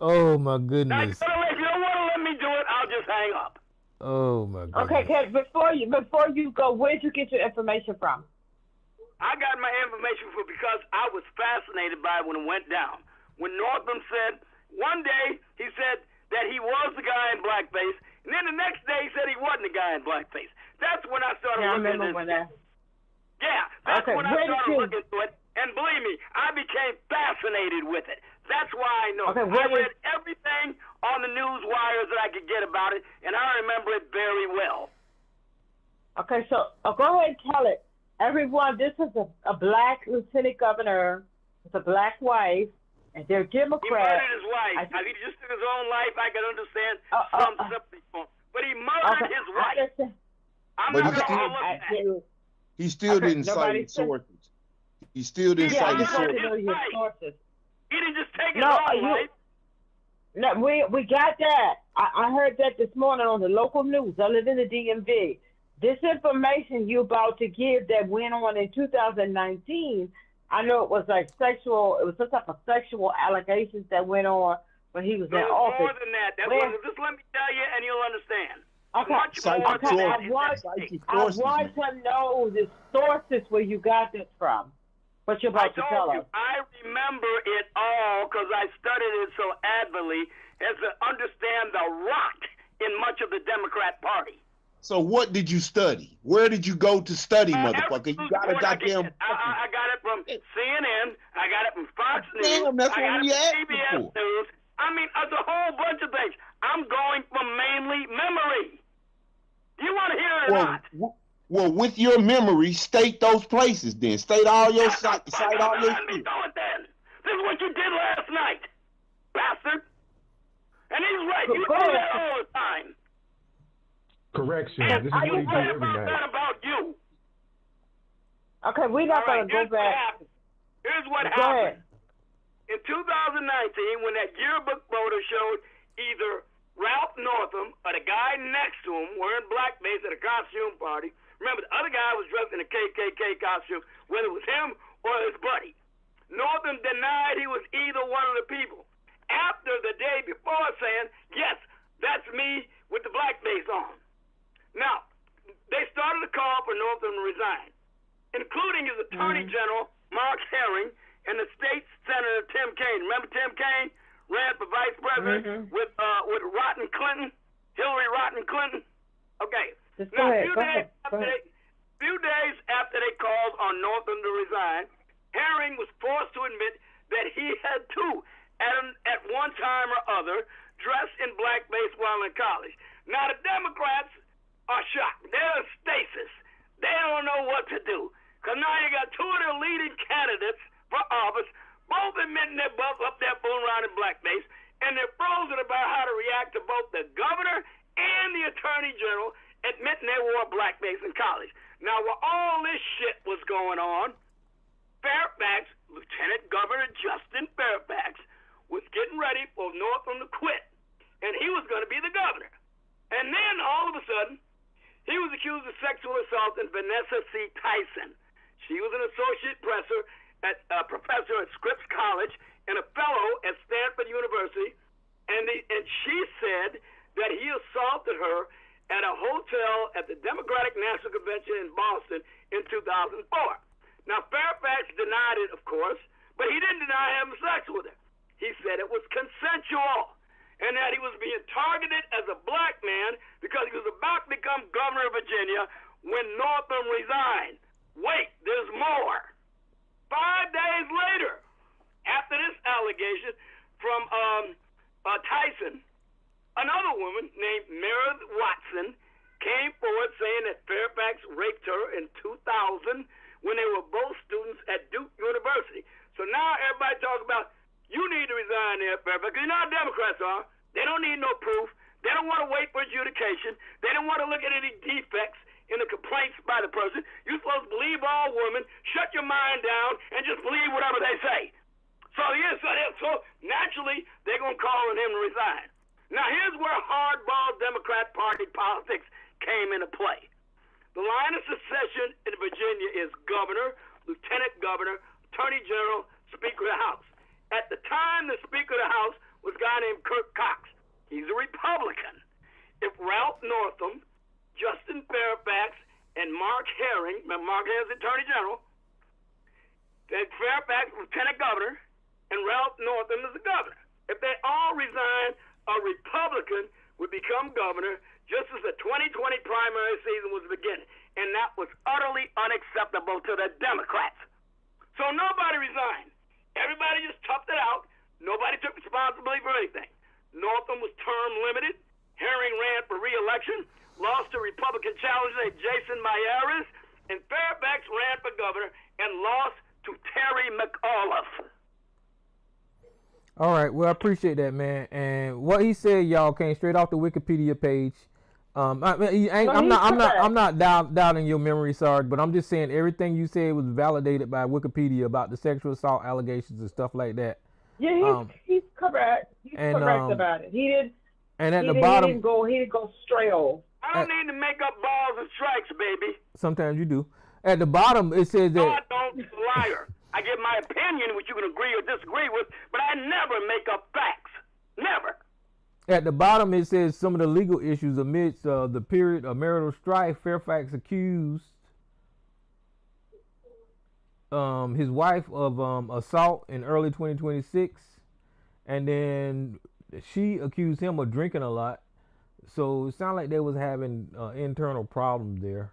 Oh my Now, goodness. if you don't want to let me do it, I'll just hang up. Oh my goodness. Okay, Ken, before you go, where'd you get your information from? I got my information because I was fascinated by it when it went down. When Northam said, one day he said that he was the guy in blackface, and then the next day he said he wasn't the guy in blackface. That's when I started looking at this. Yeah, that's when I started looking into it. And believe me, I became fascinated with it. That's why I know. Okay, I read everything on the news wires that I could get about it, and I remember it very well. Okay, so go ahead and tell it. Everyone, this is a black lieutenant governor with a black wife, and they're Democrats. He murdered his wife. If he just took his own life, I could understand some sympathy for him. But he murdered his wife. I'm not going to overlook that. He still didn't cite sources. He still didn't cite his sources. He didn't just take his own life. No, we got that. I heard that this morning on the local news. I live in the DMV. This information you about to give that went on in 2019, I know it was like it was some type of sexual allegations that went on when he was There in was office. more than that. That's Where- what, just let me tell you, and you'll understand. Okay, Much Cite more the than source. that I want- Cite the I sources, want man. to know the sources where you got this from. What you're I about to tell told you, us. I remember it all because I studied it so avidly as to understand the rot in much of the Democrat Party. So what did you study? Where did you go to study, motherfucker? Every You got a report I goddamn. get. I got it from CNN. I got it from Fox News. Damn, that's I what got we it from asking CBS for. News. I mean, it's a whole bunch of things. I'm going from mainly memory. Do you want to hear it or not? Well, with your memory, state those places then. State all your cite all your Let me shit. do it then. This is what you did last night, bastard. And he's right. You do that all the time. Correction. And This is I what he can do say every about night. that about you. Okay, we're not All right, going to go here's what back. happened. Here's what Go happened. ahead. In 2019, when that yearbook photo showed either Ralph Northam or the guy next to him wearing blackface at a costume party, remember the other guy was dressed in a KKK costume, whether it was him or his buddy. Northam denied he was either one of the people. After the day before saying, yes, that's me with the blackface on. Now, they started a call for Northam to resign, including his Attorney General, Mark Herring, and the state senator, Tim Kaine. Remember Tim Kaine ran for vice president with Rotten Clinton, Hillary Rotten Clinton? Okay. Just Now, go ahead. few days after they called on Northam to resign, Herring was forced to admit that he had too, at one time or other, dressed in blackface while in college. Now, the Democrats are shocked. They're in stasis. They don't know what to do. Because now you got two of their leading candidates for office, both admitting they're both up there fooling around in blackface, and they're frozen about how to react to both the governor and the attorney general admitting they wore blackface in college. Now, while all this shit was going on, Fairfax, Lieutenant Governor Justin Fairfax, was getting ready for Northam to quit, and he was going to be the governor. And then, all of a sudden, he was accused of sexual assault in Vanessa C. Tyson. She was an associate professor at Scripps College and a fellow at Stanford University, and she said that he assaulted her at a hotel at the Democratic National Convention in Boston in 2004. Now, Fairfax denied it, of course, but he didn't deny having sex with her. He said it was consensual and that he was being targeted as a black man because he was about to become governor of Virginia when Northam resigned. Wait, there's more. 5 days later, after this allegation from Tyson, another woman named Meredith Watson came forward saying that Fairfax raped her in 2000 when they were both students at Duke University. So now everybody talks about, you need to resign there, Fairfax. You know how Democrats are. They don't need no proof. They don't want to wait for adjudication. They don't want to look at any defects in the complaints by the person. You're supposed to believe all women, shut your mind down, and just believe whatever they say. So naturally, they're going to call on him to resign. Now, here's where hardball Democrat Party politics came into play. The line of succession in Virginia is governor, lieutenant governor, attorney general, speaker of the House. At the time, the speaker of the House was a guy named Kirk Cox. He's a Republican. If Ralph Northam, Justin Fairfax, and Mark Herring, remember Mark Herring's attorney general, then Fairfax, lieutenant governor, and Ralph Northam is the governor. If they all resign, a Republican would become governor just as the 2020 primary season was beginning. And that was utterly unacceptable to the Democrats. So nobody resigned. Everybody just toughed it out. Nobody took responsibility for anything. Northam was term limited. Herring ran for re-election, lost to Republican challenger Jason Miyares, and Fairfax ran for governor and lost to Terry McAuliffe. All right, well, I appreciate that, man. And what he said, y'all, came straight off the Wikipedia page. I'm not doubting your memory, Sarge, but I'm just saying everything you said was validated by Wikipedia about the sexual assault allegations and stuff like that. Yeah, he's correct. He's correct about it. He didn't. And at the bottom, he didn't go stray off. I don't need to make up balls and strikes, baby. Sometimes you do. At the bottom, it says that. No, I don't, liar. I give my opinion, which you can agree or disagree with, but I never make up facts. Never. At the bottom, it says some of the legal issues amidst the period of marital strife. Fairfax accused his wife of assault in early 2026, and then she accused him of drinking a lot. So it sounded like they was having internal problems there.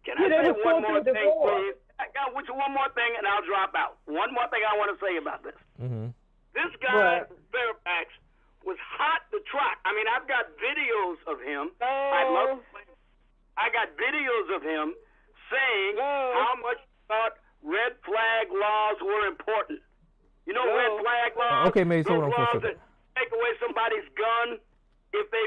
Can I say one more thing, please? I got one more thing, and I'll drop out. One more thing I want to say about this. Mm-hmm. This guy, Fairfax, was hot to trot. I mean, I've got videos of him. I got videos of him saying how much he thought red flag laws were important. You know, red flag laws. Okay, Mace, hold on for a second. That take away somebody's gun if they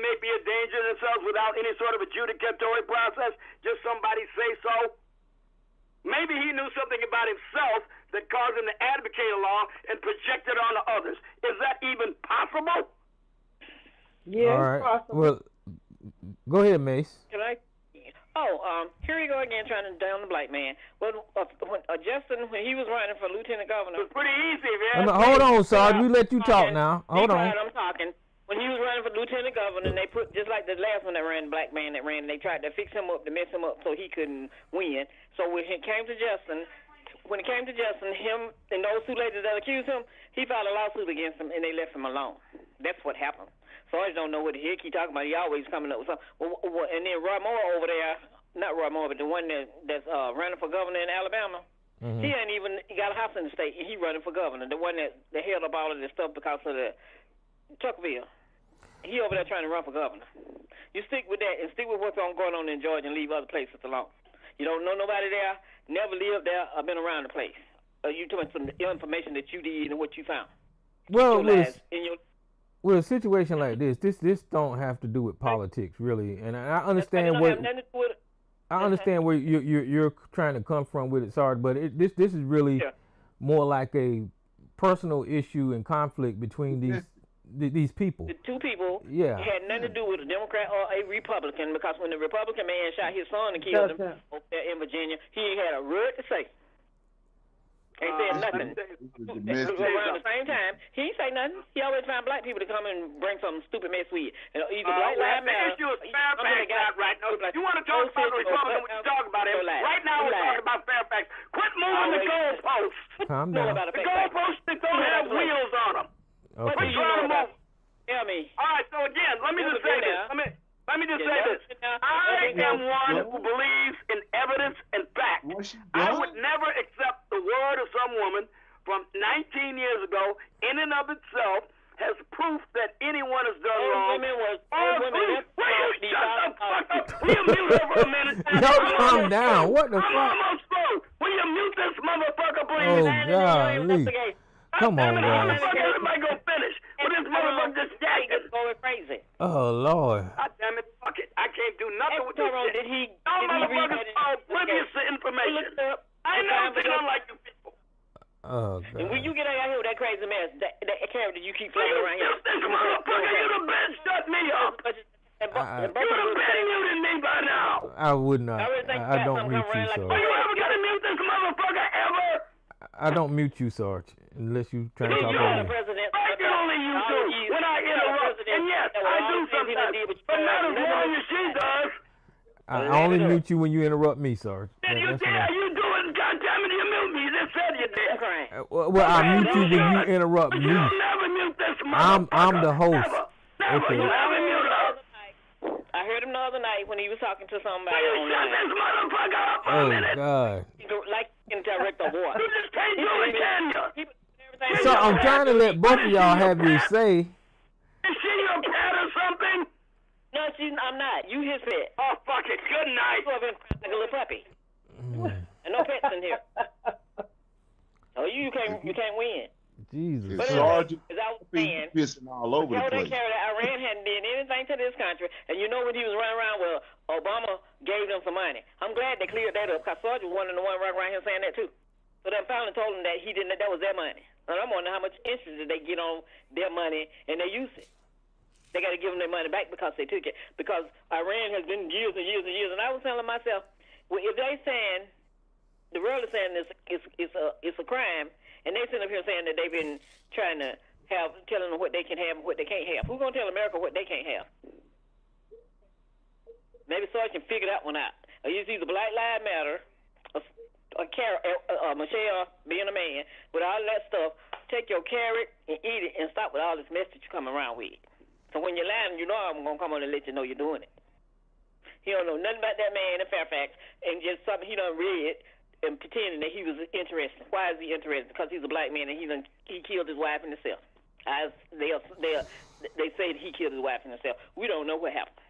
may be a danger to themselves without any sort of adjudicatory process. Just somebody say so. Maybe he knew something about himself that caused him to advocate a law and project it on to others. Is that even possible? Yeah, all right. possible. Well, go ahead, Mace. Can I? Here we go again trying to down the black man. When Justin, when he was running for lieutenant governor, It was pretty easy, man. Hold on, Sarge. We let you talk now. Hold on. I'm talking. When he was running for lieutenant governor, and they put, just like the last one that ran, the black man that ran, they tried to fix him up, to mess him up so he couldn't win. So when it came to Justin, him and those two ladies that accused him, he filed a lawsuit against him, and they left him alone. That's what happened. So I just don't know what the heck he talking about. He always coming up with something. And then Roy Moore over there, not Roy Moore, but the one that's running for governor in Alabama, he ain't even got a house in the state, and he running for governor. The one that held up all of this stuff because of the Tuckville. He over there trying to run for governor. You stick with that and stick with what's going on in Georgia and leave other places alone. You don't know nobody there, never lived there, or been around the place. You doing some information that you did and what you found. Well, with a situation like this don't have to do with politics, really. And I understand where you're trying to come from with it, Sarge. But this is really more like a personal issue and conflict between these people. The two people had nothing to do with a Democrat or a Republican, because when the Republican man shot his son and killed him over there in Virginia, he ain't had a word to say. Ain't said nothing. Around the same time, he ain't say nothing. He always find black people to come and bring some stupid mess with you. Either Black Lives Matter. The issue is Fairfax, right? No, you want to talk about the Republican, we can talk about him. Right now we're talking about Fairfax. Quit moving the goalposts. Calm down. The goalposts that don't have wheels on them. Okay. Quit trying to move. Tell me. All right, so again, let me just say this. Let me just say this. I am one who believes in evidence and fact. I would never accept the word of some woman from 19 years ago in and of itself has proof that anyone has done wrong. Will you shut the fuck up? Will you mute her for a minute? Y'all calm down. What the fuck? I'm almost through. Will you mute this motherfucker, please? Oh, golly. Come on, guys. Everybody go finish. But this motherfucker just yaking. Going crazy. Oh, Lord. God damn it, fuck it. I can't do nothing with this shit. Did he motherfuckers are oblivious to information. I ain't never been on like you people. Oh, God. And when you get out here with that crazy mess, that character you keep flying around here. This motherfucker, you the been shut me up. You would have been muting me by now. I would not. I don't mute you, Sarge. Are you ever gonna mute this motherfucker ever? I don't mute you, Sarge, unless you try to talk over me. I can only use you when I interrupt. And yes, I do sometimes, but not as long as she does. I only mute you when you interrupt me, Sarge. Then you did. You do it. God damn it, you mute me. You just said you did. Well, I mute you when you interrupt me. You'll never mute this motherfucker. I'm the host. Never. Okay. You never mute her. I heard him the other night when he was talking to somebody You shut this motherfucker up for a minute. God. Like in direct a war. You just can't do it, can you? So I'm trying to let both of y'all have your say. Is she your pet or something? No, I'm not. You his pet. Oh, fuck it. Good night. You have been like a little puppy. And no pets in here. So you can't win. Jesus. But Sergeant, as I was saying, pissing all over the place. Iran hadn't done anything to this country, and you know when he was running around, well, Obama gave them some money. I'm glad they cleared that up, because Sergeant was one of the ones running around here saying that too. So they finally told him that that was their money. And I'm wondering how much interest did they get on their money and they use it. They got to give them their money back because they took it. Because Iran has been years and years and years, and I was telling myself, well, if they saying the world is saying it's a crime, and they sitting up here saying that they've been trying to telling them what they can have and what they can't have. Who's gonna tell America what they can't have? Maybe Sarge can figure that one out. It's either Black Lives Matter, Michelle being a man, with all that stuff. Take your carrot and eat it, and stop with all this mess that you come around with. So when you're lying, you know I'm gonna come on and let you know you're doing it. He don't know nothing about that man in Fairfax, and just something he done read and pretending that he was interested. Why is he interested? Because he's a black man and he killed his wife and himself. They say that he killed his wife and himself. We don't know what happened.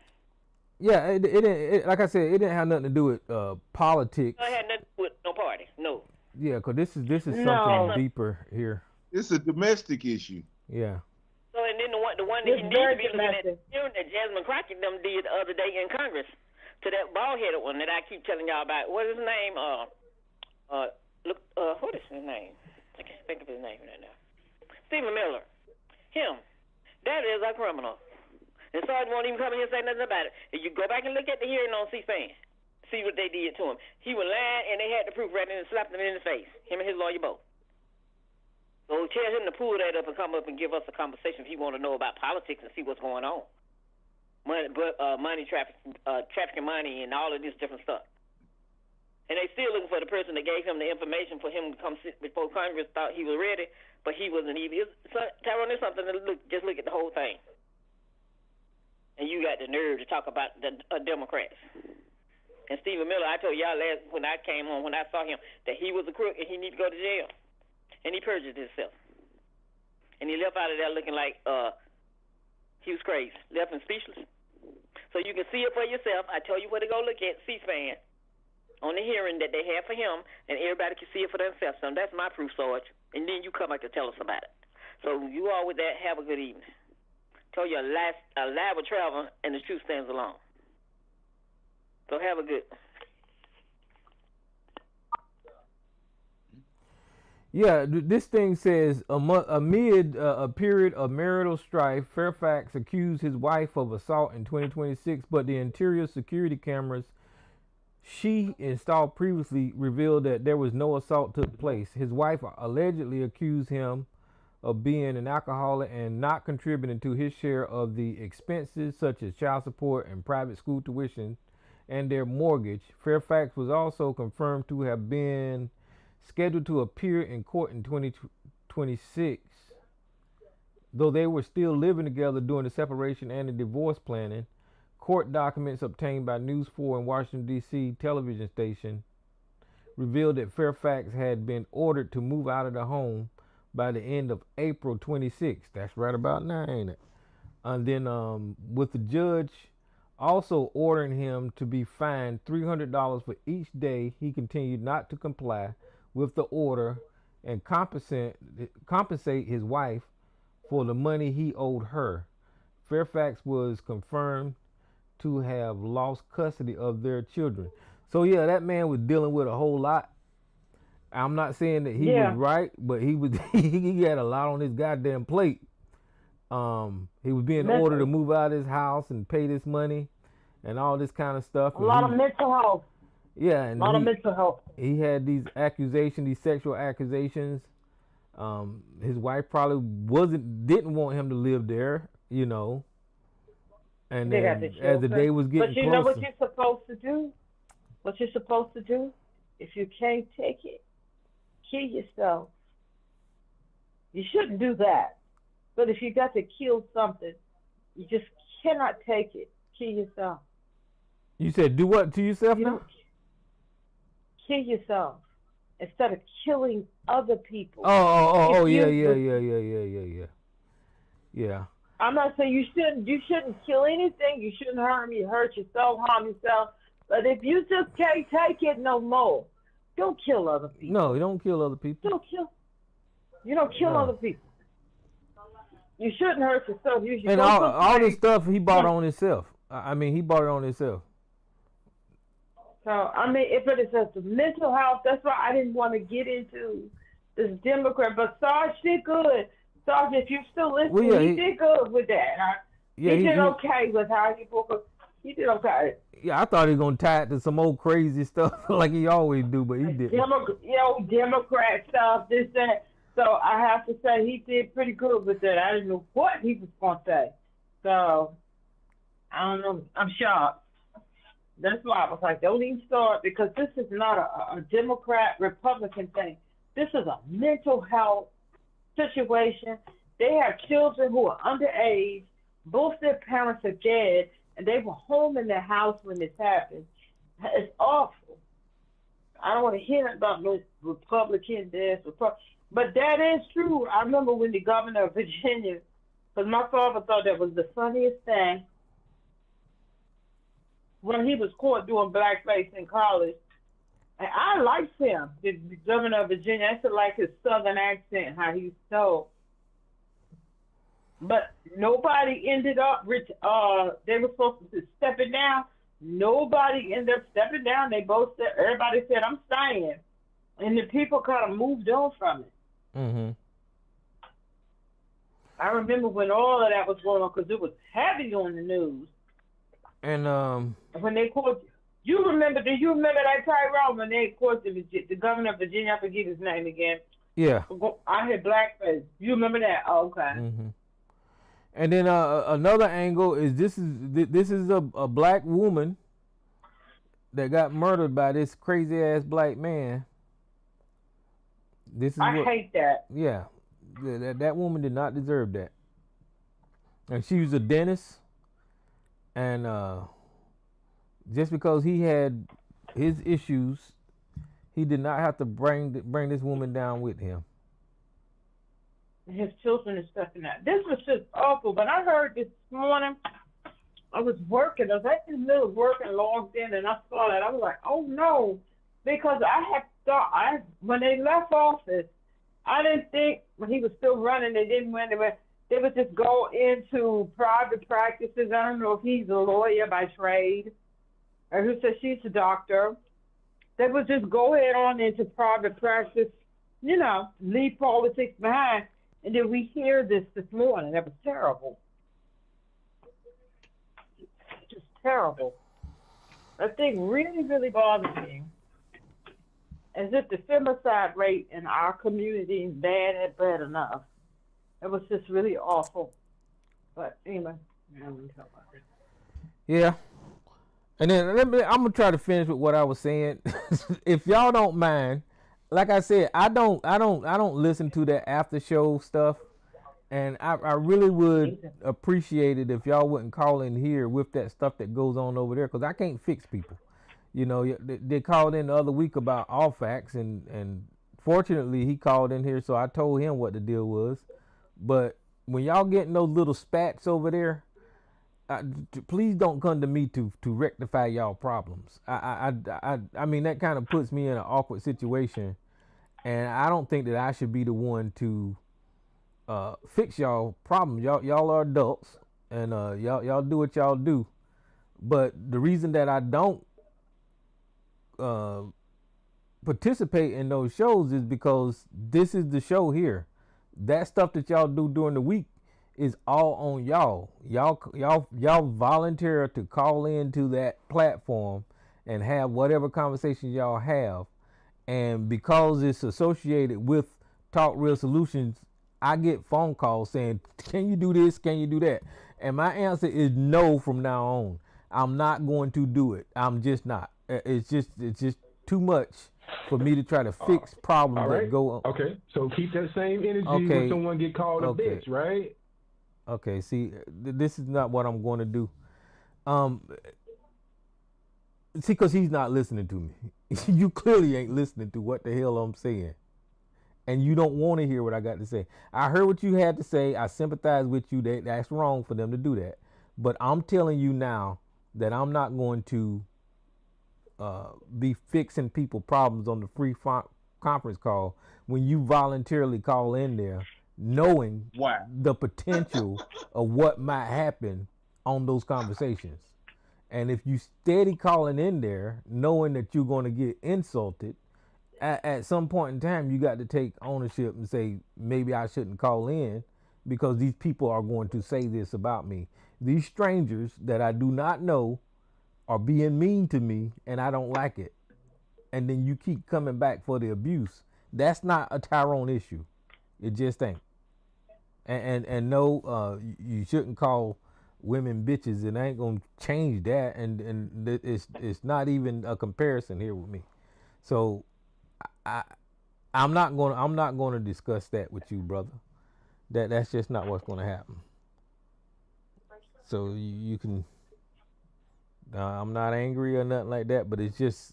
Yeah, it like I said, it didn't have nothing to do with politics. It had nothing to do with no party. No. Yeah, because this is something deeper here. It's a domestic issue. Yeah. So and then the one that he needs to be looking at that Jasmine Crockett them did the other day in Congress to that bald-headed one that I keep telling y'all about. What is his name? What is his name? I can't think of his name right now. Stephen Miller. Him. That is a criminal. And Sarge won't even come in here and say nothing about it. If you go back and look at the hearing on C-SPAN, see what they did to him. He was lying, and they had the proof right in and slapped him in the face. Him and his lawyer both. So tell him to pull that up and come up and give us a conversation if he want to know about politics and see what's going on. Money trafficking money and all of this different stuff. And they still looking for the person that gave him the information for him to come sit before Congress. Thought he was ready, but he wasn't either. Tyrone, there's something to just look at the whole thing. And you got the nerve to talk about the Democrats. And Stephen Miller, I told y'all when I came home, when I saw him, that he was a crook and he needed to go to jail. And he perjured himself. And he left out of there looking like he was crazy. Left him speechless. So you can see it for yourself. I tell you where to go look at C-SPAN on the hearing that they had for him, and everybody can see it for themselves. So that's my proof, Sarge. And then you come back to tell us about it. So you all with that, have a good evening. Told you a lie will travel, and the truth stands alone. So have a good. Yeah, this thing says amid a period of marital strife, Fairfax accused his wife of assault in 2026, but the interior security cameras she installed previously revealed that there was no assault took place. His wife allegedly accused him of being an alcoholic and not contributing to his share of the expenses such as child support and private school tuition and their mortgage. Fairfax was also confirmed to have been scheduled to appear in court in 2026, though they were still living together during the separation and the divorce planning. Court documents obtained by News 4 and Washington, D.C. television station revealed that Fairfax had been ordered to move out of the home by the end of April 26. That's right about now, ain't it? And then with the judge also ordering him to be fined $300 for each day he continued not to comply with the order and compensate his wife for the money he owed her. Fairfax was confirmed to have lost custody of their children. So yeah, that man was dealing with a whole lot. I'm not saying that he was right, but he had a lot on his goddamn plate. He was being ordered to move out of his house and pay this money and all this kind of stuff. A lot of mental health. Yeah, and a lot of mental health. He had these accusations, these sexual accusations. His wife probably didn't want him to live there, you know. And then as the day was getting closer. But you know what you're supposed to do? What you're supposed to do? If you can't take it, kill yourself. You shouldn't do that. But if you got to kill something, you just cannot take it. Kill yourself. You said do what to yourself now? Kill yourself instead of killing other people. Yeah. I'm not saying you shouldn't kill anything. You shouldn't hurt yourself, harm yourself. But if you just can't take it no more, don't kill other people. No, you don't kill other people. You don't kill other people. You shouldn't hurt yourself. And all this stuff he bought on himself. He bought it on himself. So, if it is a mental health, that's why I didn't want to get into this Democrat. But Sarge did good. Sarge, if you're still listening, he did good with that. He did okay with how he broke up. He did okay. Yeah, I thought he was going to tie it to some old crazy stuff like he always do, but he didn't. Democrat stuff, this, that. So I have to say he did pretty good with that. I didn't know what he was going to say. So I don't know. I'm shocked. That's why I was like, don't even start, because this is not a Democrat Republican thing. This is a mental health situation. They have children who are underage. Both their parents are dead, and they were home in their house when this happened. It's awful. I don't want to hear about no Republican this, but that is true. I remember when the governor of Virginia, because my father thought that was the funniest thing, when he was caught doing blackface in college. And I liked him, the governor of Virginia. I used to like his southern accent, how he spoke. But nobody ended up, they were supposed to be stepping down. Nobody ended up stepping down. They both said, everybody said, I'm staying. And the people kind of moved on from it. Mm-hmm. I remember when all of that was going on, because it was heavy on the news. And when they called, do you remember that, Tyrone, when they called the governor of Virginia, I forget his name again. Yeah. I had blackface. You remember that? Oh, okay. Mm-hmm. And then another angle is this is a black woman that got murdered by this crazy ass black man. I hate that. Yeah, that woman did not deserve that. And she was a dentist, and just because he had his issues, he did not have to bring this woman down with him. His children and stuff in that. This was just awful. But I heard this morning, I was working. I was at the middle of work and logged in, and I saw that. I was like, oh no, because I had thought when they left office, I didn't think when he was still running, they didn't win. They would just go into private practices. I don't know if he's a lawyer by trade, or who says she's a doctor. They would just go ahead on into private practice, leave politics behind. And then we hear this morning. That was terrible. Just terrible. That thing really, really bothers me. As if the femicide rate in our community is bad and bad enough. It was just really awful. But anyway, I don't talk about it. Yeah. And then I'm gonna try to finish with what I was saying. If y'all don't mind, like I said, I don't listen to that after show stuff, and I really would appreciate it if y'all wouldn't call in here with that stuff that goes on over there, because I can't fix people. They called in the other week about Allfax, and fortunately he called in here, so I told him what the deal was. But when y'all getting those little spats over there, please don't come to me to rectify y'all problems. I mean, that kind of puts me in an awkward situation, and I don't think that I should be the one to fix y'all problems. Y'all are adults, and y'all do what y'all do. But the reason that I don't participate in those shows is because this is the show here. That stuff that y'all do during the week is all on y'all. Y'all volunteer to call into that platform and have whatever conversation y'all have. And because it's associated with Talk Real Solutions, I get phone calls saying, can you do this? Can you do that? And my answer is no from now on. I'm not going to do it. I'm just not. It's just too much for me to try to fix problems that go on. Okay, so keep that same energy when someone get called a bitch, right? Okay, see, this is not what I'm going to do. See, because he's not listening to me. You clearly ain't listening to what the hell I'm saying. And you don't want to hear what I got to say. I heard what you had to say. I sympathize with you. That's wrong for them to do that. But I'm telling you now that I'm not going to be fixing people problems on the free conference call when you voluntarily call in there knowing the potential of what might happen on those conversations. And if you steady calling in there knowing that you're going to get insulted, at some point in time you got to take ownership and say, maybe I shouldn't call in because these people are going to say this about me. These strangers that I do not know are being mean to me and I don't like it. And then you keep coming back for the abuse. That's not a Tyrone issue. It just ain't. And no, you shouldn't call women bitches, and I ain't gonna change that. And it's not even a comparison here with me. So I'm not gonna discuss that with you, brother. That's just not what's gonna happen. So you can. I'm not angry or nothing like that, but it's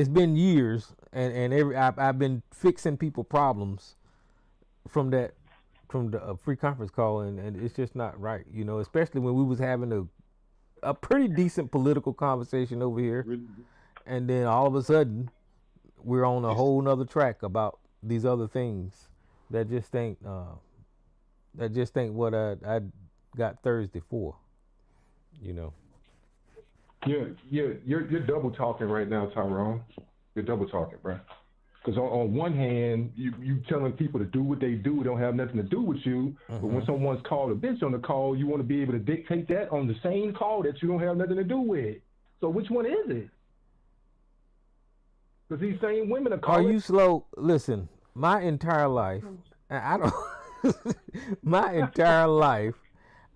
been years, and I've been fixing people problems from the free conference call, and it's just not right, especially when we was having a pretty decent political conversation over here, and then all of a sudden we're on a whole nother track about these other things that just ain't what I got Thursday for, You're double talking right now, Tyrone. You're double talking, bro. Because on one hand, you telling people to do what they do, it don't have nothing to do with you. But when someone's called a bitch on the call, you want to be able to dictate that on the same call that you don't have nothing to do with. So which one is it? Because these same women are calling. Are you slow? Listen, my entire life, my entire life,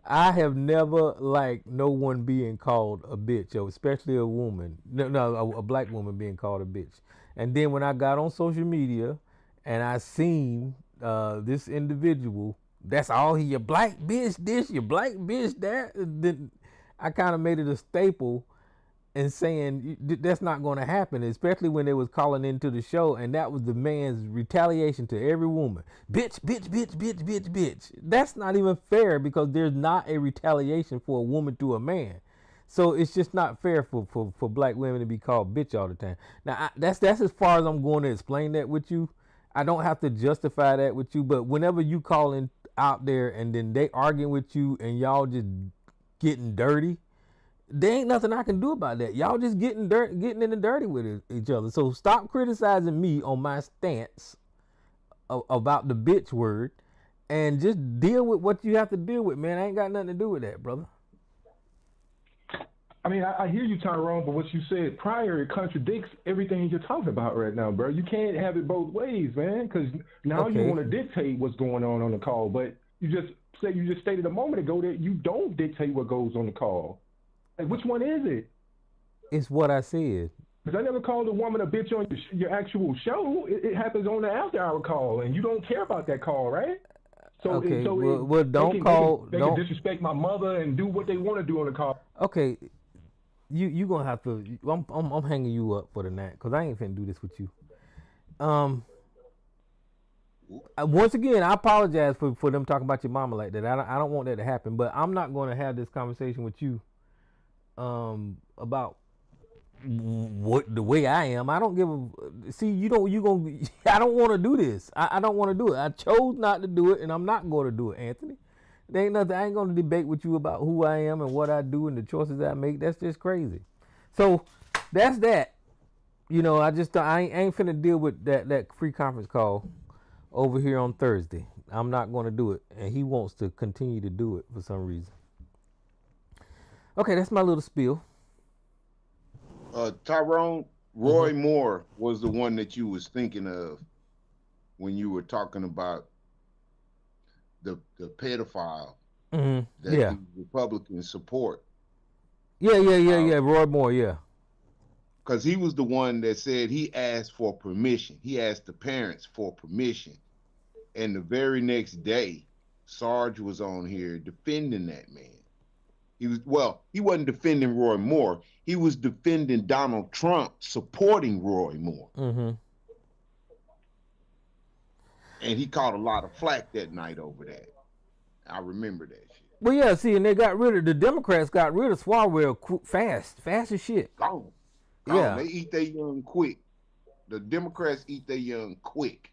I have never liked no one being called a bitch, especially a woman. No, a black woman being called a bitch. And then when I got on social media and I seen this individual, that's all he, your black bitch this, your black bitch that, then I kind of made it a staple in saying that's not going to happen, especially when they was calling into the show, and that was the man's retaliation to every woman. Bitch, bitch, bitch, bitch, bitch, bitch. That's not even fair, because there's not a retaliation for a woman to a man. So it's just not fair for black women to be called bitch all the time. Now, that's as far as I'm going to explain that with you. I don't have to justify that with you, but whenever you calling out there and then they arguing with you and y'all just getting dirty, there ain't nothing I can do about that. Y'all just getting in the dirty with each other. So stop criticizing me on my stance about the bitch word, and just deal with what you have to deal with, man. I ain't got nothing to do with that, brother. I mean, I hear you, Tyrone, but what you said prior, it contradicts everything you're talking about right now, bro. You can't have it both ways, man, because now you want to dictate what's going on the call, but you just stated a moment ago that you don't dictate what goes on the call. Like, which one is it? It's what I said. Because I never called a woman a bitch on your actual show. It happens on the after-hour call, and you don't care about that call, right? So, okay, they can disrespect my mother and do what they want to do on the call. Okay, you gonna have to. I'm hanging you up for the night, because I ain't finna do this with you. Once again, I apologize for them talking about your mama like that. I don't want that to happen, but I'm not going to have this conversation with you about what the way I am. I don't give a see. I don't want to do this. I don't want to do it. I chose not to do it, and I'm not going to do it, Anthony. There ain't nothing. I ain't going to debate with you about who I am and what I do and the choices I make. That's just crazy. So that's that. I ain't finna deal with that free conference call over here on Thursday. I'm not going to do it, and he wants to continue to do it for some reason. Okay, that's my little spiel. Tyrone, Roy Moore was the one that you was thinking of when you were talking about the pedophile that the Republicans support. Yeah, Roy Moore, yeah. Because he was the one that said he asked for permission. He asked the parents for permission. And the very next day, Sarge was on here defending that man. He wasn't defending Roy Moore. He was defending Donald Trump supporting Roy Moore. Mm-hmm. And he caught a lot of flack that night over that. I remember that shit. Well, yeah, see, and the Democrats got rid of Swalwell fast as shit. Gone. Yeah. They eat their young quick. The Democrats eat their young quick.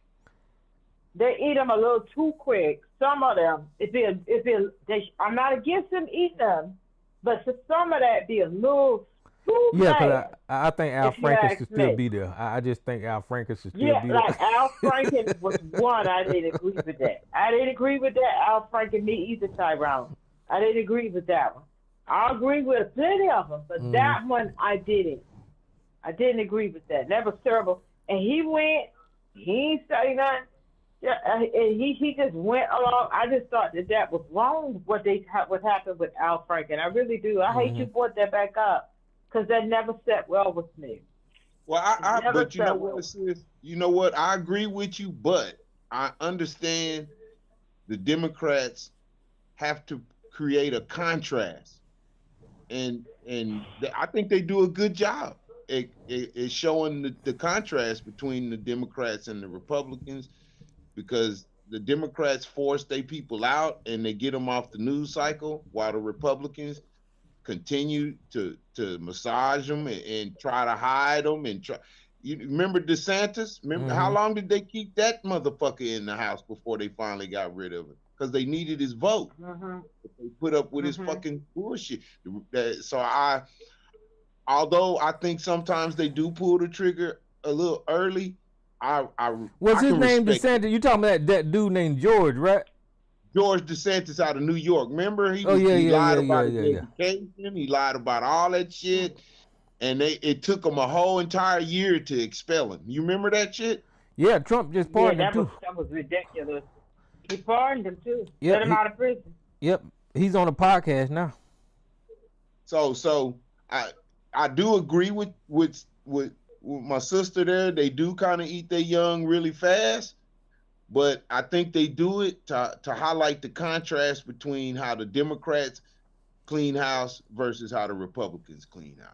They eat them a little too quick. Some of them, I'm not against them eating them, but for some of that be a little too fast. Yeah, because I think Al Franken should still be there. I just think Al Franken should still be there. Yeah, like Al Franken was one. I didn't agree with that. Al Franken, me either, Tyrone. I didn't agree with that one. I agree with plenty of them, but that one I didn't. I didn't agree with that. That was terrible. And he went, he ain't say nothing. Yeah, and he just went along. I just thought that was wrong. What happened with Al Franken. I really do. I hate you brought that back up because that never set well with me. Well, but you know what, sis? You know what? I agree with you, but I understand the Democrats have to create a contrast, and I think they do a good job at showing the contrast between the Democrats and the Republicans, because the Democrats force their people out and they get them off the news cycle, while the Republicans continue to massage them and try to hide them and try. You remember DeSantis? Remember how long did they keep that motherfucker in the house before they finally got rid of him? Because they needed his vote. They put up with his fucking bullshit. So although I think sometimes they do pull the trigger a little early, What's his name? DeSantis? You talking about that dude named George, right? George DeSantis out of New York. Remember, he lied about his education. He lied about all that shit, and it took him a whole entire year to expel him. You remember that shit? Yeah, Trump just pardoned him too. That was ridiculous. He pardoned him too. Let him out of prison. Yep, he's on a podcast now. So I do agree with my sister there. They do kind of eat their young really fast, but I think they do it to highlight the contrast between how the Democrats clean house versus how the Republicans clean house.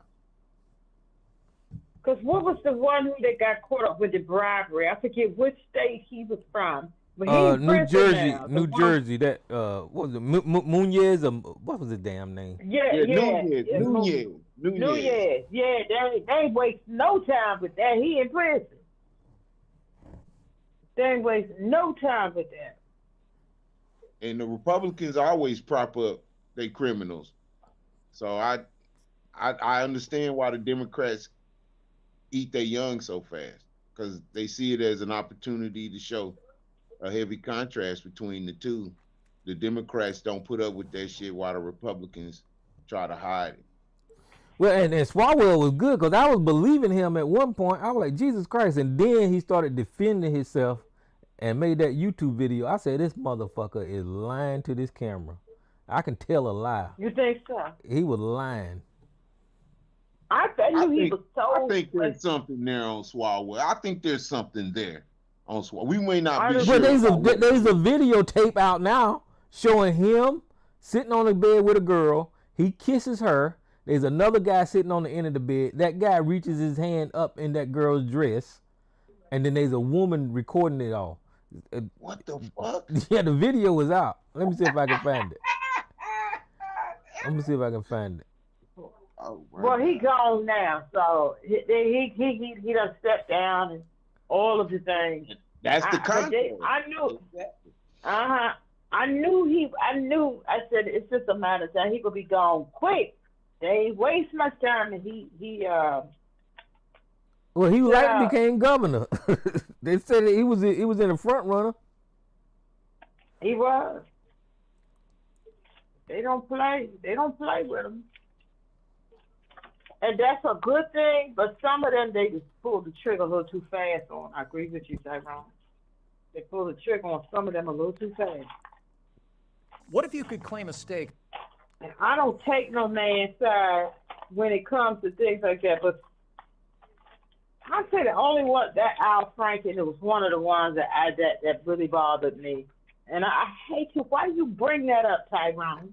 Because what was the one that got caught up with the bribery? I forget which state he was from. New Jersey. New Jersey. That what was it? Nunez? What was his damn name? Nunez. Yeah, they ain't waste no time with that. He in prison. They ain't waste no time with that. And the Republicans always prop up their criminals. So I understand why the Democrats eat their young so fast, because they see it as an opportunity to show a heavy contrast between the two. The Democrats don't put up with that shit while the Republicans try to hide it. Well, and Swalwell was good, because I was believing him at one point. I was like, Jesus Christ. And then he started defending himself and made that YouTube video. I said, this motherfucker is lying to this camera. I can tell a lie. You think so? He was lying. I think there's something there on Swalwell. I think there's something there on Swalwell. We may not be sure. But there's a videotape out now showing him sitting on the bed with a girl. He kisses her. There's another guy sitting on the end of the bed. That guy reaches his hand up in that girl's dress. And then there's a woman recording it all. What the fuck? Yeah, the video was out. Let me see if I can find it. Oh, well, he gone now, so he done stepped down and all of the things. That's the content. I knew. I knew. I said it's just a matter of time. He could be gone quick. They ain't waste much time, and he became governor. They said that he was in the front runner. He was. They don't play with him. And that's a good thing, but some of them, they just pulled the trigger a little too fast on. I agree with you, Tyrone. They pulled the trigger on some of them a little too fast. What if you could claim a stake? And I don't take no man's side when it comes to things like that, but I'd say the only one, that Al Franken, it was one of the ones that really bothered me. And I hate you. Why you bring that up, Tyrone?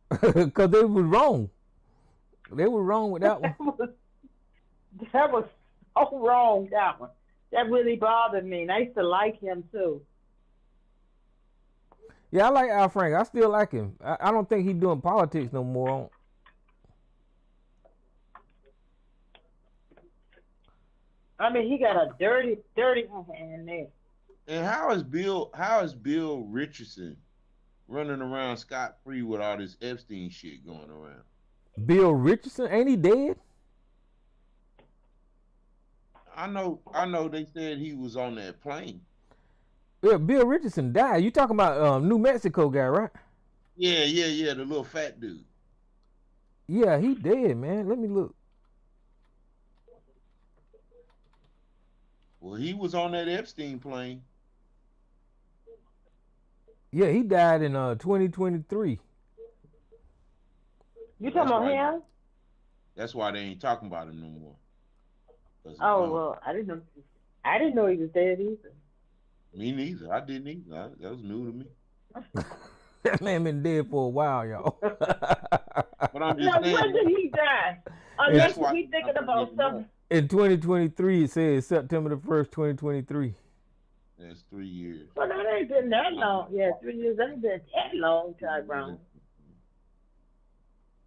Because they were wrong. They were wrong with that one. That was so wrong, that one. That really bothered me. And I used to like him, too. Yeah, I like Al Franken. I still like him. I don't think he's doing politics no more. I mean, he got a dirty hand there. And how is Bill Richardson running around scot-free with all this Epstein shit going around? Bill Richardson, ain't he dead? I know they said he was on that plane. Yeah, Bill Richardson died. You talking about New Mexico guy, right? Yeah, the little fat dude. Yeah, he dead, man. Let me look. Well, he was on that Epstein plane. Yeah, he died in 2023. You talking about him? That's why they ain't talking about him no more. Oh well, I didn't know. I didn't know he was dead either. Me neither. I didn't either. That was new to me. That man been dead for a while, y'all. But I'm just saying. When did he die? Unless we thinking about something. In 2023, it says September the 1st, 2023. That's 3 years. Well, that ain't been that long. Yeah, 3 years ain't been that long, Tyrone.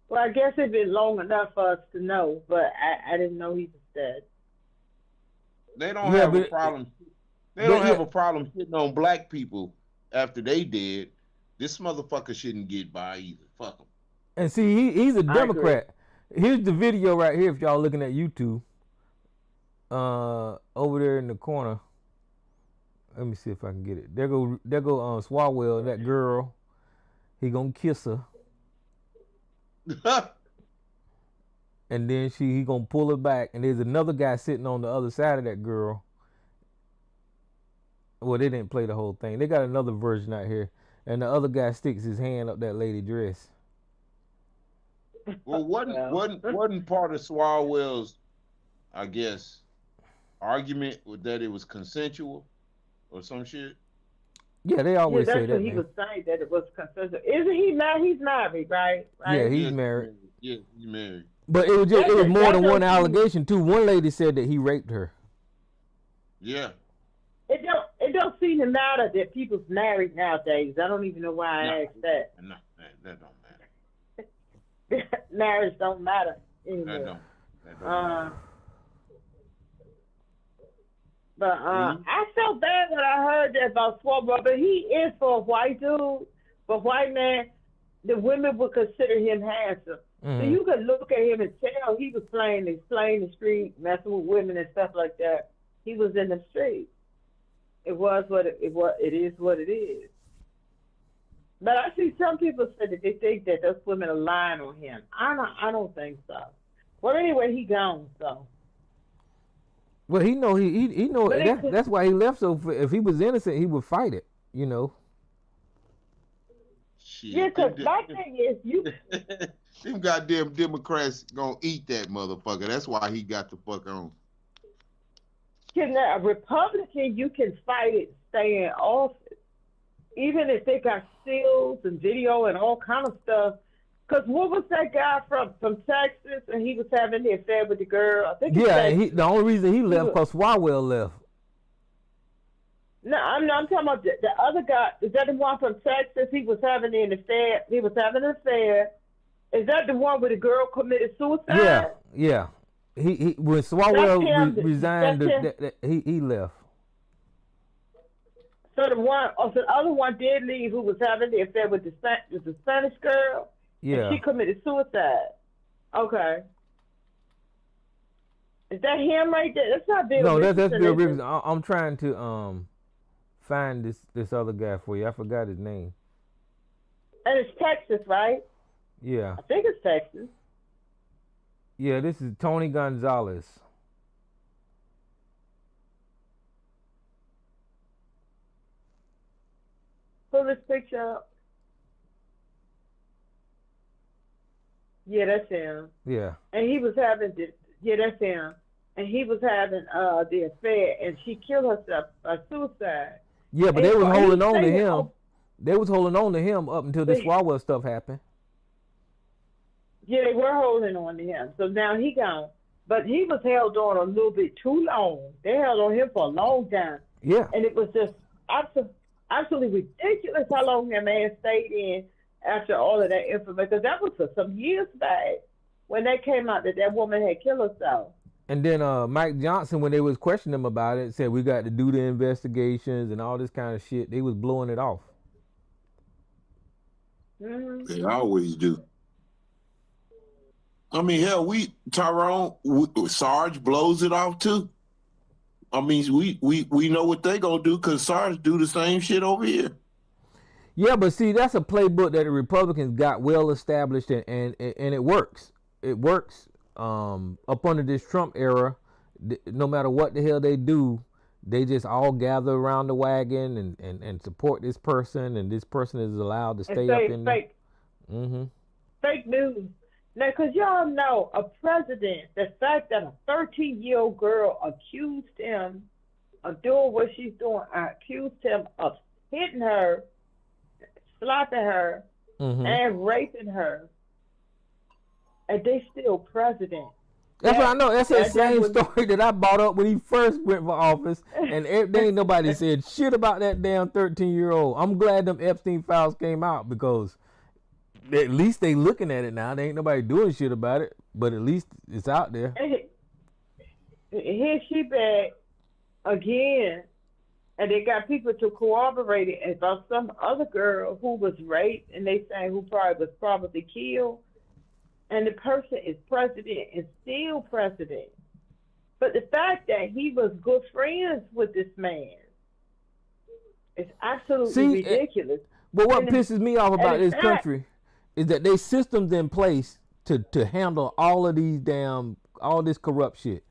Well, I guess it's been long enough for us to know, but I didn't know he was dead. They don't have a problem. They don't have a problem hitting on black people after they dead. This motherfucker shouldn't get by either. Fuck him. And see, he's a Democrat. Here's the video right here if y'all looking at YouTube. Over there in the corner. Let me see if I can get it. There go Swalwell, that girl. He gonna kiss her. And then he gonna pull her back. And there's another guy sitting on the other side of that girl. Well, they didn't play the whole thing. They got another version out here. And the other guy sticks his hand up that lady dress. Well, wasn't part of Swalwell's, I guess, argument with that it was consensual or some shit? Yeah, they always say that. That's what he was saying, that it was consensual. Isn't he married? He's married, right? Yeah, he's married. Yeah, he's married. But it was more than one allegation too. One lady said that he raped her. Yeah. It don't seem to matter that people's married nowadays. I don't even know why I asked that. No, that don't matter. Marriage don't matter anymore. That don't matter. But I felt bad when I heard that about Swalwell, but he is for a white dude, for a white man, the women would consider him handsome. So you could look at him and tell he was playing the street, messing with women and stuff like that. He was in the street. It is what it is. But I see some people say that they think that those women are lying on him. I don't think so. Well, anyway, he gone, so. Well, he know that's why he left. So if he was innocent, he would fight it. You know. Shit. Yeah, because my thing is you. Them goddamn Democrats gonna eat that motherfucker. That's why he got the fuck on. Can a Republican, you can fight it, stay in office, even if they got stills and video and all kind of stuff. Because what was that guy from Texas, and he was having the affair with the girl? I think. Yeah, the only reason he left because Swalwell left. No, I'm talking about the other guy. Is that the one from Texas? He was having an affair. Is that the one where the girl committed suicide? Yeah. He when Swalwell resigned, he left. So the other one did leave, who was having the affair with the Spanish girl. Yeah. And she committed suicide. Okay. Is that him right there? That's not Bill Richardson. No, that's Bill Richardson. I'm trying to find this other guy for you. I forgot his name. And it's Texas, right? Yeah. I think it's Texas. Yeah, this is Tony Gonzalez. Pull this picture up. Yeah, that's him. Yeah. And he was having that's him. And he was having the affair, and she killed herself by suicide. Yeah, but they was holding on to him. They was holding on to him up until this Swalwell stuff happened. Yeah, they were holding on to him. So now he gone. But he was held on a little bit too long. They held on him for a long time. Yeah. And it was just absolutely ridiculous how long that man stayed in after all of that information. Because that was some years back when that came out that woman had killed herself. And then Mike Johnson, when they was questioning him about it, said we got to do the investigations and all this kind of shit. They was blowing it off. Mm-hmm. They always do. I mean, hell, Tyrone, Sarge blows it off too. I mean, we know what they gonna do because Sarge do the same shit over here. Yeah, but see, that's a playbook that the Republicans got well established and it works. It works. Up under this Trump era, no matter what the hell they do, they just all gather around the wagon and support this person, and this person is allowed to stay up in fake, fake news. Now, because y'all know a president, the fact that a 13-year-old girl accused him of doing what she's doing, accused him of hitting her, slapping her, and raping her, and they still president. That's what I know. That's the same story that I brought up when he first went for office, and there ain't nobody said shit about that damn 13-year-old. I'm glad them Epstein files came out, because at least they looking at it now. There ain't nobody doing shit about it, but at least it's out there. Here she back again, and they got people to corroborate it about some other girl who was raped, and they say who was probably killed. And the person is president and still president. But the fact that he was good friends with this man is absolutely ridiculous. But what pisses me off about this country is that they systems in place to handle all of these all this corrupt shit.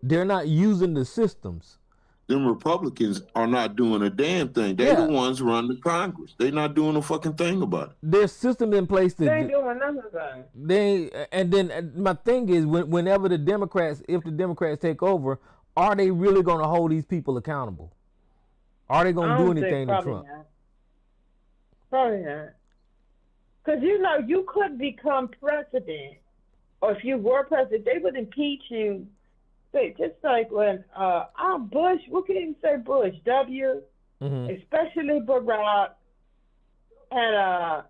They're not using the systems. Them Republicans are not doing a damn thing. They're the ones running the Congress. They're not doing a fucking thing about it. There's systems in place to. They ain't doing nothing. And then my thing is, whenever if the Democrats take over, are they really going to hold these people accountable? Are they going to do anything to Trump? Probably not. Because you could become president, or if you were president, they would impeach you. Just like when Bush, we can't even say Bush, especially Barack, and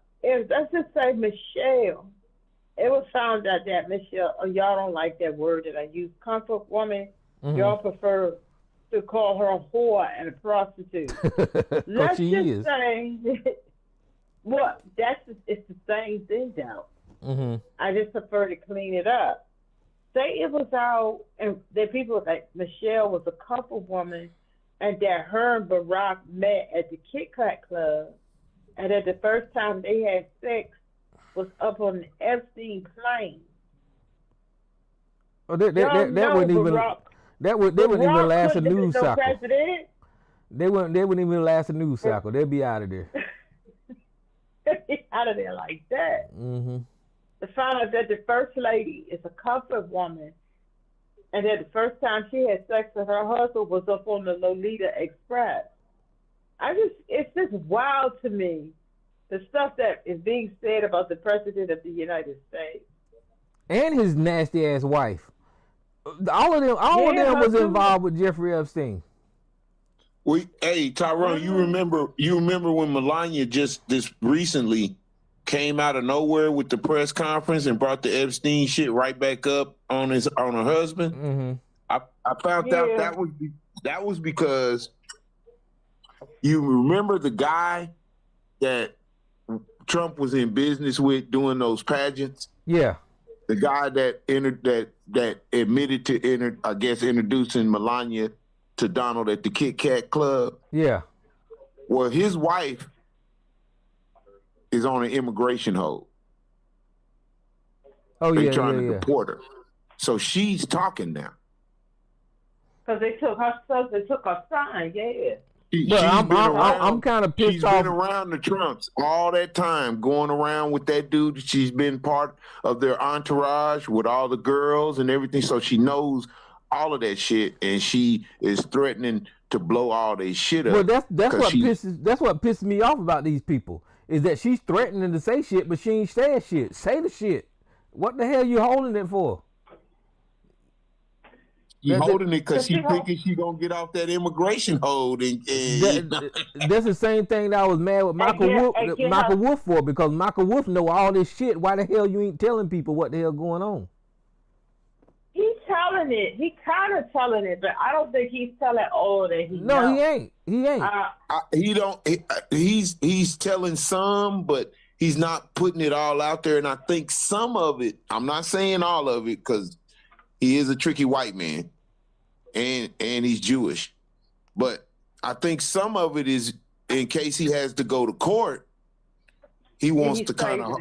let's just say Michelle. It was found out that Michelle, y'all don't like that word that I use, comfort woman. Y'all prefer to call her a whore and a prostitute. Let's just say, it's the same thing though. I just prefer to clean it up. Say it was out, and that people like Michelle was a couple woman, and that her and Barack met at the Kit Kat Club, and that the first time they had sex was up on the Epstein plane. Oh, that wouldn't even last a news cycle. They wouldn't even last a news cycle. They'd be out of there. Out of there like that. To find out that the first lady is a comfort woman, and that the first time she had sex with her husband was up on the Lolita Express. It's just wild to me, the stuff that is being said about the President of the United States. And his nasty ass wife. All of them was involved with Jeffrey Epstein. Hey, Tyrone, you remember when Melania just recently came out of nowhere with the press conference and brought the Epstein shit right back up on her husband? I found out that was because you remember the guy that Trump was in business with doing those pageants? Yeah. The guy that admitted to introducing Melania to Donald at the Kit Kat Club. Yeah. Well, his wife is on an immigration hold. They're trying to deport her. So she's talking now. Because they took her son, I'm kind of pissed off. She's been around the Trumps all that time, going around with that dude. She's been part of their entourage with all the girls and everything, so she knows all of that shit, and she is threatening to blow all that shit up. Well, that's what pisses me off about these people. Is that she's threatening to say shit, but she ain't saying shit. Say the shit. What the hell you holding it for? She's holding it because she thinking she gonna get off that immigration hold. That's the same thing that I was mad with Michael Wolff for, because Michael Wolff know all this shit. Why the hell you ain't telling people what the hell going on? He's telling it. He kind of telling it, but I don't think he's telling all that he knows. He ain't. He don't. He's telling some, but he's not putting it all out there. And I think some of it, I'm not saying all of it, because he is a tricky white man, and he's Jewish. But I think some of it is in case he has to go to court. He wants to kind of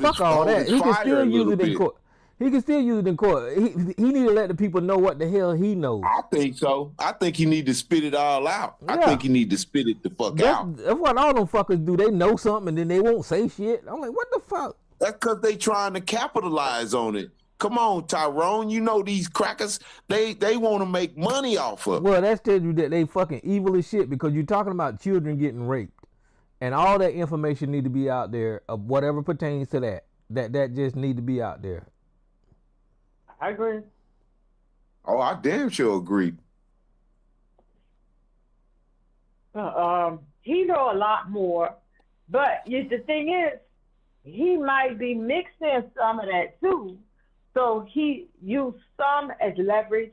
fuck all that. He can still use it in court. He can still use it in court. He need to let the people know what the hell he knows. I think so. I think he need to spit it all out. Yeah. I think he need to spit it the fuck out. That's what all them fuckers do. They know something and then they won't say shit. I'm like, what the fuck? That's because they trying to capitalize on it. Come on, Tyrone. You know these crackers, they want to make money off of it. Well, that's telling you that they fucking evil as shit because you're talking about children getting raped. And all that information need to be out there of whatever pertains to that. That just need to be out there. I agree. Oh, I damn sure agree. He know a lot more, but the thing is, he might be mixing some of that too. So he used some as leverage.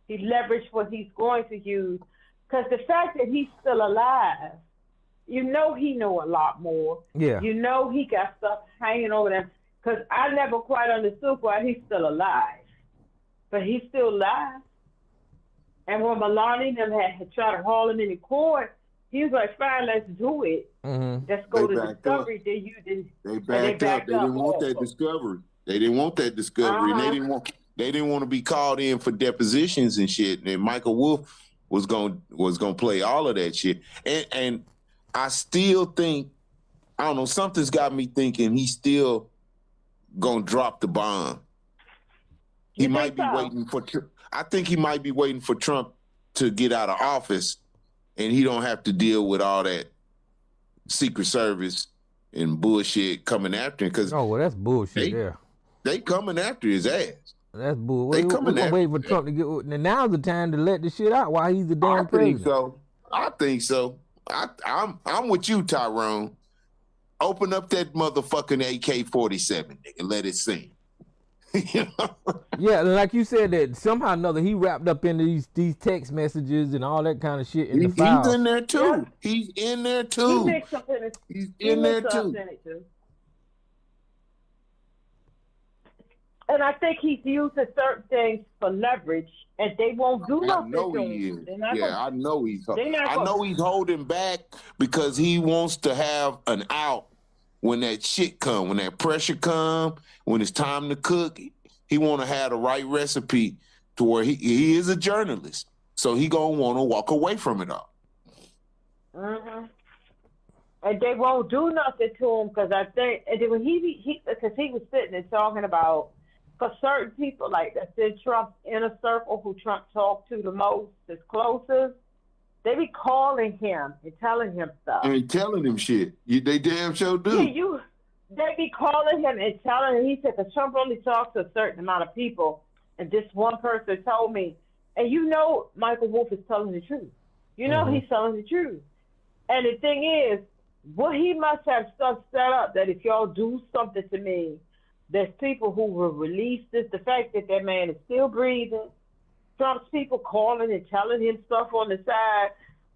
He leveraged what he's going to use, because the fact that he's still alive, you know, he know a lot more. Yeah. You know, he got stuff hanging over there. Because I never quite understood why he's still alive. But he's still alive. And when Melania and them had tried to haul him into court, he was like, fine, let's do it. Mm-hmm. Let's go They to backed discovery. Then you didn't. They backed up. They didn't want that discovery. They didn't want that discovery. And they didn't want to be called in for depositions and shit. And Michael Wolff was gonna play all of that shit. And I still think, I don't know, something's got me thinking he's still gonna drop the bomb. He might be waiting for. I think he might be waiting for Trump to get out of office, and he don't have to deal with all that Secret Service and bullshit coming after him. Because that's bullshit. They coming after his ass. That's bull. They We're coming gonna after wait for Trump to get. And now's the time to let the shit out while he's the damn president. I think so. I'm with you, Tyrone. Open up that motherfucking AK-47, nigga. Let it sing. Yeah, like you said, that somehow or another he wrapped up in these text messages and all that kind of shit in the files. He's in there too. Yeah. He's in there too. He's in there too. And I think he's using certain things for leverage, and they won't do nothing. I know he is. I know he's holding back because he wants to have an out when that shit come, when that pressure come, when it's time to cook. He want to have the right recipe to where he is a journalist, so he gonna want to walk away from it all. Mm-hmm. And they won't do nothing to him because I think, and then when he was sitting and talking about. For certain people, like that's in Trump's inner circle, who Trump talked to the most, his closest, they be calling him and telling him stuff. And telling him shit. They damn sure do. Yeah, they be calling him and telling him. He said, because Trump only talks to a certain amount of people. And this one person told me, and you know Michael Wolff is telling the truth. You know he's telling the truth. And the thing is, what he must have stuff set up that if y'all do something to me, there's people who will release this. The fact that man is still breathing. Trump's people calling and telling him stuff on the side.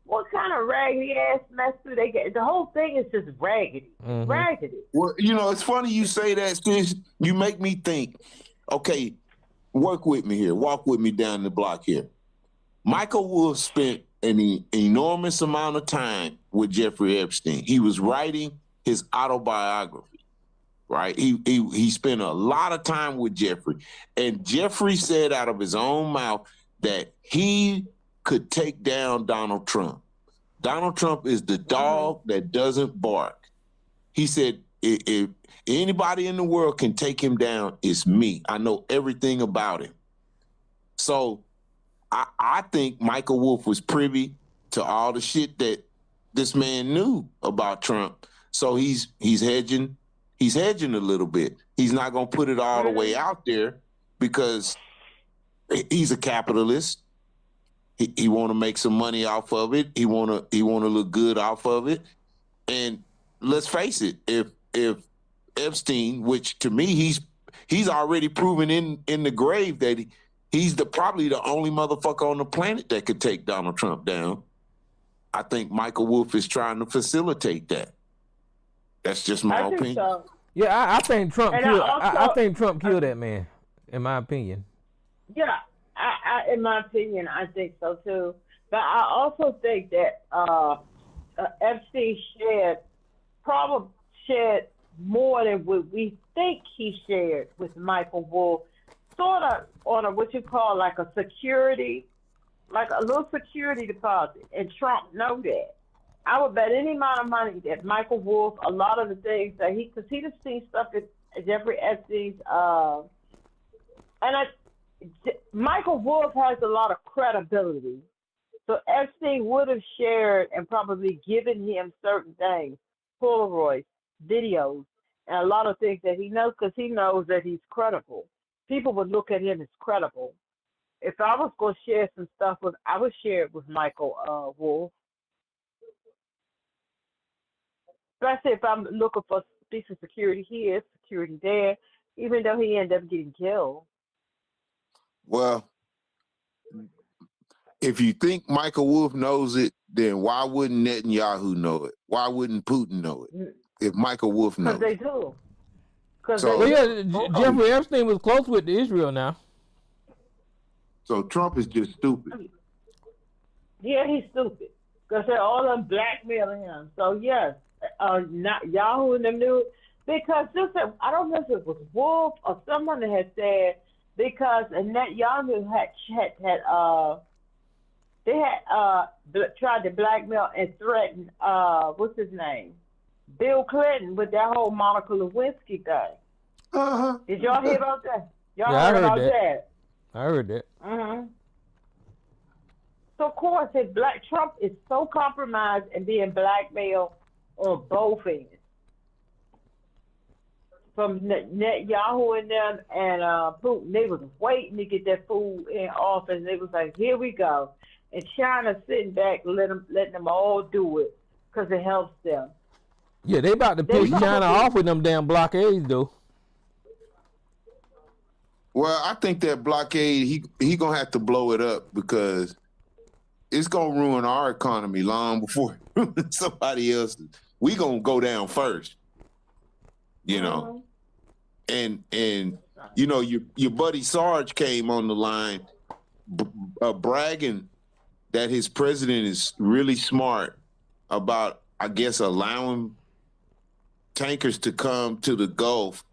What kind of raggedy ass mess do they get? The whole thing is just raggedy. Raggedy. Well, it's funny you say that, sis. You make me think, okay, work with me here. Walk with me down the block here. Michael Wolff spent an enormous amount of time with Jeffrey Epstein. He was writing his autobiography. Right, he spent a lot of time with Jeffrey, and Jeffrey said out of his own mouth that he could take down Donald Trump. Donald Trump is the dog that doesn't bark. He said, if anybody in the world can take him down, it's me. I know everything about him. So I think Michael Wolff was privy to all the shit that this man knew about Trump. So he's hedging. He's hedging a little bit. He's not going to put it all the way out there because he's a capitalist. He want to make some money off of it. He want to look good off of it. And let's face it, if Epstein, which to me he's already proven in the grave that he's probably the only motherfucker on the planet that could take Donald Trump down. I think Michael Wolff is trying to facilitate that. That's just my opinion. So. Yeah, I think Trump killed. I think Trump killed that man. In my opinion. Yeah, in my opinion, I think so too. But I also think that Epstein shared more than what we think he shared with Michael Wolff, sort of on a what you call like a security, like a little security deposit, and Trump know that. I would bet any amount of money that Michael Wolff, a lot of the things that because he just seen stuff at Jeffrey Epstein's, Michael Wolff has a lot of credibility. So Epstein would have shared and probably given him certain things, Polaroids, videos, and a lot of things that he knows because he knows that he's credible. People would look at him as credible. If I was going to share some stuff I would share it with Michael Wolff. Especially if I'm looking for a piece of security here, security there, even though he ended up getting killed. Well, if you think Michael Wolff knows it, then why wouldn't Netanyahu know it? Why wouldn't Putin know it? If Michael Wolff knows Because it. they do. Because So- Well, yeah, Jeffrey Epstein was close with Israel now. So Trump is just stupid. Yeah, he's stupid. Because they're all them blackmailing him. So, yes, not Yahoo and them knew because I don't know if it was Wolf or someone that had said because Netanyahu tried to blackmail and threaten what's his name? Bill Clinton with that whole Monica Lewinsky thing. Uh-huh. Did y'all hear about that? Y'all Yeah, I heard heard about that. that? I heard that. Mm-hmm. So of course, if Trump is so compromised and being blackmailed on both ends, from Netanyahu and them and Putin, they was waiting to get that fool in office. They was like, "Here we go," and China sitting back, letting them all do it because it helps them. Yeah, they about to piss China off with them damn blockades, though. Well, I think that blockade, he gonna have to blow it up because it's gonna ruin our economy long before somebody else. We gonna go down first, you know. And you know your buddy Sarge came on the line bragging that his president is really smart about, I guess, allowing tankers to come to the Gulf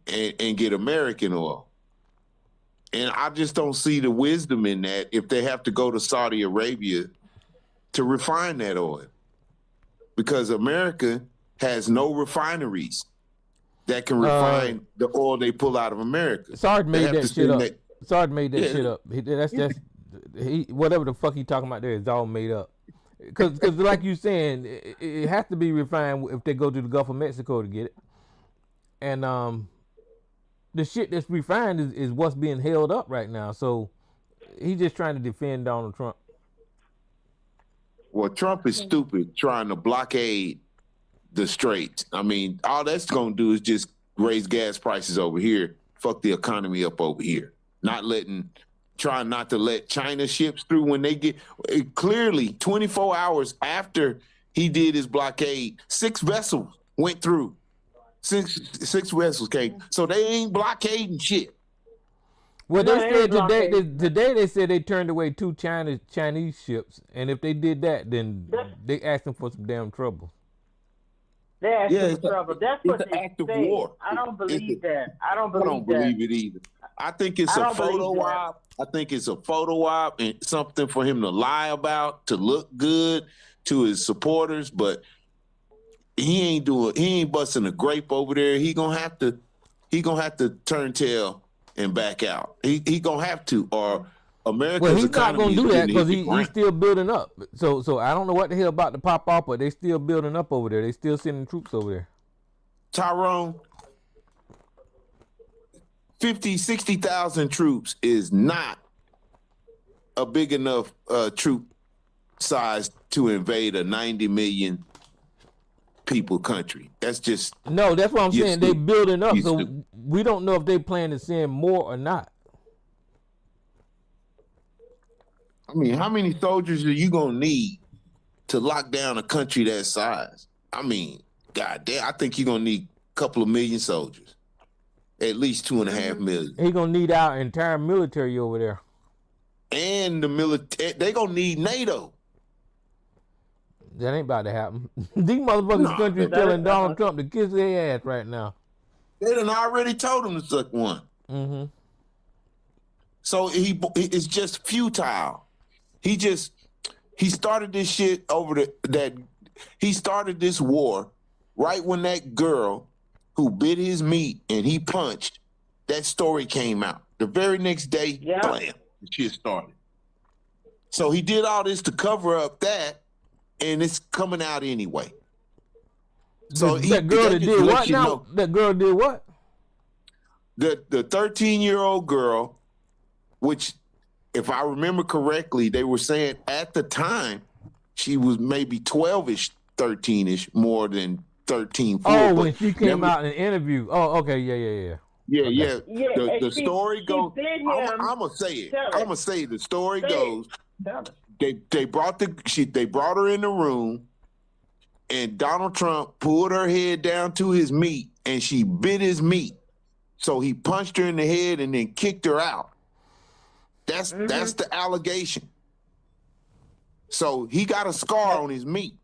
and get American oil. And I just don't see the wisdom in that if they have to go to Saudi Arabia to refine that oil. Because America has no refineries that can refine the oil they pull out of America. Sarge They made have that to shit send up. that- Sarge made that Yeah. shit up. He whatever the fuck he talking about there is all made up. Because like you saying, it has to be refined if they go to the Gulf of Mexico to get it. And the shit that's refined is what's being held up right now. So he's just trying to defend Donald Trump. Well, Trump is stupid trying to blockade the straits. I mean, all that's going to do is just raise gas prices over here, fuck the economy up over here. Trying not to let China ships through when they get, clearly 24 hours after he did his blockade, 6 vessels went through. Six vessels came. So they ain't blockading shit. Well, No, they they said ain't blockading. today they said they turned away 2 Chinese ships, and if they did that, then they asked them for some damn trouble. They asked Yeah, for it's a- trouble. That's it's what an they act of say. war. I don't believe It's that. I don't I believe don't that. believe it either. I think it's I a don't believe photo that. op. I think it's a photo op and something for him to lie about, to look good to his supporters, but he ain't busting a grape over there. He gonna have to turn tail and back out. He gonna have to, or America's Well, he's not economy gonna is do that gonna because hit the he's ground. still building up. So I don't know what the hell about to pop off, but they still building up over there. They still sending troops over there. Tyrone, 50, 60,000 troops is not a big enough troop size to invade a 90 million people country. That's just No, that's what I'm You're saying. They stupid. building up, You're so stupid. we don't know if they plan to send more or not. I mean, how many soldiers are you gonna need to lock down a country that size? I mean, goddamn, I think you're gonna need a couple of million soldiers, at least 2.5 million. He gonna need our entire military over there. And the military, they gonna need NATO. That ain't about to happen. These motherfuckers country is telling Donald Trump to kiss their ass right now. They done already told him to suck one. Mm-hmm. So it's just futile. He started this shit he started this war right when that girl who bit his meat and he punched, that story came out. The very next day, blam, the shit started. So he did all this to cover up that, and it's coming out anyway. So that girl that did what now? That girl did what? The 13-year-old girl, which, if I remember correctly, they were saying at the time she was maybe 12-ish, 13-ish, more than 13, 14. Oh, when she came out in an interview. Oh, okay, yeah. Yeah. The story goes. I'm gonna say it. I'm gonna say it. The story goes. They brought her in the room, and Donald Trump pulled her head down to his meat, and she bit his meat. So he punched her in the head and then kicked her out. That's the allegation. So he got a scar on his meat.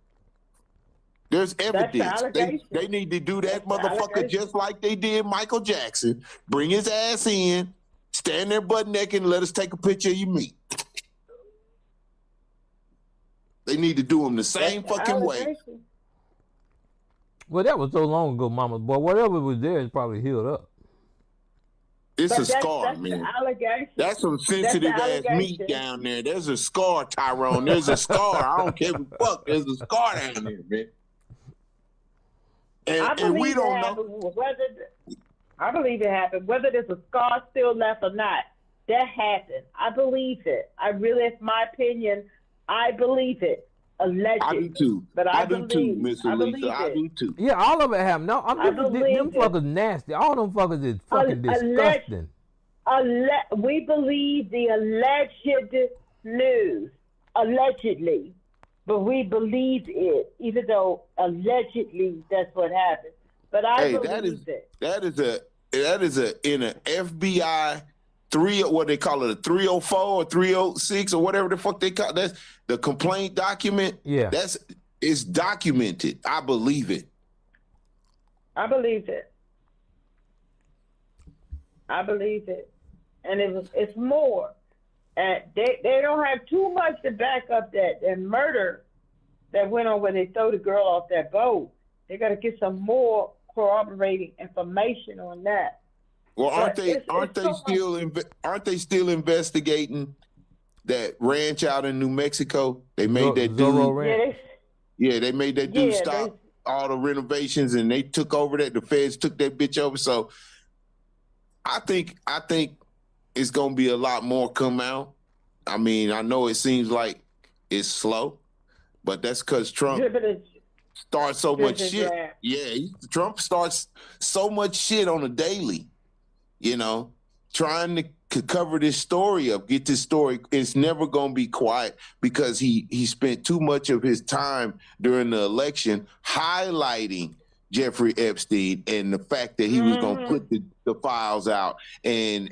There's evidence. They need to do that motherfucker just like they did Michael Jackson. Bring his ass in, stand there butt naked, and let us take a picture of your meat. They need to do him the same fucking way. Well, that was so long ago, Mama. Boy, whatever was there is probably healed up. It's a scar, man. That's some sensitive ass meat down there. There's a scar, Tyrone. There's a scar. I don't care what the fuck. There's a scar down there, man. And we don't know. I believe it happened. Whether there's a scar still left or not, that happened. I believe it. I really, it's my opinion. I believe it. Alleged. I do too. But I do too, Miss Elisa. I do too. Yeah, all of it happened. No, I'm just them fuckers nasty. All them fuckers is fucking disgusting. We believe the alleged news, allegedly, but we believe it, even though allegedly that's what happened. But I believe it. That is in an FBI what they call it, a 304 or 306 or whatever the fuck they call it. That's the complaint document. Yeah. It's documented. I believe it. I believe it. And it's more. And they don't have too much to back up that murder that went on when they throw the girl off that boat. They got to get some more corroborating information on that. Well, aren't they still investigating that ranch out in New Mexico? They made that dude. Yeah, they made that dude stop all the renovations, and they took over that. The feds took that bitch over. So I think it's gonna be a lot more come out. I mean, I know it seems like it's slow, but that's because Trump starts so much shit. Yeah, Trump starts so much shit on a daily. You know, trying to cover this story up, get this story. It's never going to be quiet because he spent too much of his time during the election highlighting Jeffrey Epstein and the fact that he was going to put the files out and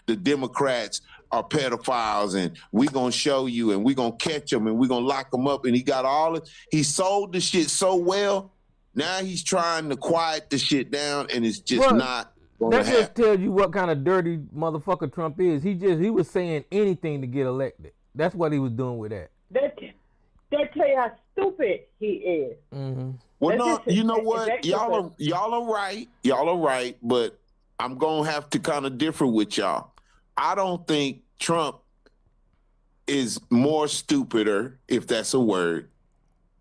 the Democrats are pedophiles and we're going to show you and we're going to catch them and we're going to lock them up. And he got he sold the shit so well. Now he's trying to quiet the shit down and it's just not. That just tells you what kind of dirty motherfucker Trump is. He was saying anything to get elected. That's what he was doing with that. That tell you how stupid he is. Mm-hmm. Well, no, you know what? Y'all are right. Y'all are right. But I'm gonna have to kind of differ with y'all. I don't think Trump is more stupider, if that's a word,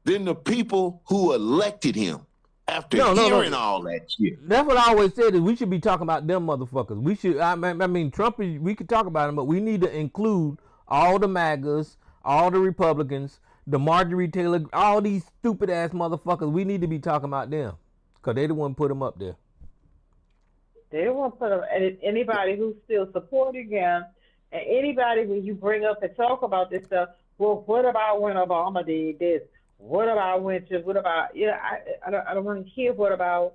than the people who elected him. After hearing all that shit. That's what I always said is we should be talking about them motherfuckers. We should, I mean, Trump, we could talk about him, but we need to include all the MAGAs, all the Republicans, the Marjorie Taylor, all these stupid ass motherfuckers. We need to be talking about them because they the one put them up there. They don't want to put them, and anybody who's still supporting him, and anybody when you bring up and talk about this stuff, well, what about when Obama did this? What about winters? What about, I don't want to hear what about.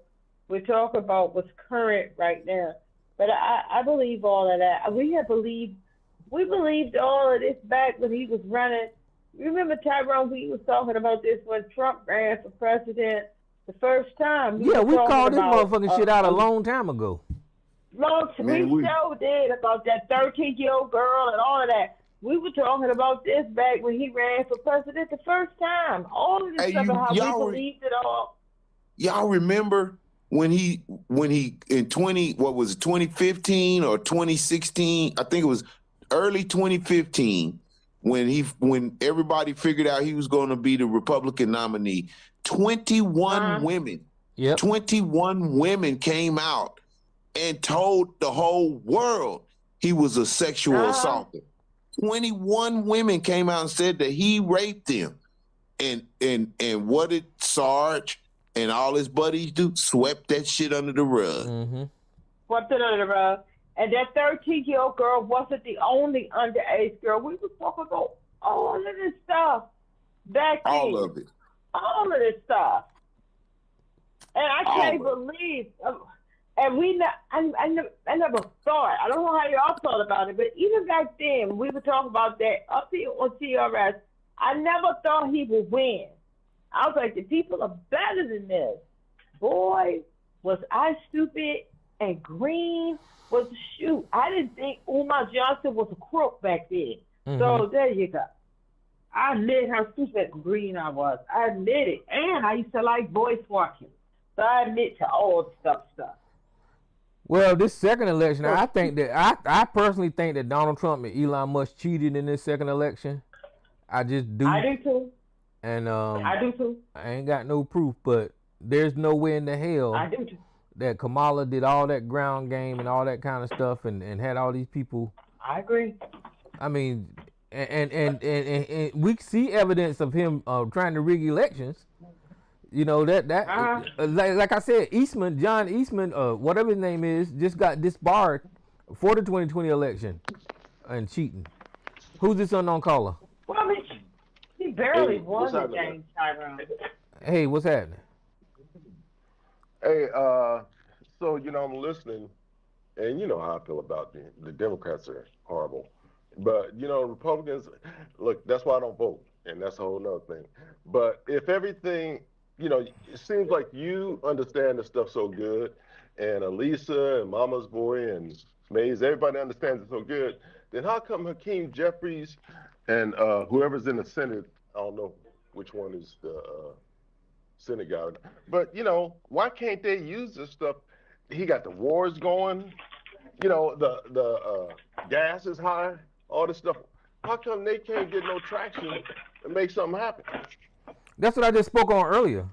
We're talking about what's current right now. But I believe all of that. We believed all of this back when he was running Remember, Tyrone, we was talking about this when Trump ran for president the first time. Yeah, we called this motherfucking shit out a long time ago. We sure did, about that 13-year-old girl and all of that. We were talking about this back when he ran for president the first time. All of this stuff and how we believed it all. Y'all remember when he in 2015 or 2016? I think it was early 2015 when everybody figured out he was going to be the Republican nominee. 21 women. Yep. 21 women came out and told the whole world he was a sexual assaulter. 21 women came out and said that he raped them. And what did Sarge and all his buddies do? Swept that shit under the rug. Mm-hmm. Swept it under the rug. And that 13-year-old girl wasn't the only underage girl. We were talking about all of this stuff back then. All of it. All of this stuff. And I can't believe, and I never thought, I don't know how y'all thought about it, but even back then, we were talking about that up here on TRS, I never thought he would win. I was like, the people are better than this. Boy, was I stupid, and Green was a shoot. I didn't think Umar Johnson was a crook back then. Mm-hmm. So there you go. I admit how stupid Green I was. I admit it. And I used to like voice watching. So I admit to all the stuff. Well, this second election, I think that I personally think that Donald Trump and Elon Musk cheated in this second election. I just do. I do too. And I do too. I ain't got no proof, but there's no way in the hell I do too. that Kamala did all that ground game and all that kind of stuff and had all these people. I agree. I mean, and we see evidence of him trying to rig elections. You know that like I said, John Eastman, whatever his name is, just got disbarred for the 2020 election and cheating. Who's this unknown caller? Well, I mean, he barely won the game, Tyrone. Hey, what's happening? Hey, so I'm listening, and you know how I feel about the Democrats are horrible, but Republicans, look, that's why I don't vote, and that's a whole nother thing. But if everything, it seems like you understand the stuff so good, and Elisa and Mama's Boy and Mays, everybody understands it so good, then how come Hakeem Jeffries and whoever's in the Senate, I don't know which one is the Senate guy, but why can't they use this stuff? He got the wars going, the gas is high, all this stuff. How come they can't get no traction and make something happen? That's what I just spoke on earlier,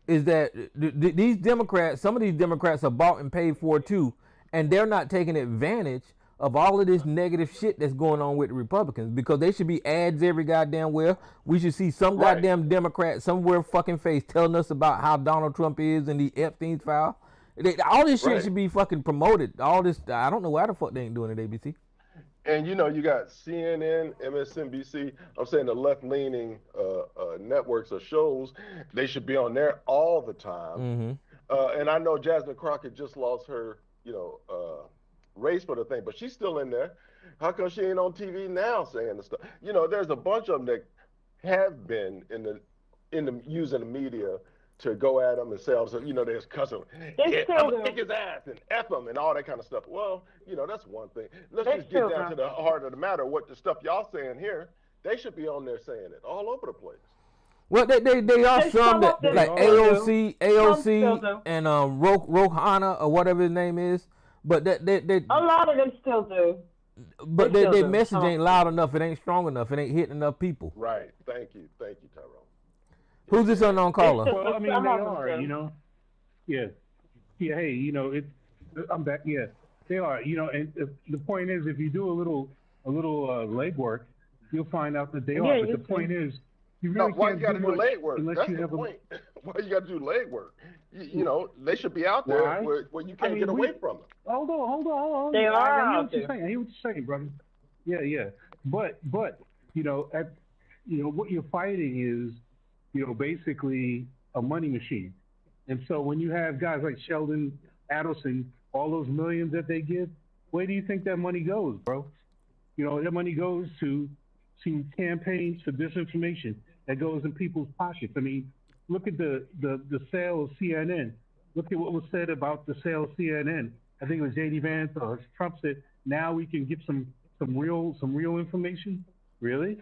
is that these Democrats, some of these Democrats are bought and paid for too, and they're not taking advantage of all of this negative shit that's going on with the Republicans, because they should be ads every goddamn where. We should see some goddamn Democrat somewhere fucking face telling us about how Donald Trump is and the Epstein file. All this shit should be fucking promoted. All this, I don't know why the fuck they ain't doing it, ABC. And you got CNN, MSNBC. I'm saying the left-leaning networks or shows, they should be on there all the time. Mm-hmm. And I know Jasmine Crockett just lost her, race for the thing, but she's still in there. How come she ain't on TV now saying the stuff? There's a bunch of them that have been in the using the media to go at them and say, there's cussing. I'm gonna kick his ass and F him and all that kind of stuff. Well, that's one thing. Let's just get down to the heart of the matter. What the stuff y'all saying here, they should be on there saying it all over the place. Well, they are some that like AOC and Rohana or whatever his name is, but they a lot of them still do. But their message ain't loud enough. It ain't strong enough. It ain't hitting enough people. Right. Thank you, Tyrone. Who's this unknown caller? Well, I mean, they are, Yeah. Yeah, hey, I'm back. Yeah, they are, and the point is, if you do a little legwork, you'll find out that they are. But the point is, you really why can't you got to do legwork? unless That's you the have point. Why you got to do legwork? They should be out there where you can't get away from them. Hold on. They are I out there. I hear what you're saying, brother. Yeah. But what you're fighting is, basically a money machine. And so when you have guys like Sheldon Adelson, all those millions that they give, where do you think that money goes, bro? That money goes to to campaigns for disinformation that goes in people's pockets. I mean, look at the sale of CNN. Look at what was said about the sale of CNN. I think it was J.D. Vance or Trump said, now we can get some real information. Really?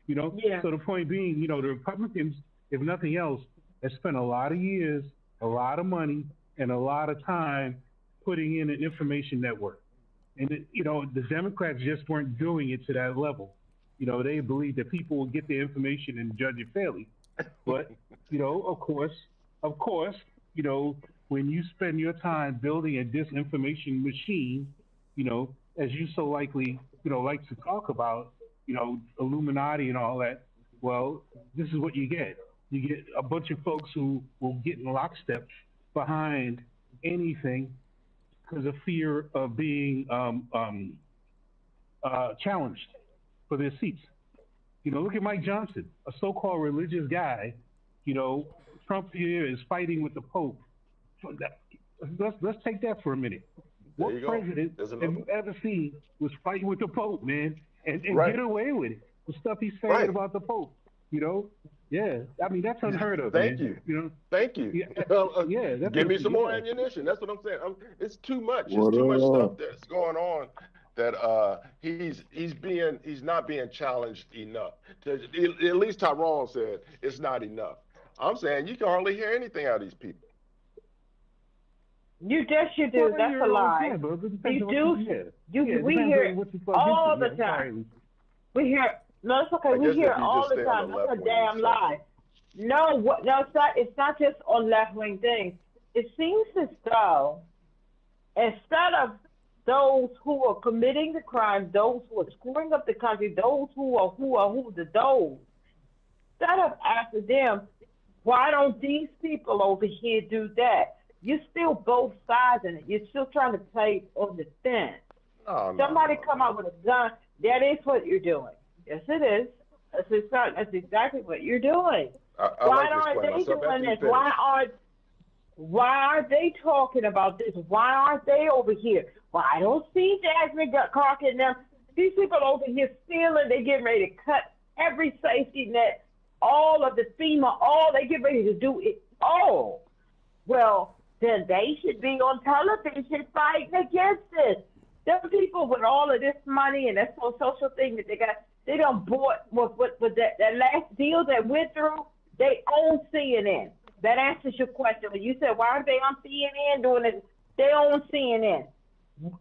You know? Yeah. So the point being, you know, the Republicans, if nothing else, have spent a lot of years, a lot of money, and a lot of time putting in an information network. And, you know, the Democrats just weren't doing it to that level. You know, they believed that people would get the information and judge it fairly. But, you know, of course, you know, when you spend your time building a disinformation machine, you know, as you so likely, you know, like to talk about, you know, Illuminati and all that, well, this is what you get. You get a bunch of folks who will get in lockstep behind anything because of fear of being challenged for their seats. You know, look at Mike Johnson, a so-called religious guy. You know, Trump here is fighting with the Pope. Let's take that for a minute. What president have you ever seen was fighting with the Pope, man, and get away with it? The stuff he's saying about the Pope, you know? Yeah, I mean, that's unheard of. Thank man. you. know? Thank you. Yeah, give me some more ammunition. That's what I'm saying. It's too much. It's too much stuff that's going on that he's not being challenged enough. At least Tyrone said it's not enough. I'm saying you can hardly hear anything out of these people. You do. That's a lie. You do. We hear all the time. We hear. No, it's okay. We hear all the time. That's a damn lie. No, it's not just on left-wing things. It seems as though instead of those who are committing the crime, those who are screwing up the country, those who are those, instead of asking them, why don't these people over here do that? You're still both sides in it. You're still trying to play on the fence. Somebody come out with a gun. That is what you're doing. Yes, it is. That's exactly what you're doing. Why aren't they doing this? Why aren't they talking about this? Why aren't they over here? Well, I don't see Jasmine Crockett and them. These people over here stealing. They getting ready to cut every safety net, all of the FEMA, they get ready to do it all. Well, then they should be on television fighting against this. Them people with all of this money and that social thing that they got, they done bought with that last deal that went through, they own CNN. That answers your question. When you said, why aren't they on CNN doing it? They own CNN.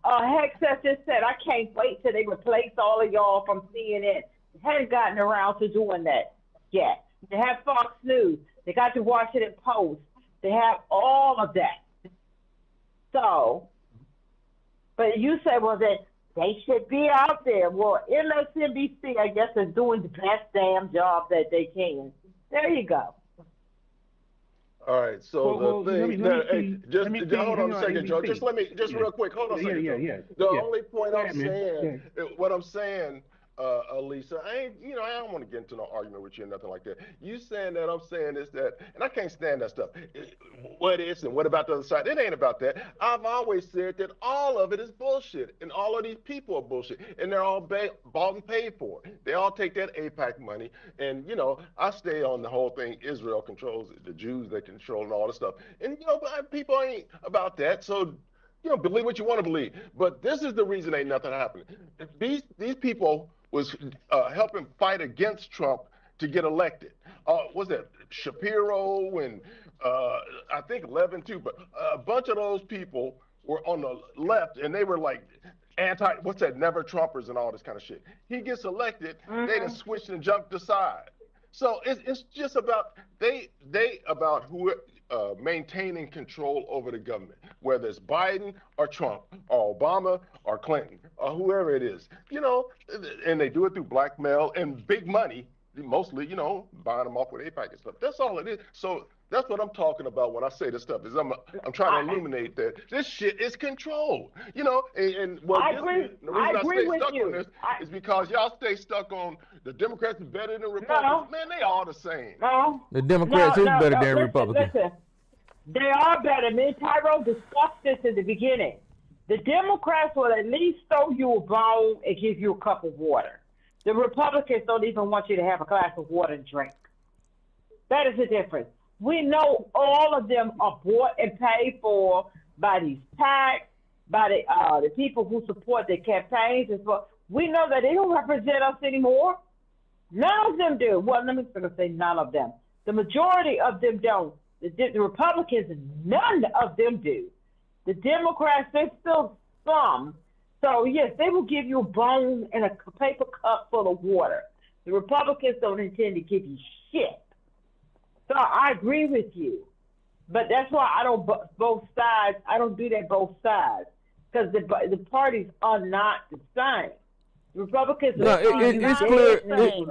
Hegseth just said, I can't wait till they replace all of y'all from CNN. Hadn't gotten around to doing that yet. They have Fox News. They got the Washington Post. They have all of that. So, but you said, well, that they should be out there. Well, MSNBC, I guess, is doing the best damn job that they can. There you go. All right. So hold on a second, Joe. Just real quick. Hold on a second. The only point I'm saying, what I'm saying, Lisa, I don't want to get into no argument with you or nothing like that. You saying that, I'm saying this, that, and I can't stand that stuff. What is and what about the other side? It ain't about that. I've always said that all of it is bullshit, and all of these people are bullshit, and they're all bought and paid for. They all take that AIPAC money, and I stay on the whole thing. Israel controls it, the Jews they control, and all this stuff. And people ain't about that. So believe what you want to believe. But this is the reason ain't nothing happening. These people was helping fight against Trump to get elected. Was that Shapiro and I think Levin too, but a bunch of those people were on the left and they were like never Trumpers and all this kind of shit. He gets elected, they done switched and jumped aside. So it's just about maintaining control over the government, whether it's Biden or Trump or Obama or Clinton or whoever it is, and they do it through blackmail and big money, mostly, buying them off with AIPAC and stuff. That's all it is. So that's what I'm talking about when I say this stuff. Is I'm trying to illuminate that this shit is controlled, and the reason I stay stuck on this is because y'all stay stuck on the Democrats are better than the Republicans. Man, they all the same. The Democrats is better than Republicans. Listen, they are better. Me and Tyrone discussed this in the beginning. The Democrats will at least throw you a bone and give you a cup of water. The Republicans don't even want you to have a glass of water and drink. That is the difference. We know all of them are bought and paid for by these PACs, by the people who support their campaigns. And so we know that they don't represent us anymore. None of them do. Well, let me say none of them. The majority of them don't. The Republicans, none of them do. The Democrats, there's still some. So, yes, they will give you a bone and a paper cup full of water. The Republicans don't intend to give you shit. So I agree with you. But that's why I don't both sides. I don't do that both sides. Because the parties are not the same. The Republicans No, it's clear.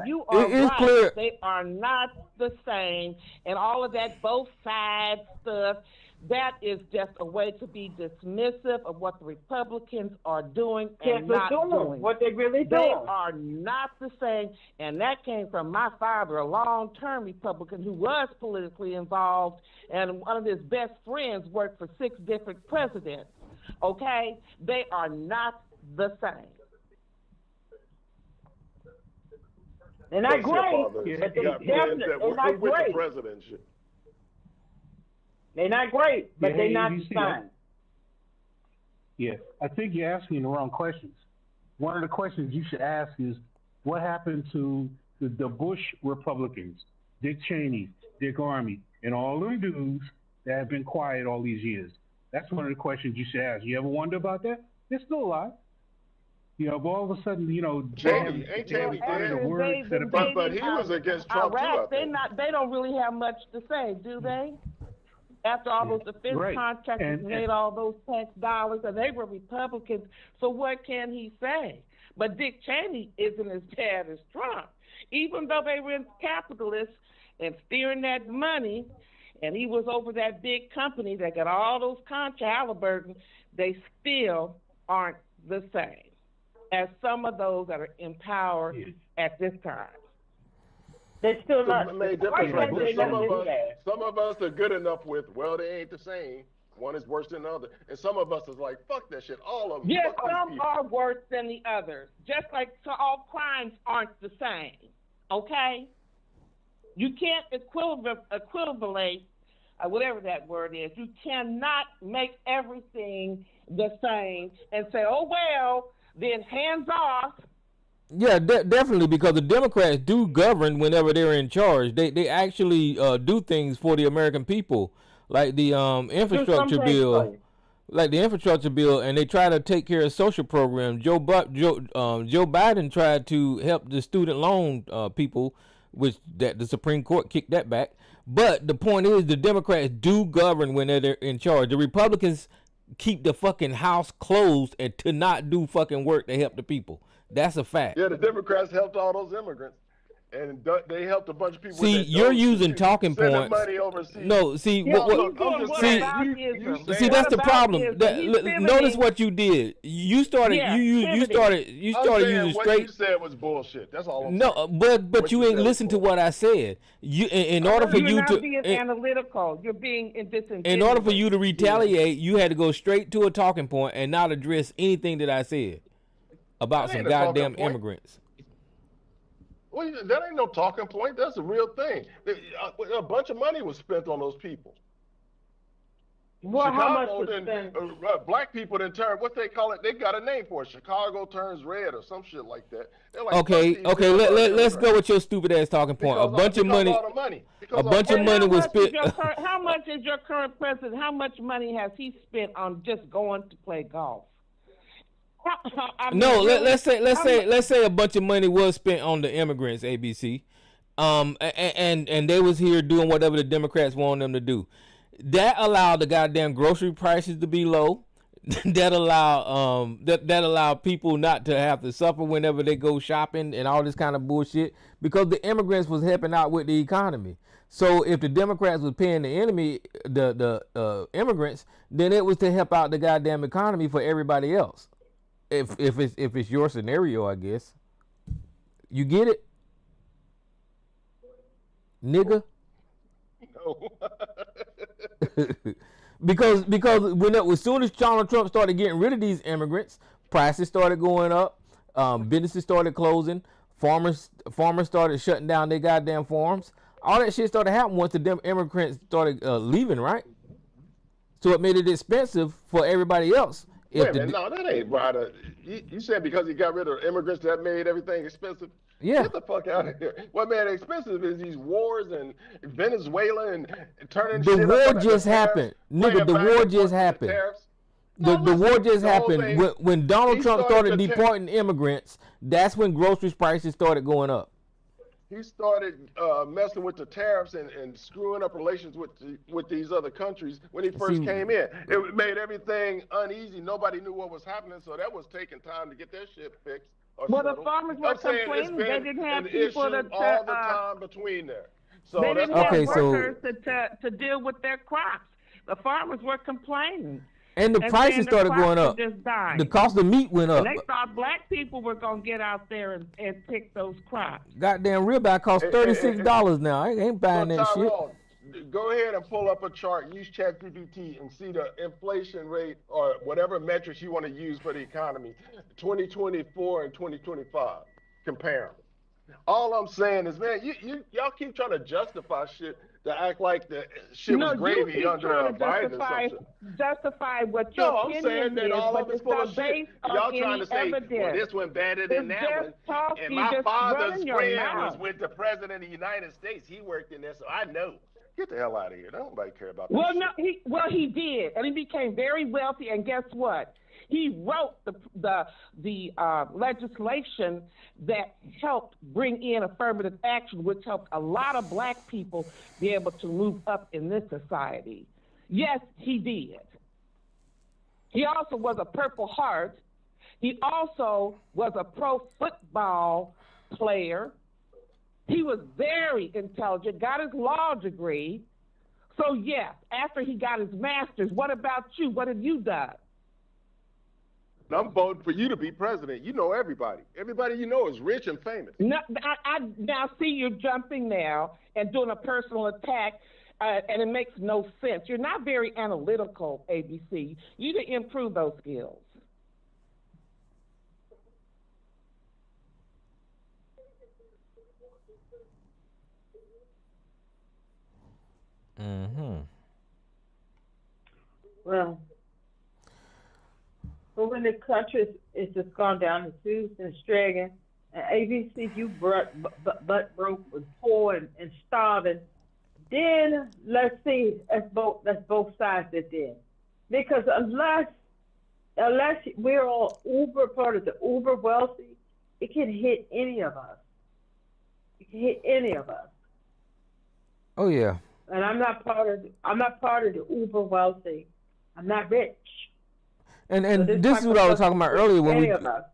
You are It's right. clear. They are not the same. And all of that both sides stuff, that is just a way to be dismissive of what the Republicans are doing and not doing. What they really They doing. are not the same. And that came from my father, a long-term Republican who was politically involved, and one of his best friends worked for 6 different presidents. Okay? They are not the same. They're not That's your great, father. but they You got friends definitely, that they're work not with the great. president and shit. They're not great, but Yeah, they're hey, not you the see that? same. Yeah, I think you're asking the wrong questions. One of the questions you should ask is, what happened to the Bush Republicans, Dick Cheney, Dick Armey, and all them dudes that have been quiet all these years? That's one of the questions you should ask. You ever wonder about that? They're still alive. You know, but all of a sudden, you know, Cheney, ain't Cheney the dead? word said But about he was against Trump too, I Iraq, think. they don't really have much to say, do they? After all those defense Right. contractors And- made all those tax dollars, and they were Republicans, so what can he say? But Dick Cheney isn't as bad as Trump. Even though they were capitalists and steering that money, and he was over that big company that got all those contracts, Halliburton, they still aren't the same as some of those that are in power at this time. They're still not. It made Why difference right can't there. they let it be? Some of us are good enough with, well, they ain't the same. One is worse than the other. And some of us is like, fuck that shit. All of them. Yes, Fuck these some people. are worse than the others. Just like all crimes aren't the same. Okay? You can't equivalate, whatever that word is. You cannot make everything the same and say, oh, well, then hands off. Yeah, definitely, because the Democrats do govern whenever they're in charge. They actually do things for the American people, like the infrastructure bill, and they try to take care of social programs. Joe Biden tried to help the student loan people, which that the Supreme Court kicked that back. But the point is, the Democrats do govern when they're in charge. The Republicans keep the fucking house closed and to not do fucking work to help the people. That's a fact. Yeah, the Democrats helped all those immigrants. And they helped a bunch of people. See, with that you're dope using shit, talking sending points. money overseas. No, see, Yeah, what, look, I'm just see, saying, you see, that's the problem. Notice what you did. You started, Yeah, you started I'm using saying what straight. you said was bullshit. That's all I'm saying. No, but you ain't listen to what I said. You in order for You're you not to being analytical. You're being disingenuous. in order for you to retaliate, you had to go straight to a talking point and not address anything that I said about That some ain't a talking goddamn point. immigrants. Well, that ain't no talking point. That's a real thing. A bunch of money was spent on those people. Well, how much Chicago was then, spent? black people then turn, what they call it, they got a name for it. Chicago turns red or some shit like that. They're like, Okay, fuck these okay, Democrats. let's go with your stupid ass talking point. Because A bunch of money, all the money. a bunch of money was spent. How much is your current president? How much money has he spent on just going to play golf? I mean, No, really, let's say a bunch of money was spent on the immigrants, ABC, and they was here doing whatever the Democrats want them to do. That allowed the goddamn grocery prices to be low. that allow people not to have to suffer whenever they go shopping and all this kind of bullshit, because the immigrants was helping out with the economy. So if the Democrats was paying the immigrants, then it was to help out the goddamn economy for everybody else. If it's your scenario, I guess. You get it? Nigga? No. because as soon as Donald Trump started getting rid of these immigrants, prices started going up, businesses started closing, Farmers started shutting down their goddamn farms. All that shit started happening once the immigrants started leaving, right? So it made it expensive for everybody else. Wait a minute, no, that ain't right. You said because he got rid of immigrants that made everything expensive? Yeah. Get the fuck out of here. What made it expensive is these wars and Venezuela and turning the shit war up. just happened. Nigga, the war just happened. The war just happened. When Donald Trump started deporting immigrants, that's when grocery prices started going up. He started messing with the tariffs and screwing up relations with these other countries when he first came in. It made everything uneasy. Nobody knew what was happening, so that was taking time to get their shit fixed. Well, the farmers were complaining they didn't have people to all the time between there. So they didn't have workers to deal with their crops. The farmers were complaining. And the prices started going up. The cost of meat went up. And they thought black people were going to get out there and pick those crops. Goddamn ribeye costs $36 now. I ain't buying that shit. Go ahead and pull up a chart. Use ChatGPT and see the inflation rate or whatever metrics you want to use for the economy, 2024 and 2025. Compare them. All I'm saying is, man, y'all keep trying to justify shit to act like the shit was gravy under Biden or something. Justify what your opinion I'm saying that all of it's full of shit. Y'all trying to say, well, this one better than that one. And my father's friend was with the president of the United States. He worked in there, so I know. Get the hell out of here. Nobody care about this shit. He did, and he became very wealthy. And guess what? He wrote the legislation that helped bring in affirmative action, which helped a lot of black people be able to move up in this society. Yes, he did. He also was a Purple Heart. He also was a pro football player. He was very intelligent, got his law degree. So, yes, after he got his master's, what about you? What have you done? I'm voting for you to be president. You know everybody. Everybody you know is rich and famous. No, I now see you're jumping now and doing a personal attack, and it makes no sense. You're not very analytical, ABC. You need to improve those skills. Mm-hmm. Well, but when the country is just gone down the tubes and Stragan and ABC, you butt broke with poor and starving, then let's see, let's both sides it then. Because unless we're all uber part of the uber wealthy, it can hit any of us. It can hit any of us. Oh yeah. And I'm not part of the uber wealthy. I'm not rich. And so this is what I was talking about earlier.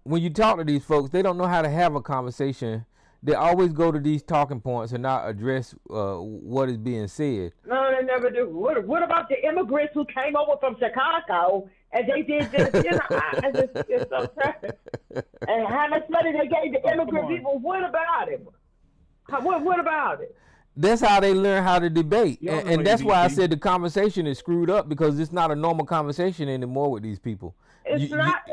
When you talk to these folks, they don't know how to have a conversation. They always go to these talking points and not address what is being said. No, they never do. What about the immigrants who came over from Chicago and they did this? You know, I just get so proud. And how much money they gave the immigrant people? What about it? What about it? That's how they learn how to debate. And that's why I said the conversation is screwed up, because it's not a normal conversation anymore with these people.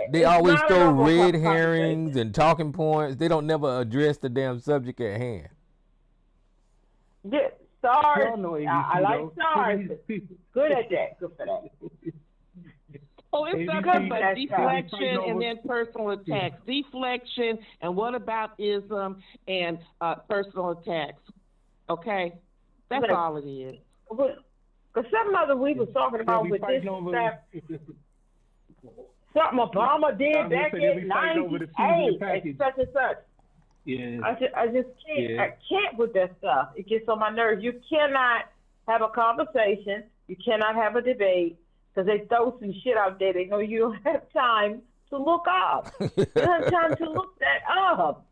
They always throw red herrings and talking points. They don't never address the damn subject at hand. Yeah, SARS. I like SARS. Good at that. Good for that. Oh, it's nothing but deflection and then personal attacks. Deflection and what about ism and personal attacks. Okay, that's all it is. Because something other we was talking about with this stuff, something Obama did back in '98, and such and such. Yeah. I just can't. Yeah. I can't with that stuff. It gets on my nerves. You cannot have a conversation. You cannot have a debate because they throw some shit out there. They know you don't have time to look up. You don't have time to look that up.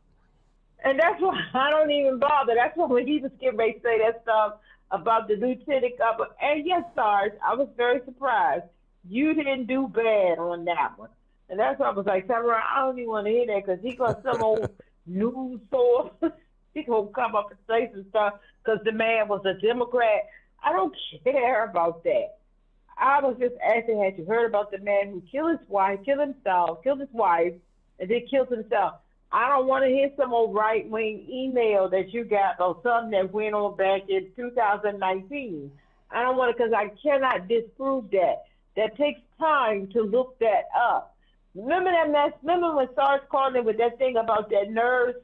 And that's why I don't even bother. That's why when he was getting ready to say that stuff about the lieutenant governor, and yes, Sarge, I was very surprised. You didn't do bad on that one. And that's why I was like, Tyrone, I don't even want to hear that because he got some old news source. He going to come up and say some stuff because the man was a Democrat. I don't care about that. I was just asking, had you heard about the man who killed his wife, killed himself, killed his wife, and then killed himself? I don't want to hear some old right-wing email that you got or something that went on back in 2019. I don't want to, because I cannot disprove that. That takes time to look that up. Remember that mess? Remember when Sarge called in with that thing about that nurse?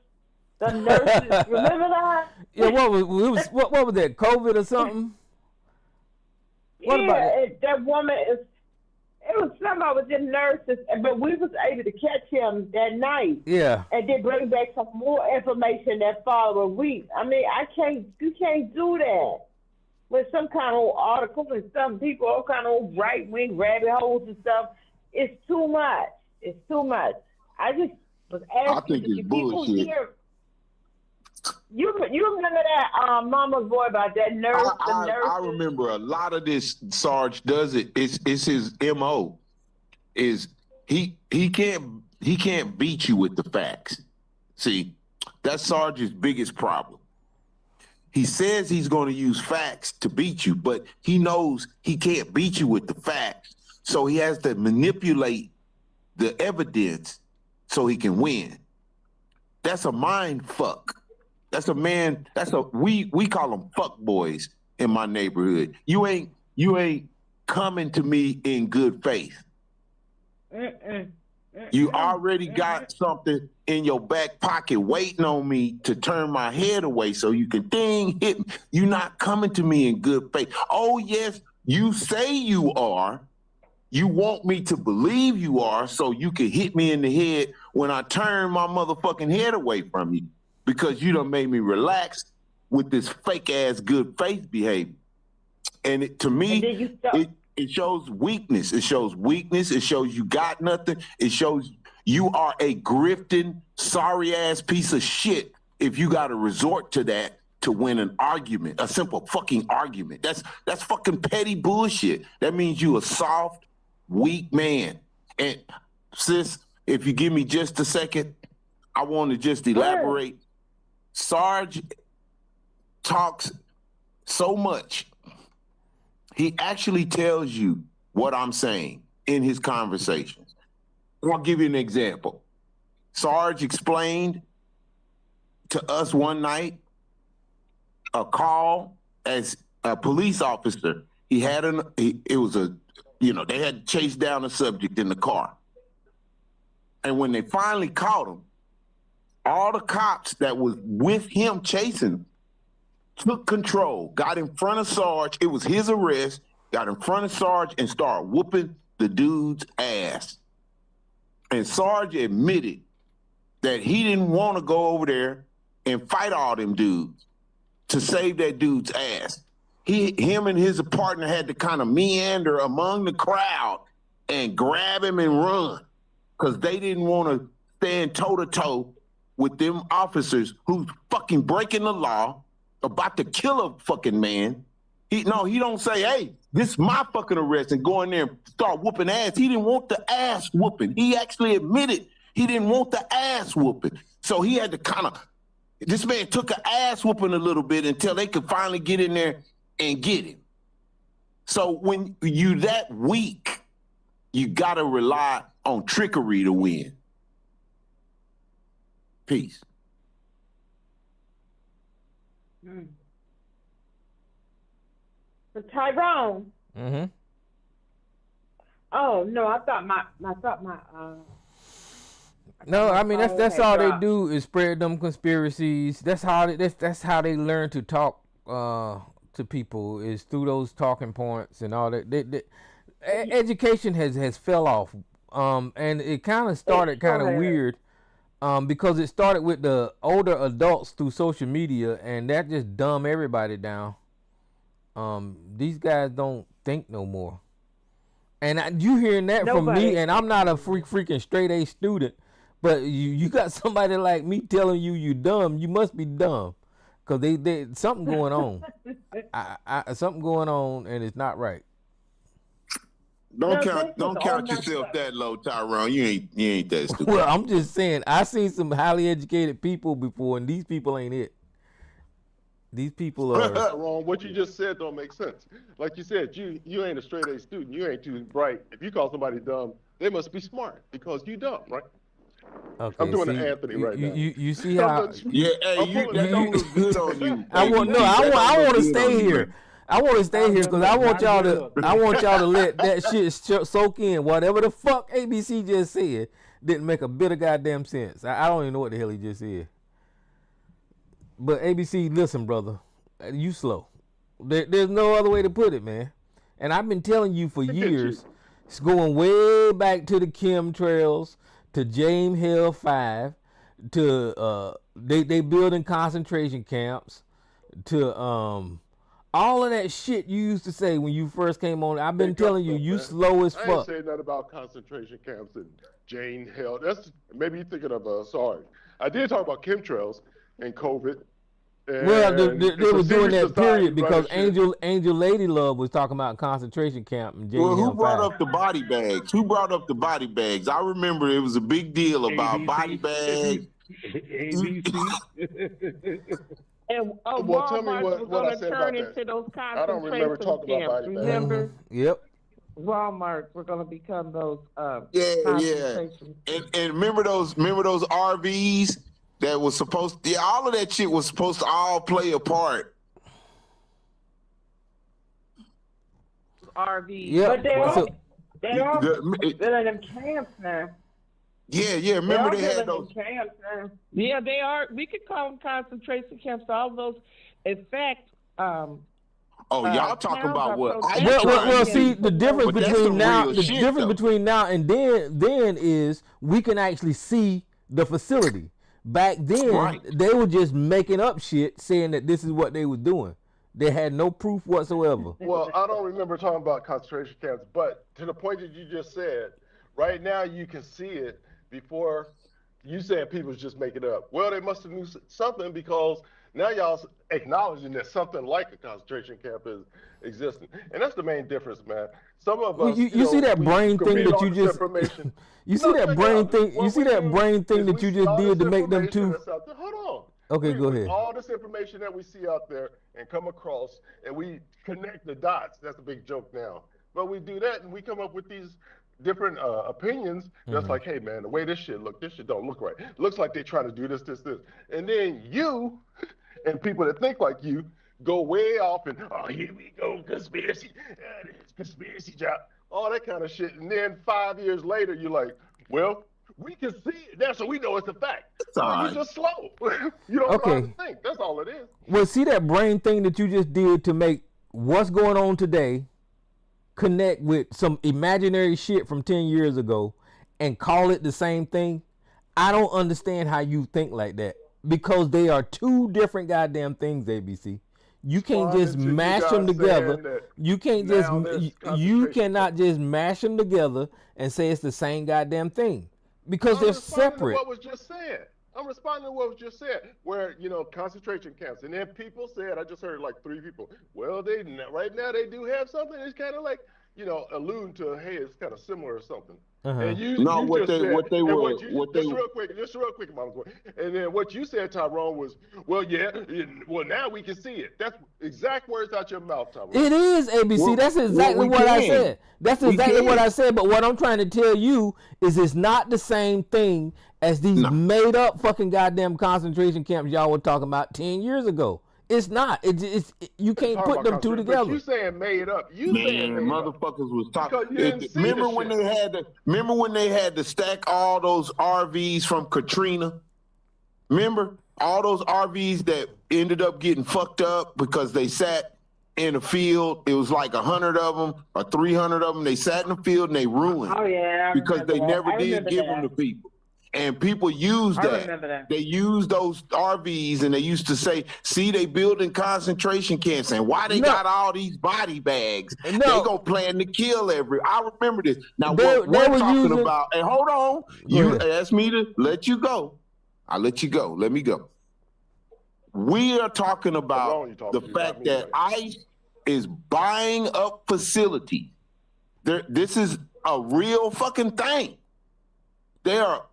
The nurses, remember that? Yeah, what was that? COVID or something? What about that woman is. It was somebody with the nurses, but we was able to catch him that night. Yeah. And then bring back some more information that following week. I mean, you can't do that with some kind of article and some people, all kind of right-wing rabbit holes and stuff. It's too much. It's too much. I just was asking people here. You remember that Mama's Boy about that nurse? I remember a lot of this. Sarge does it. It's his MO. Is he can't beat you with the facts. See, that's Sarge's biggest problem. He says he's going to use facts to beat you, but he knows he can't beat you with the facts. So he has to manipulate the evidence so he can win. That's a mind fuck. We call them fuck boys in my neighborhood. You ain't coming to me in good faith. You already got something in your back pocket waiting on me to turn my head away so you can hit me. You're not coming to me in good faith. Oh, yes, you say you are. You want me to believe you are so you can hit me in the head when I turn my motherfucking head away from you. Because you done made me relax with this fake ass good faith behavior. And to me, it shows weakness. It shows weakness. It shows you got nothing. It shows you are a grifting, sorry ass piece of shit if you got to resort to that to win an argument, a simple fucking argument. That's fucking petty bullshit. That means you a soft, weak man. And sis, if you give me just a second, I want to just elaborate. Sarge talks so much. He actually tells you what I'm saying in his conversations. I'll give you an example. Sarge explained to us one night a call as a police officer. They had chased down a subject in the car. And when they finally caught him, all the cops that was with him chasing him took control, got in front of Sarge. It was his arrest, got in front of Sarge and started whooping the dude's ass. And Sarge admitted that he didn't want to go over there and fight all them dudes to save that dude's ass. Him and his partner had to kind of meander among the crowd and grab him and run because they didn't want to stand toe-to-toe with them officers who's fucking breaking the law, about to kill a fucking man. He don't say, hey, this is my fucking arrest and go in there and start whooping ass. He didn't want the ass whooping. He actually admitted he didn't want the ass whooping. So he had to this man took an ass whooping a little bit until they could finally get in there and get him. So when you that weak, you gotta rely on trickery to win. Peace. So Tyrone. Mm-hmm. Oh no, I thought my No, I mean that's all they do is spread them conspiracies. That's how they learn to talk to people, is through those talking points and all that. Education has fell off, and it kind of started kind of weird, because it started with the older adults through social media, and that just dumb everybody down. These guys don't think no more, and you hearing that from me, and I'm not a freaking straight A student. But you got somebody like me telling you dumb, you must be dumb. Because they something going on. Something going on, and it's not right. Don't count yourself that low, Tyrone. You ain't that stupid. Well, I'm just saying, I seen some highly educated people before, and these people ain't it. These people are Ron, what you just said don't make sense. Like you said, you ain't a straight A student. You ain't too bright. If you call somebody dumb, they must be smart because you dumb, right? Okay, I'm doing see, an Anthony right now. you see how? Yeah, hey, that don't look good on you. I want to stay here. I want to stay here because I want y'all to let that shit soak in. Whatever the fuck ABC just said didn't make a bit of goddamn sense. I don't even know what the hell he just said. But ABC, listen, brother, you slow. There's no other way to put it, man. And I've been telling you for years. It's going way back to the chemtrails, to James Hill 5, to they building concentration camps, to all of that shit you used to say when you first came on. I've been telling you, you slow as I ain't fuck. saying nothing about concentration camps and Jane Hill. That's maybe you're thinking of sorry. I did talk about chemtrails and COVID. Well, they were doing that period because shit. Angel Lady Love was talking about concentration camp and James Well, who Hill brought 5. up the body bags? Who brought up the body bags? I remember it was a big deal about body bags. And well, tell me Walmart was what I going to said turn about into those I don't remember concentration talking about camps. body bags. Remember? Yep. Walmart were going to become those Yeah. concentration. And remember those RVs that was supposed to, all of that shit was supposed to all play a part. RVs. Yep. But they're So- all building them camps now. Yeah. Remember they had those. Camps now. Yeah, they are. We could call them concentration camps. All those. In fact, Oh, y'all talking towns about are what? protected. Well, see, the difference But that's between some now, real the shit, difference though. between now and then is we can actually see the facility. Back then, Right. they were just making up shit, saying that this is what they were doing. They had no proof whatsoever. Well, I don't remember talking about concentration camps, but to the point that you just said, right now you can see it. Before you said people just make it up. Well, they must have knew something because now y'all acknowledging that something like a concentration camp is existing, and that's the main difference, man. Some of us, You see that brain thing that you just information. you see that brain thing you see that brain thing that you just did to make them two. two. Hold on. Okay, go ahead. All this information that we see out there and come across, and we connect the dots. That's a big joke now, but we do that, and we come up with these different opinions. That's like, hey man, the way this shit don't look right. Looks like they're trying to do this, and then you and people that think like you go way off and here we go, conspiracy job, all that kind of shit. And then 5 years later, you're like, well, we can see it now, so we know it's a fact. You're just slow. You don't know how to think. That's all it is. Well, see that brain thing that you just did to make what's going on today connect with some imaginary shit from 10 years ago and call it the same thing. I don't understand how you think like that because they are two different goddamn things, ABC. You can't just mash them together. You can't just you cannot just mash them together and say it's the same goddamn thing because they're separate. What was just said. I'm responding to what was just said, where, concentration camps. And then people said, I just heard like 3 people, well, right now they do have something. It's kind of like, alluding to, hey, it's kind of similar or something. And just real quick, Mama. And then what you said, Tyrone, was, well, now we can see it. That's exact words out your mouth, Tyrone. It is, ABC. Well, that's exactly what I said. That's exactly what I said. But what I'm trying to tell you is it's not the same thing as these made up fucking goddamn concentration camps y'all were talking about 10 years ago. It's not. You can't put them two together. But you saying made up. Motherfuckers was talking. Remember when they had to stack all those RVs from Katrina? Remember all those RVs that ended up getting fucked up because they sat in a field? It was like 100 of them or 300 of them. They sat in the field and they ruined. Oh yeah, because they never did give them to people. And people use that. They use those RVs and they used to say, see, they building concentration camps and why they got all these body bags. They go plan to kill I remember this. Now, what we're talking about, and hold on, you asked me to let you go. I'll let you go. Let me go. We are talking about the fact that ICE is buying up facilities. This is a real fucking thing.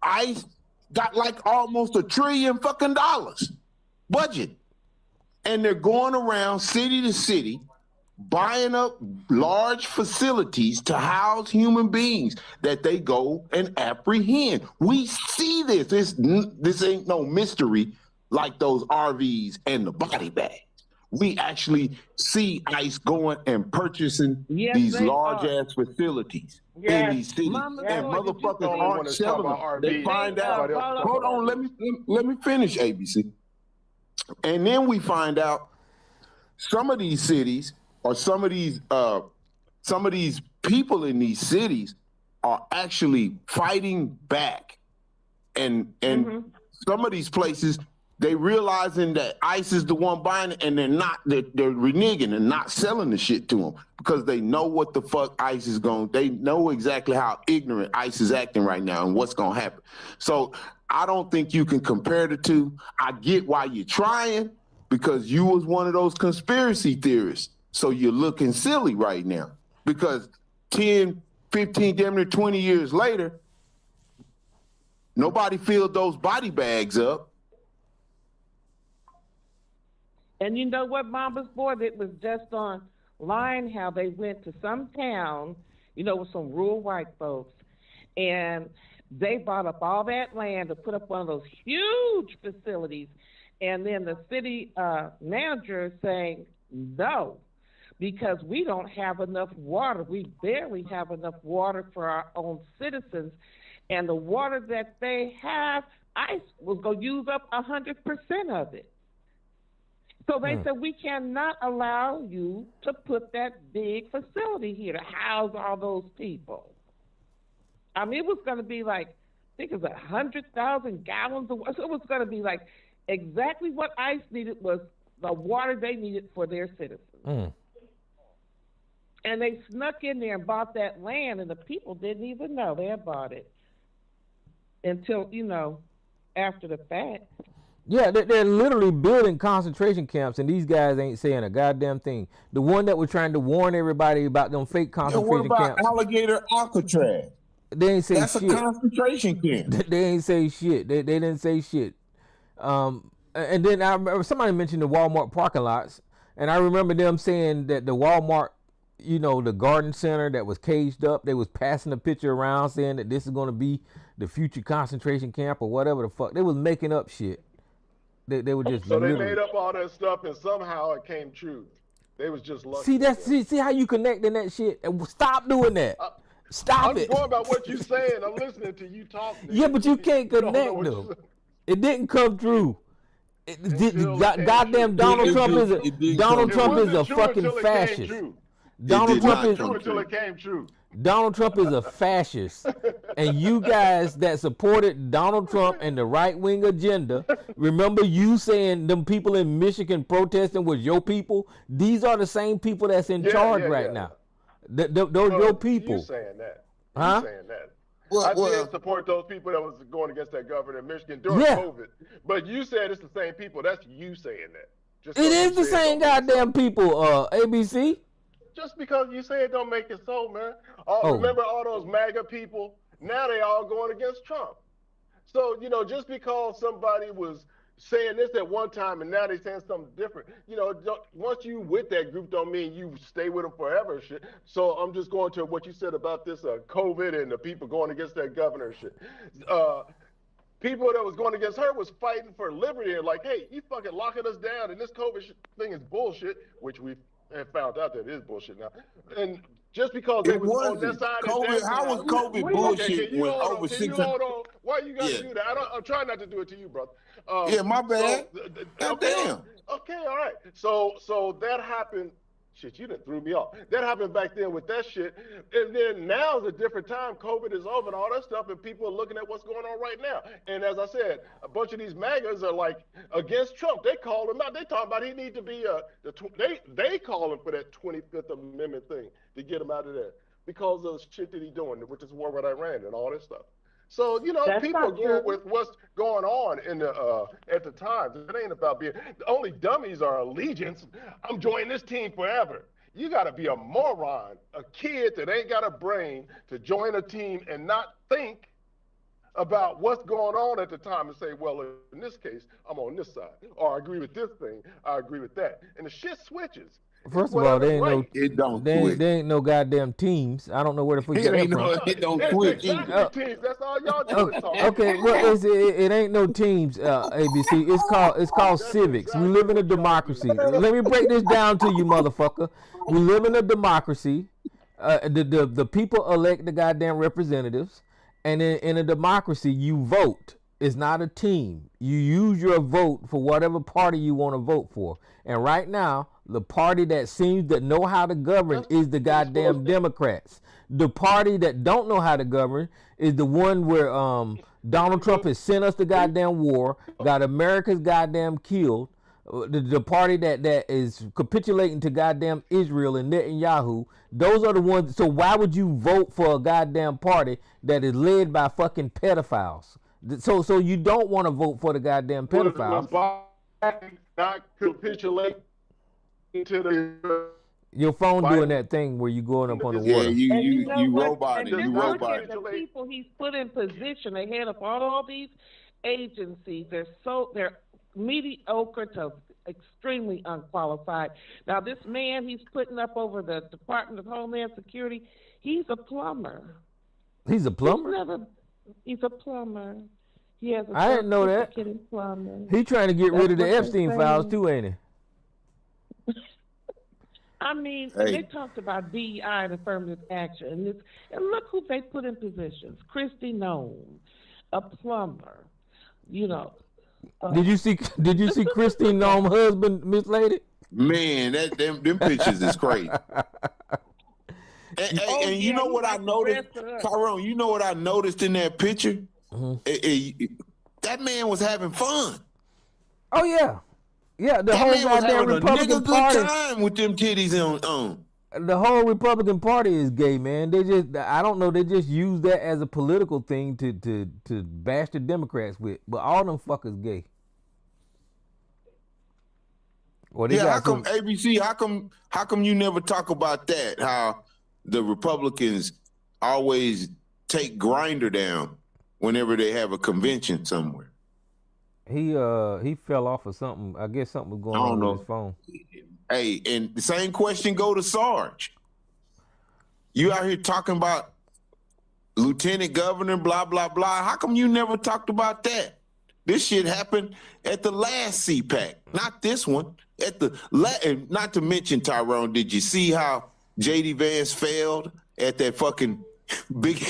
ICE got like almost $1 trillion budget. And they're going around city to city buying up large facilities to house human beings that they go and apprehend. We see this. This ain't no mystery like those RVs and the body bags. We actually see ICE going and purchasing these large ass facilities in these cities, and motherfuckers aren't selling them. They find out. Hold on, let me finish, ABC. And then we find out some of these cities or some of these people in these cities are actually fighting back, and some of these places, they realizing that ICE is the one buying it, and they're reneging and not selling the shit to them because they know what the fuck ICE is going. They know exactly how ignorant ICE is acting right now and what's going to happen. So I don't think you can compare the two. I get why you're trying, because you was one of those conspiracy theorists. So you're looking silly right now, because 10, 15, damn near 20 years later, nobody filled those body bags up. And you know what, Mama's Boy? It was just online how they went to some town, with some rural white folks, and they bought up all that land to put up one of those huge facilities. And then the city manager is saying, no, because we don't have enough water. We barely have enough water for our own citizens. And the water that they have, ICE was going to use up 100% of it. So they said, we cannot allow you to put that big facility here to house all those people. I mean, it was going to be like, I think it was 100,000 gallons of water. So it was going to be like exactly what ICE needed was the water they needed for their citizens. And they snuck in there and bought that land, and the people didn't even know they had bought it until, after the fact. Yeah, they're literally building concentration camps, and these guys ain't saying a goddamn thing. The one that was trying to warn everybody about them fake concentration what about camps. Alligator Alcatraz? They ain't say That's shit. That's a concentration camp. They ain't say shit. They didn't say shit. And then I remember somebody mentioned the Walmart parking lots, and I remember them saying that the Walmart, the garden center that was caged up, they was passing a picture around saying that this is going to be the future concentration camp or whatever the fuck. They was making up shit. They were just so they made up all that stuff, and somehow it came true. They was just lucky. See how you connecting that shit? Stop doing that. Stop it. I'm going by what you saying. I'm listening to you talking. Yeah, but you can't connect them. It didn't come true. Goddamn Donald Trump is a fucking fascist. Donald Trump is a fascist, and you guys that supported Donald Trump and the right-wing agenda, remember you saying them people in Michigan protesting was your people? These are the same people that's in charge right now. Those your people. You saying that? Huh? You saying that? I did support those people that was going against that governor in Michigan during COVID. But you said it's the same people. That's you saying that. It is the same goddamn people, ABC. Just because you say it don't make it so, man. Remember all those MAGA people? Now they all going against Trump. So, just because somebody was saying this at one time and now they saying something different, once you with that group don't mean you stay with them forever shit. So I'm just going to what you said about this COVID and the people going against that governor shit. People that was going against her was fighting for liberty and like, hey, you fucking locking us down and this COVID thing is bullshit, which we have found out that it is bullshit now. And just because they was on that side COVID, how was COVID bullshit when over 600? Hold on. Why you got to do that? I'm trying not to do it to you, brother. My bad. Damn. Okay, all right. So that happened. Shit, you done threw me off. That happened back then with that shit. And then now is a different time. COVID is over and all that stuff, and people are looking at what's going on right now. And as I said, a bunch of these MAGAs are like against Trump. They call him out. They talking about he need to be they call him for that 25th Amendment thing to get him out of there because of the shit that he's doing with this war with Iran and all this stuff. So, that's people are going with what's going on in the at the times. It ain't about being the only dummies are allegiance. I'm joining this team forever. You got to be a moron, a kid that ain't got a brain to join a team and not think about what's going on at the time and say, well, in this case, I'm on this side. Or I agree with this thing, I agree with that. And the shit switches. First of all, there ain't no goddamn teams. I don't know where the fuck you get from. It don't switch. That's all y'all do is talk. Okay, well, it ain't no teams, ABC. It's called civics. We live in a democracy. Let me break this down to you, motherfucker. We live in a democracy. The people elect the goddamn representatives, and in a democracy, you vote. It's not a team. You use your vote for whatever party you want to vote for. And right now, the party that seems to know how to govern is the goddamn Democrats. The party that don't know how to govern is the one where Donald Trump has sent us the goddamn war, got America's goddamn killed. The party that is capitulating to goddamn Israel and Netanyahu. Those are the ones. So why would you vote for a goddamn party that is led by fucking pedophiles? So you don't want to vote for the goddamn pedophiles. Not capitulate to the. Your phone doing that thing where you going up on the water. Yeah, you roboted. And You look roboted. at the people he's put in position. They head up all these agencies. They're mediocre to extremely unqualified. Now this man he's putting up over the Department of Homeland Security, he's a plumber. He's a plumber? He's a plumber. He has a I didn't know that. plumber. He trying to get rid of the Epstein files too, ain't he? I mean, they talked about DEI and affirmative action, and look who they put in positions. Kristi Noem, a plumber, you know. Did you see Kristi Noem's husband, Miss Lady? Man, them pictures is crazy. And you know what I noticed, Tyrone? You know what I noticed in that picture? That man was having fun. Oh yeah, yeah. The that whole man was goddamn having Republican a nigga Party. good time with them titties on. The whole Republican Party is gay, man. I don't know. They just use that as a political thing to bash the Democrats with. But all them fuckers gay. Well, how come ABC? How come you never talk about that? How the Republicans always take Grindr down whenever they have a convention somewhere. He fell off of something. I guess something was going on with his phone. Hey, and the same question go to Sarge. You out here talking about Lieutenant Governor, blah, blah, blah. How come you never talked about that? This shit happened at the last CPAC, not this one. And not to mention, Tyrone, did you see how J.D. Vance failed at that fucking big?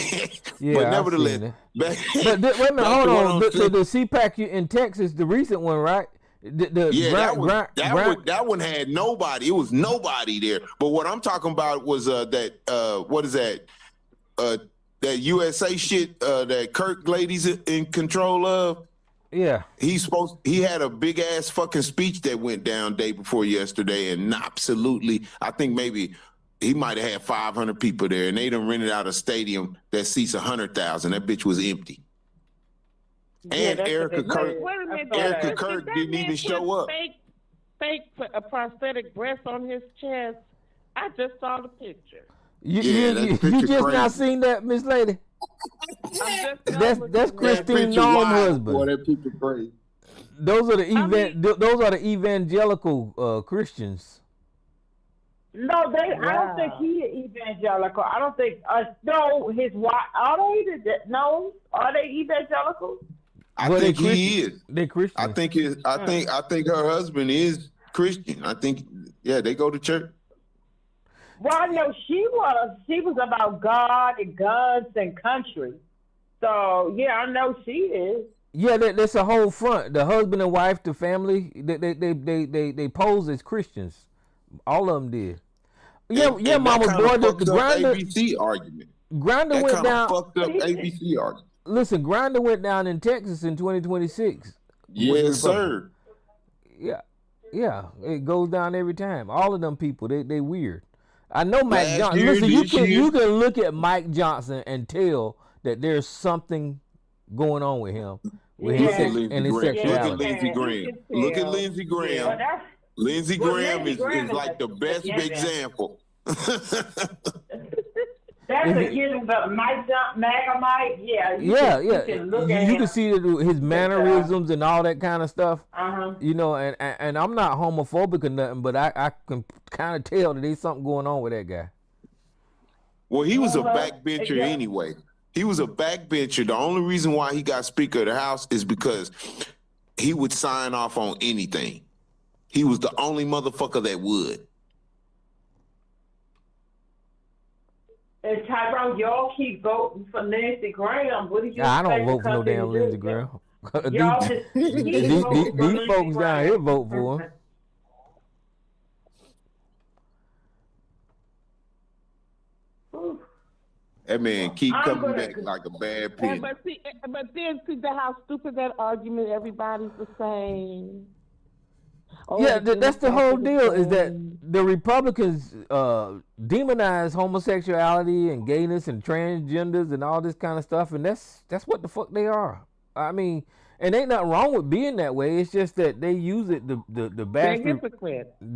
Yeah, but nevertheless, wait a minute, hold on. So the CPAC in Texas, the recent one, right? That one had nobody. It was nobody there. But what I'm talking about was what is that? That USA shit that Kirk lady's in control of. Yeah. He had a big ass fucking speech that went down day before yesterday, and absolutely, I think maybe he might have had 500 people there, and they done rented out a stadium that seats 100,000. That bitch was empty. And Erica Kirk didn't even show up. Fake a prosthetic breast on his chest. I just saw the picture. You just not seen that, Miss Lady? That's Kristi Noem's husband. Boy, that picture crazy. Those are the evangelical Christians. No, I don't think he is evangelical. I don't think no, his wife. Are they evangelical? I think he is. They're Christian. I think her husband is Christian. I think they go to church. Well, I know she was about God and guns and country. So yeah, I know she is. Yeah, that's a whole front. The husband and wife, the family, they pose as Christians. All of them did. Yeah, mama boy. The Grindr ABC argument. Grindr went down. Fucked up ABC argument. Listen, Grindr went down in Texas in 2026. Yes, sir. Yeah, it goes down every time. All of them people, they weird. I know Mike Johnson. Listen, you can look at Mike Johnson and tell that there's something going on with him. With his sexuality. Look at Lindsey Graham. Look at Lindsey Graham. Lindsey Graham is like the best example. That's That's a given, but Mike Mike, yeah. You can look at you him. can see his mannerisms and all that kind of stuff. You know, and I'm not homophobic or nothing, but I can kind of tell that there's something going on with that guy. Well, he was a backbencher anyway. He was a backbencher. The only reason why he got Speaker of the House is because he would sign off on anything. He was the only motherfucker that would. And Tyrone, y'all keep voting for Lindsey Graham. What do you I don't expect vote for no the damn country to Lindsey do? Graham. Y'all just keep voting for These folks down here vote for him. That man keep coming back like a bad pin. But then see how stupid that argument. Everybody's the same. Yeah, that's the whole deal. Is that the Republicans demonize homosexuality and gayness and transgenders and all this kind of stuff, and that's what the fuck they are. I mean, and ain't nothing wrong with being that way. It's just that they use it the bastard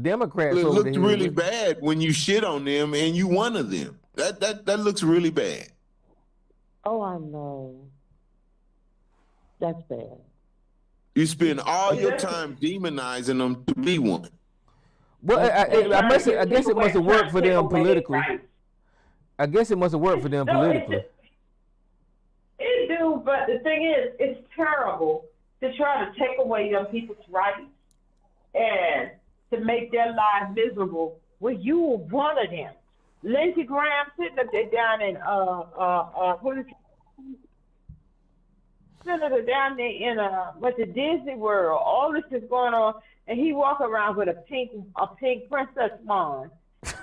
Democrats. It over looks there. really bad when you shit on them and you one of them. That looks really bad. Oh, I know. That's bad. You spend all your time demonizing them to be one. Well, I guess it must have worked for them politically. I guess it must have worked for them politically. It do, but the thing is, it's terrible to try to take away young people's rights and to make their lives miserable when you were one of them. Lindsey Graham sitting up there down in what is it? Senator down there in the Disney World. All this is going on, and he walk around with a pink princess wand.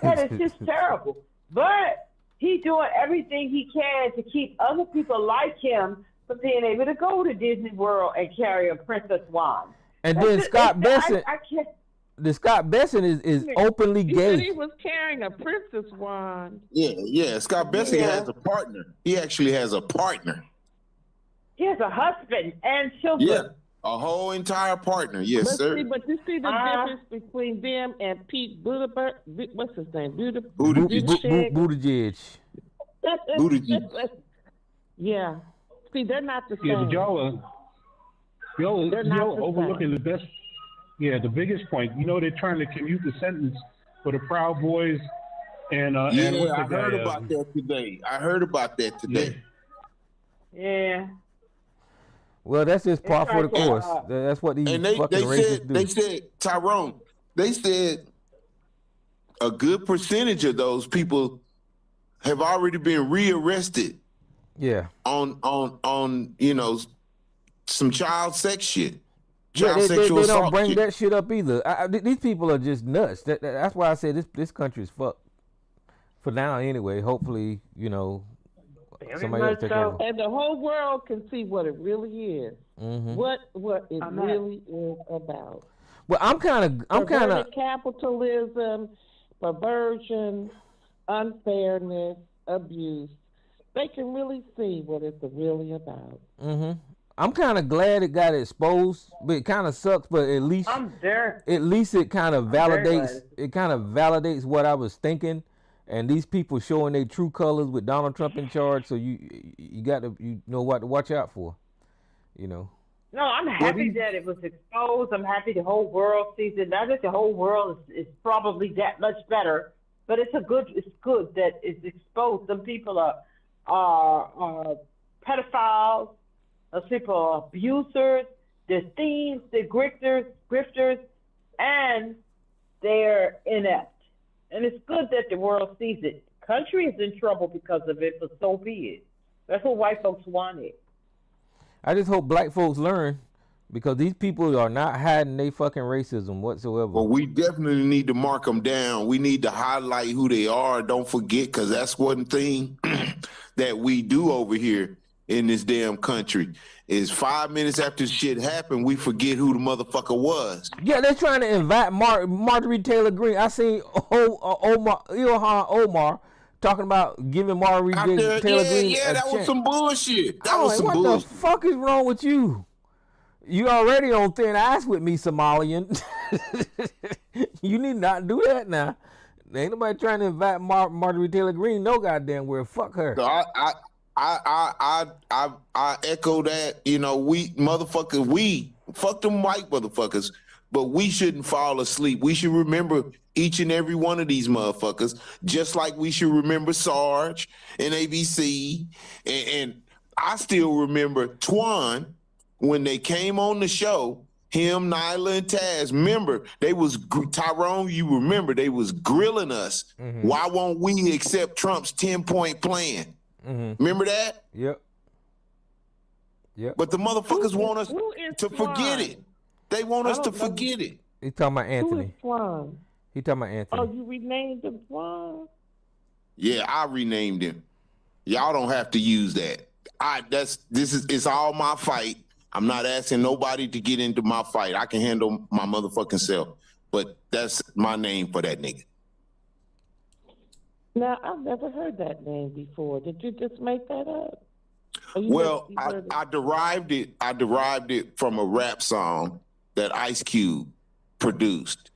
That is just terrible. But he's doing everything he can to keep other people like him from being able to go to Disney World and carry a princess wand. And then Scott Besson. I can't. The Scott Besson is openly gay. He was carrying a princess wand. Yeah. Scott Besson has a partner. He actually has a partner. He has a husband and children. Yeah, a whole entire partner. Yes, sir. But you see the difference between them and Pete Buttigieg. What's his name? Buttigieg. Yeah. See, they're not the same. Yeah, but y'all overlooking the best. Yeah, the biggest point. You know, they're trying to commute the sentence for the Proud Boys and I heard about that today. Yeah. Well, that's just par for the course. That's what these fucking racists do. They said, Tyrone, they said a good percentage of those people have already been rearrested. Yeah. On some child sex shit. Yeah, they don't bring that shit up either. These people are just nuts. That's why I say this country is fucked. For now, anyway. Hopefully, somebody else take over. And the whole world can see what it really is. Mm-hmm. What it really is about. Well, I'm kind of capitalism, perversion, unfairness, abuse. They can really see what it's really about. Mm-hmm. I'm kind of glad it got exposed, but it kind of sucks. But at least it kind of validates. It kind of validates what I was thinking, and these people showing their true colors with Donald Trump in charge. So you got to know what to watch out for. No, I'm happy that it was exposed. I'm happy the whole world sees it. Not that the whole world is probably that much better, but it's good that it's exposed. Some people are pedophiles. Those people are abusers, they're thieves, they're grifters, and they're inept. And it's good that the world sees it. Country is in trouble because of it, but so be it. That's what white folks wanted. I just hope black folks learn, because these people are not hiding their fucking racism whatsoever. Well, we definitely need to mark them down. We need to highlight who they are. Don't forget, because that's one thing that we do over here in this damn country is 5 minutes after shit happened, we forget who the motherfucker was. Yeah, they're trying to invite Marjorie Taylor Greene. I seen Ilhan Omar talking about giving Marjorie Taylor Greene a chance. was some bullshit. What the fuck is wrong with you? You already on thin ice with me, Somalian. You need not do that now. Ain't nobody trying to invite Marjorie Taylor Greene no goddamn where. Fuck her. So I echo that. You know, we fuck them white motherfuckers, but we shouldn't fall asleep. We should remember each and every one of these motherfuckers, just like we should remember Sarge and ABC. And I still remember Twan when they came on the show. Him, Nyla, and Taz. Remember, they was Tyrone. You remember they was grilling us. Mm-hmm. Why won't we accept Trump's 10-point plan? Mm-hmm. Remember that? Yep. But the motherfuckers want us to forget it. They want us to forget it. He talking about Anthony. Who is Twan? He talking about Anthony. Oh, you renamed him Twan? Yeah, I renamed him. Y'all don't have to use that. It's all my fight. I'm not asking nobody to get into my fight. I can handle my motherfucking self. But that's my name for that nigga. Now, I've never heard that name before. Did you just make that up? Well, I derived it from a rap song that Ice Cube produced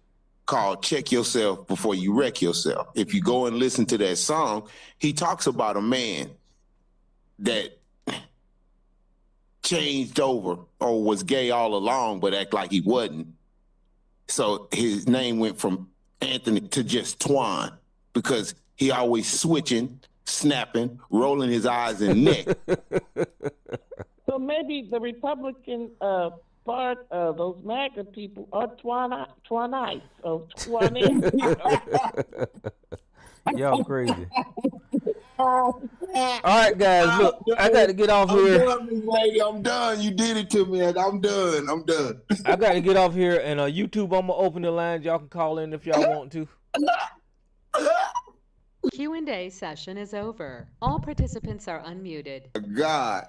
called Check Yourself Before You Wreck Yourself. If you go and listen to that song, he talks about a man that changed over or was gay all along but act like he wasn't. So his name went from Anthony to just Twan because he always switching, snapping, rolling his eyes and neck. So maybe the Republican part of those MAGA people are Twanites or Twanin. Y'all crazy. All right, guys, look, I got to get off here. I'm done. You did it to me. I'm done. I got to get off here, and YouTube, I'm going to open the lines. Y'all can call in if y'all want to. Q&A session is over. All participants are unmuted. God.